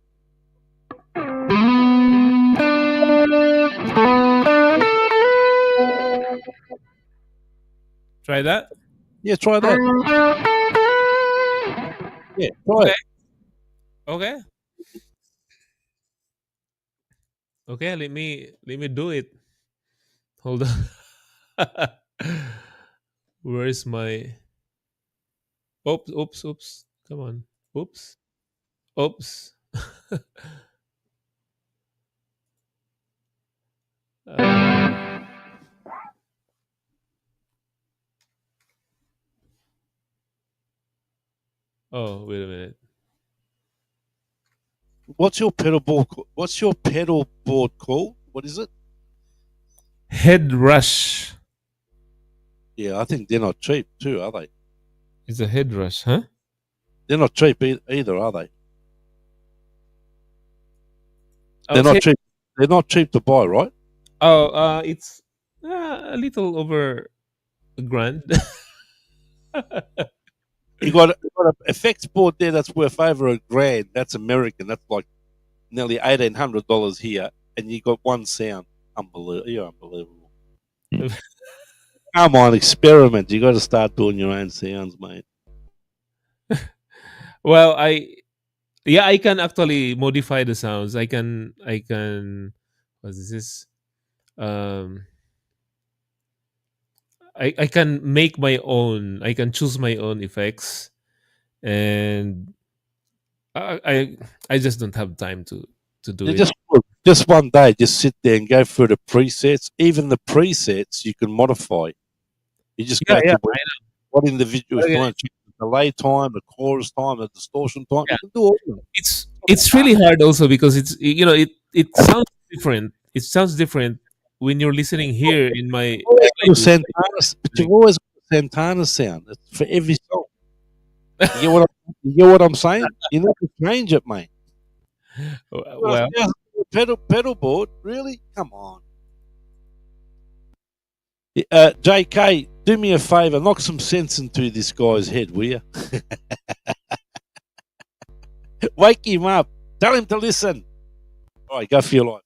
Try that. Yeah, try that. Yeah, try Okay. it. Okay. Okay. Let me do it. Hold on. Where's my? Oops! Oops! Oops! Come on. Oops! Oops! uh, oh, wait a minute. What's your pedal board? What's your pedal board called? What is it? Head rush. Yeah, I think they're not cheap too, are they? It's a head rush, huh? They're not cheap either, are they? They're not Okay. cheap. They're not cheap to buy, right? Oh, it's a little over a grand. You got an effects board there that's worth over $1,000. That's American. That's like nearly $1,800 here, and you got one sound. Unbelievable! You're unbelievable. Come on, experiment. You got to start doing your own sounds, mate. Well, yeah, I can actually modify the sounds. I can what is this? Um I can make my own. I can choose my own effects, and I I, I just don't have time to do You it. just one day, just sit there and go through the presets. Even the presets you can modify. You just Yeah, go yeah, to what individual, if you okay, want to change the delay time, the chorus time, the distortion time, yeah. you can do all of it. It's really hard also because it sounds different. It sounds different when you're listening here in my Always got a my Santana, but you've recording. always got a Santana sound. It's for every song. You get what I'm saying? You need to change it, mate. Well, Pedal board, really? Come on. JK, do me a favour, knock some sense into this guy's head, will you? Wake him up. Tell him to listen. All right, go for your life.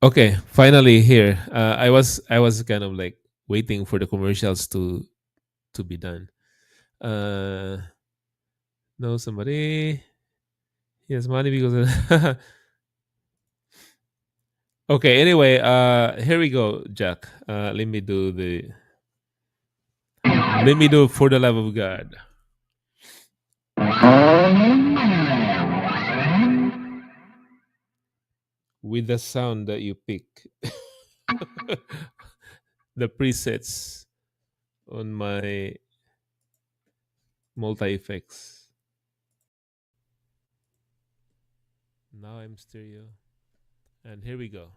okay, finally here. I was kind of like waiting for the commercials to be done. Uh, no, somebody. Yes, money because okay, anyway, here we go, Jack. Let me do For the Love of God with the sound that you pick. The presets on my multi effects. Now I'm stereo. And here we go.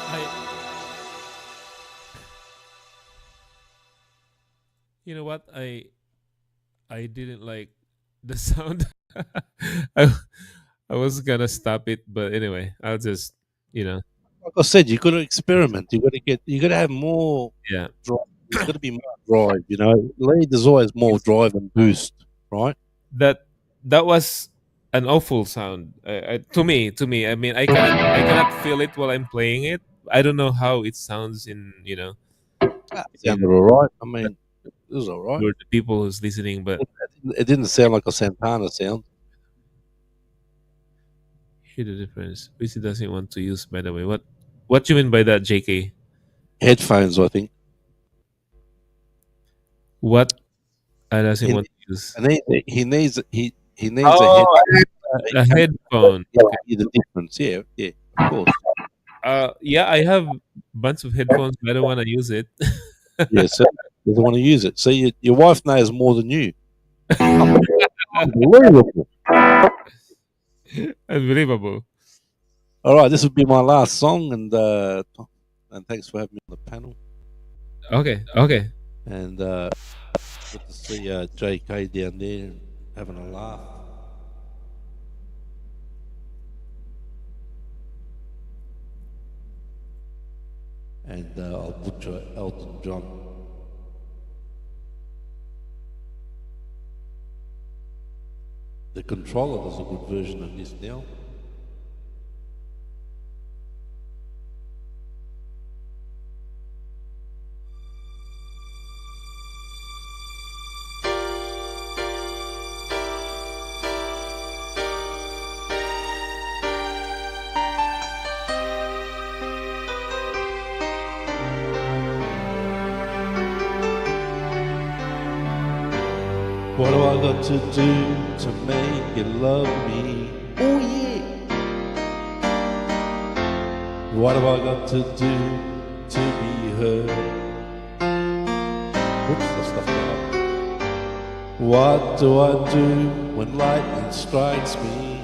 I, you know what? I didn't like the sound. I I was gonna stop it, but anyway, I'll just you know Like I said, you got to experiment. You got to have more yeah. drive. There's got to be more drive. You know, lead there's always more drive and boost, right? That that was an awful sound to me. I mean, I cannot feel it while I'm playing it. I don't know how it sounds in Sounded in all right. I mean, it was all right. for the people who's listening, but It didn't sound like a Santana sound. hear the difference. PC doesn't want to use, by the way. What you mean by that, JK? Headphones, I think. What I doesn't He, want to use? he needs a head. Oh, a headphone. Yeah, Okay. hear the difference. Yeah, yeah, of course. Yeah, I have bunch of headphones, but I don't want to use it. Yeah, so doesn't want to use it. See, your wife knows more than you. Unbelievable. Unbelievable. All right, this will be my last song, and thanks for having me on the panel. Okay, okay. And good to see JK down there having a laugh. And I'll butcher Elton John. The Controller does a good version of this now. What do I got to do to make you love me? Oh yeah. What have I got to do to be heard? Whoops, that's stuff like that. What do I do when lightning strikes me?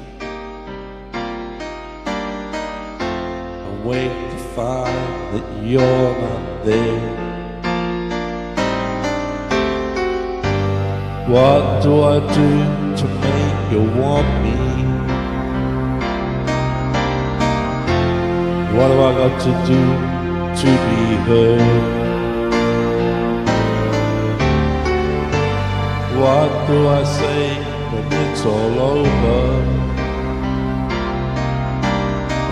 I wait to find that you're not there. What do I do to make you want me? What have I got to do to be heard? What do I say when it's all over?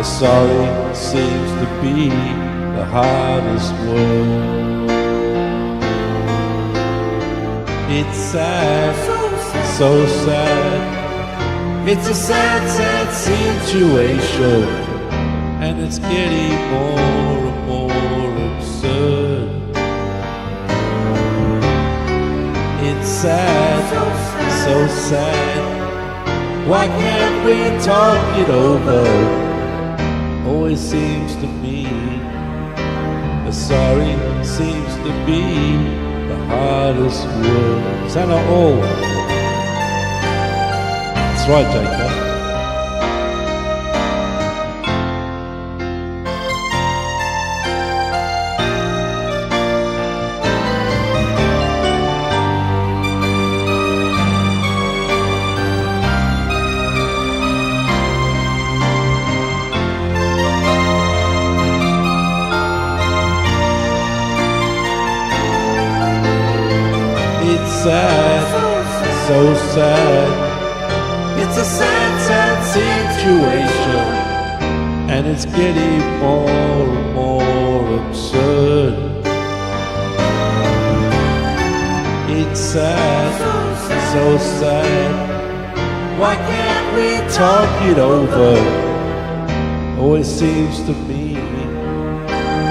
Sorry seems to be the hardest word. It's sad, so sad. It's a sad, sad situation, and it's getting more and more absurd. It's sad, so sad. Why can't we talk it over? Always seems to me, the sorry seems to be the hardest word. Is that not all? That's right, JK. It's sad, so sad. It's a sad, sad situation, and it's getting more and more absurd. It's sad, so sad. Why can't we talk it over? Always seems to me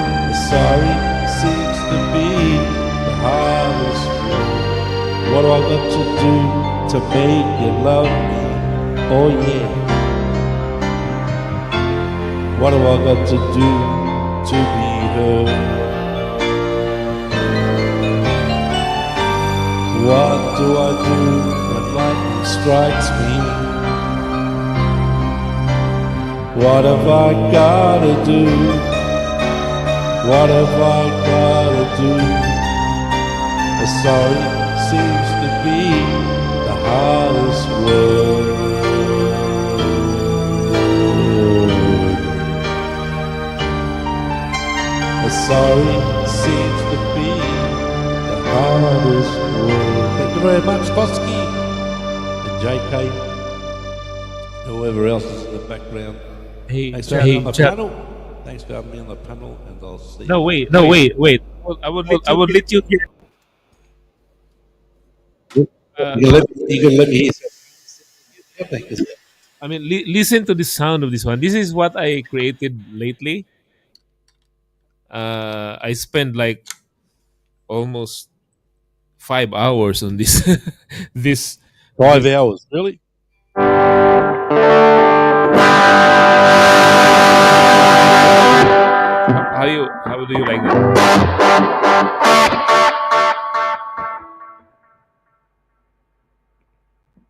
the sorry seems to be the hardest word. What do I got to do to make you love me? Oh yeah. What have I got to do to be heard? What do I do when lightning strikes me? What have I gotta do What have I gotta do? Sorry seems to be the hardest word. Sorry seems to be the hardest word. Thank you very much, Totskie and JK, whoever else is in the background. Hey, Thanks for having me on the Chad. panel. Thanks for having me on the panel, and I'll see No, you. wait, wait. I would let you hear. You can let me hear something. I mean, listen to the sound of this one. This is what I created lately. I spent like almost 5 hours on this. this 5 hours, really? how do you like that?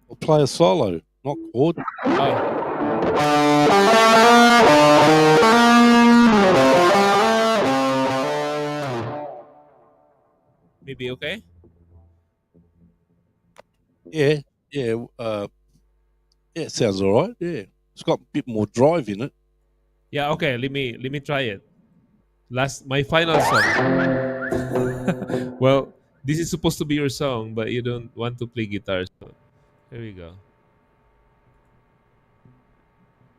I'll play a solo, not chord. Oh. Maybe okay. Yeah, yeah, yeah. It sounds all right. Yeah, it's got a bit more drive in it. Yeah, okay. Let me try it. My final song. Well, this is supposed to be your song, but you don't want to play guitar. So here we go.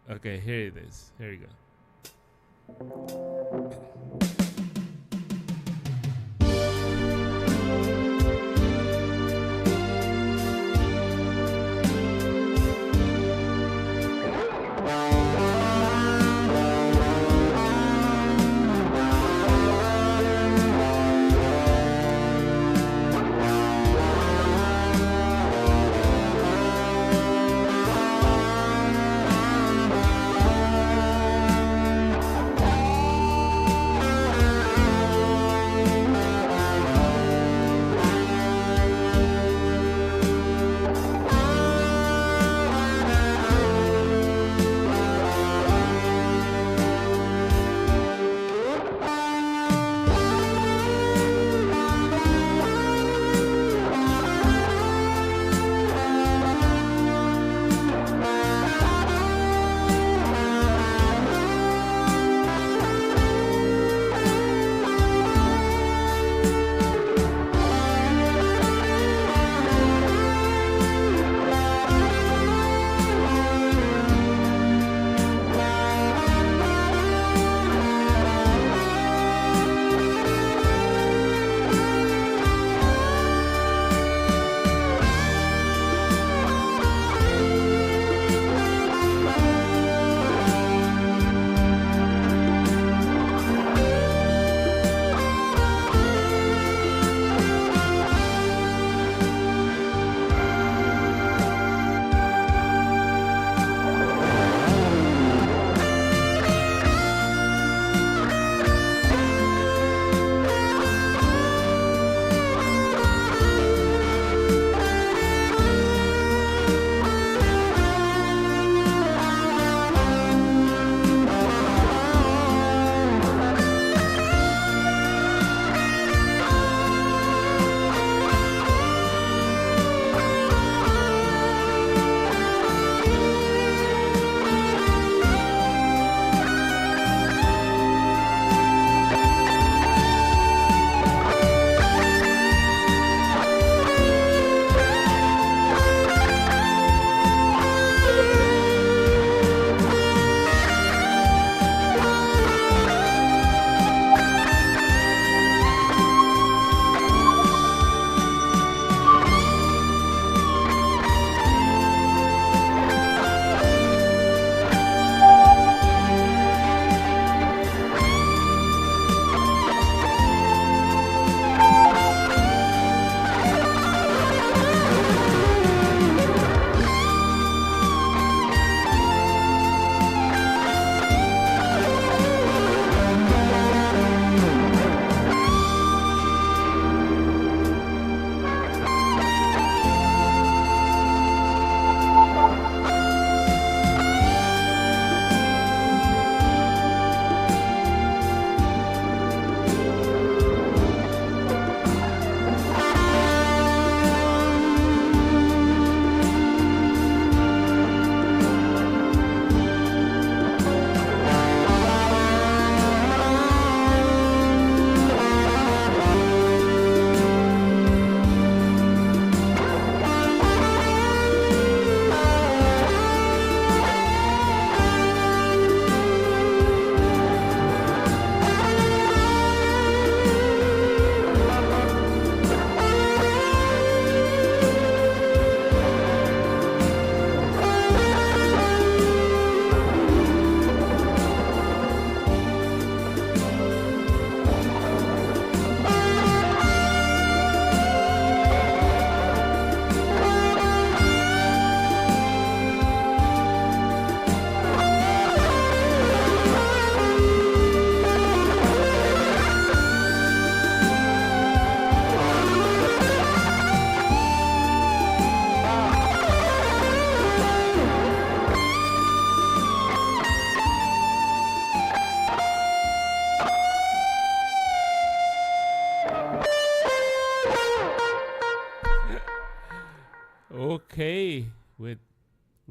Okay, here it is. Here we go.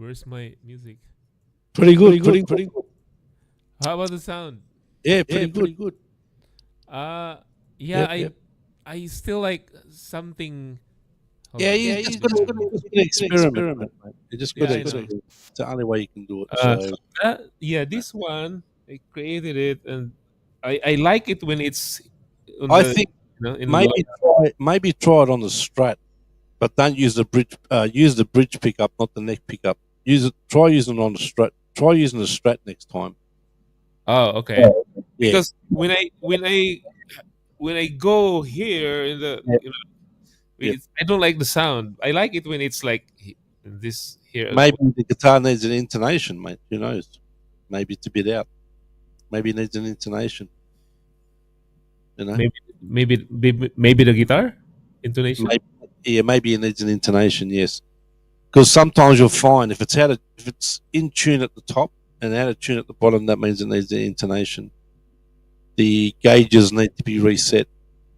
Where's my music? Pretty good, pretty good. How about the sound? Yeah, pretty good. Uh yeah, Yep, I yep. I still like something. Hold Yeah, on. you just got to experiment, mate. You just got Yeah, to I know. experiment. It's the only way you can do it. Uh, So yeah, this one I created it, and I like it when it's on I the think in low. maybe try it on the Strat, but don't use the bridge. Use the bridge pickup, not the neck pickup. Use it. Try using it on the Strat. Try using the Strat next time. Oh, okay. Yeah, Because when I go here in the yeah, yeah. I don't like the sound. I like it when it's like this here as Maybe well. the guitar needs an intonation, mate. Who knows? Maybe it's a bit out. Maybe it needs an intonation. You know, Maybe the guitar intonation. maybe yeah, maybe it needs an intonation. Yes, because sometimes you'll find if it's in tune at the top and out of tune at the bottom, that means it needs an intonation. The gauges need to be reset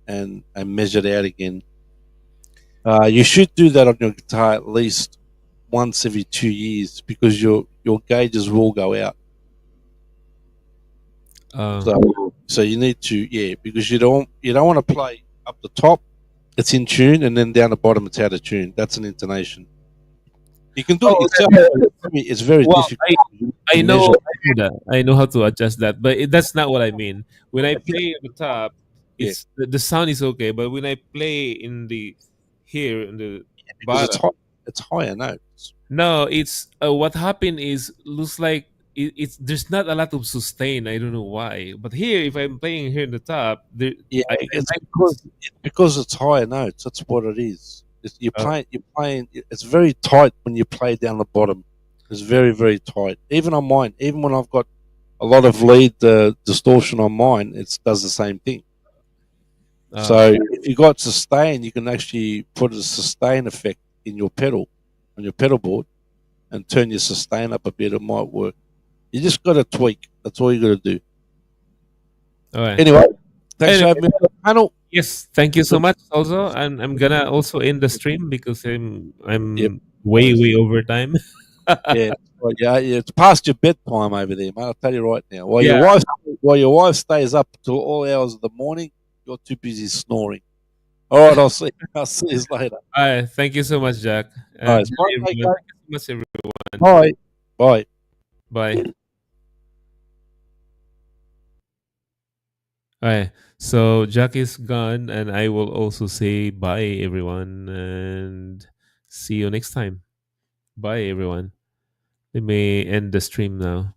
and measured out again. You should do that on your guitar at least once every 2 years because your gauges will go out. Uh, So you need to because you don't want to play up the top it's in tune and then down the bottom it's out of tune. That's an intonation. You can do it oh, yourself. It's very well, difficult I to know measure. I know that. I know how to adjust that, but that's not what I mean. When I play at the top, Yeah, it's the sound is okay, but when I play in the here in the because bottom, it's higher notes. no, it's what happened is looks like it's there's not a lot of sustain. I don't know why, but here if I'm playing here in the top, Yeah, I it's like because it's higher notes. That's what it is. uh, You're playing. It's very tight when you play down the bottom. It's very very tight. Even on mine, even when I've got a lot of lead distortion on mine, it does the same thing. uh, So if you got sustain, you can actually put a sustain effect in your pedal on your pedal board and turn your sustain up a bit. It might work. You just got to tweak. That's all you got to do. okay. Anyway, thanks for Anyway, having me on the panel. yes, thank you so much. Also, and I'm gonna also end the stream because Yep. I'm way over time. Yeah, well, yeah, it's past your bedtime over there, mate. I'll tell you right now. Yeah. While your wife stays up till all hours of the morning, you're too busy snoring. All right, I'll see you later. All right. Thank you so much, Jack. All right, And bye, everyone, mate, thank you so much, everyone. bye, bye. Bye. All right. So Jack is gone, and I will also say bye, everyone, and see you next time. Bye, everyone. Let me end the stream now.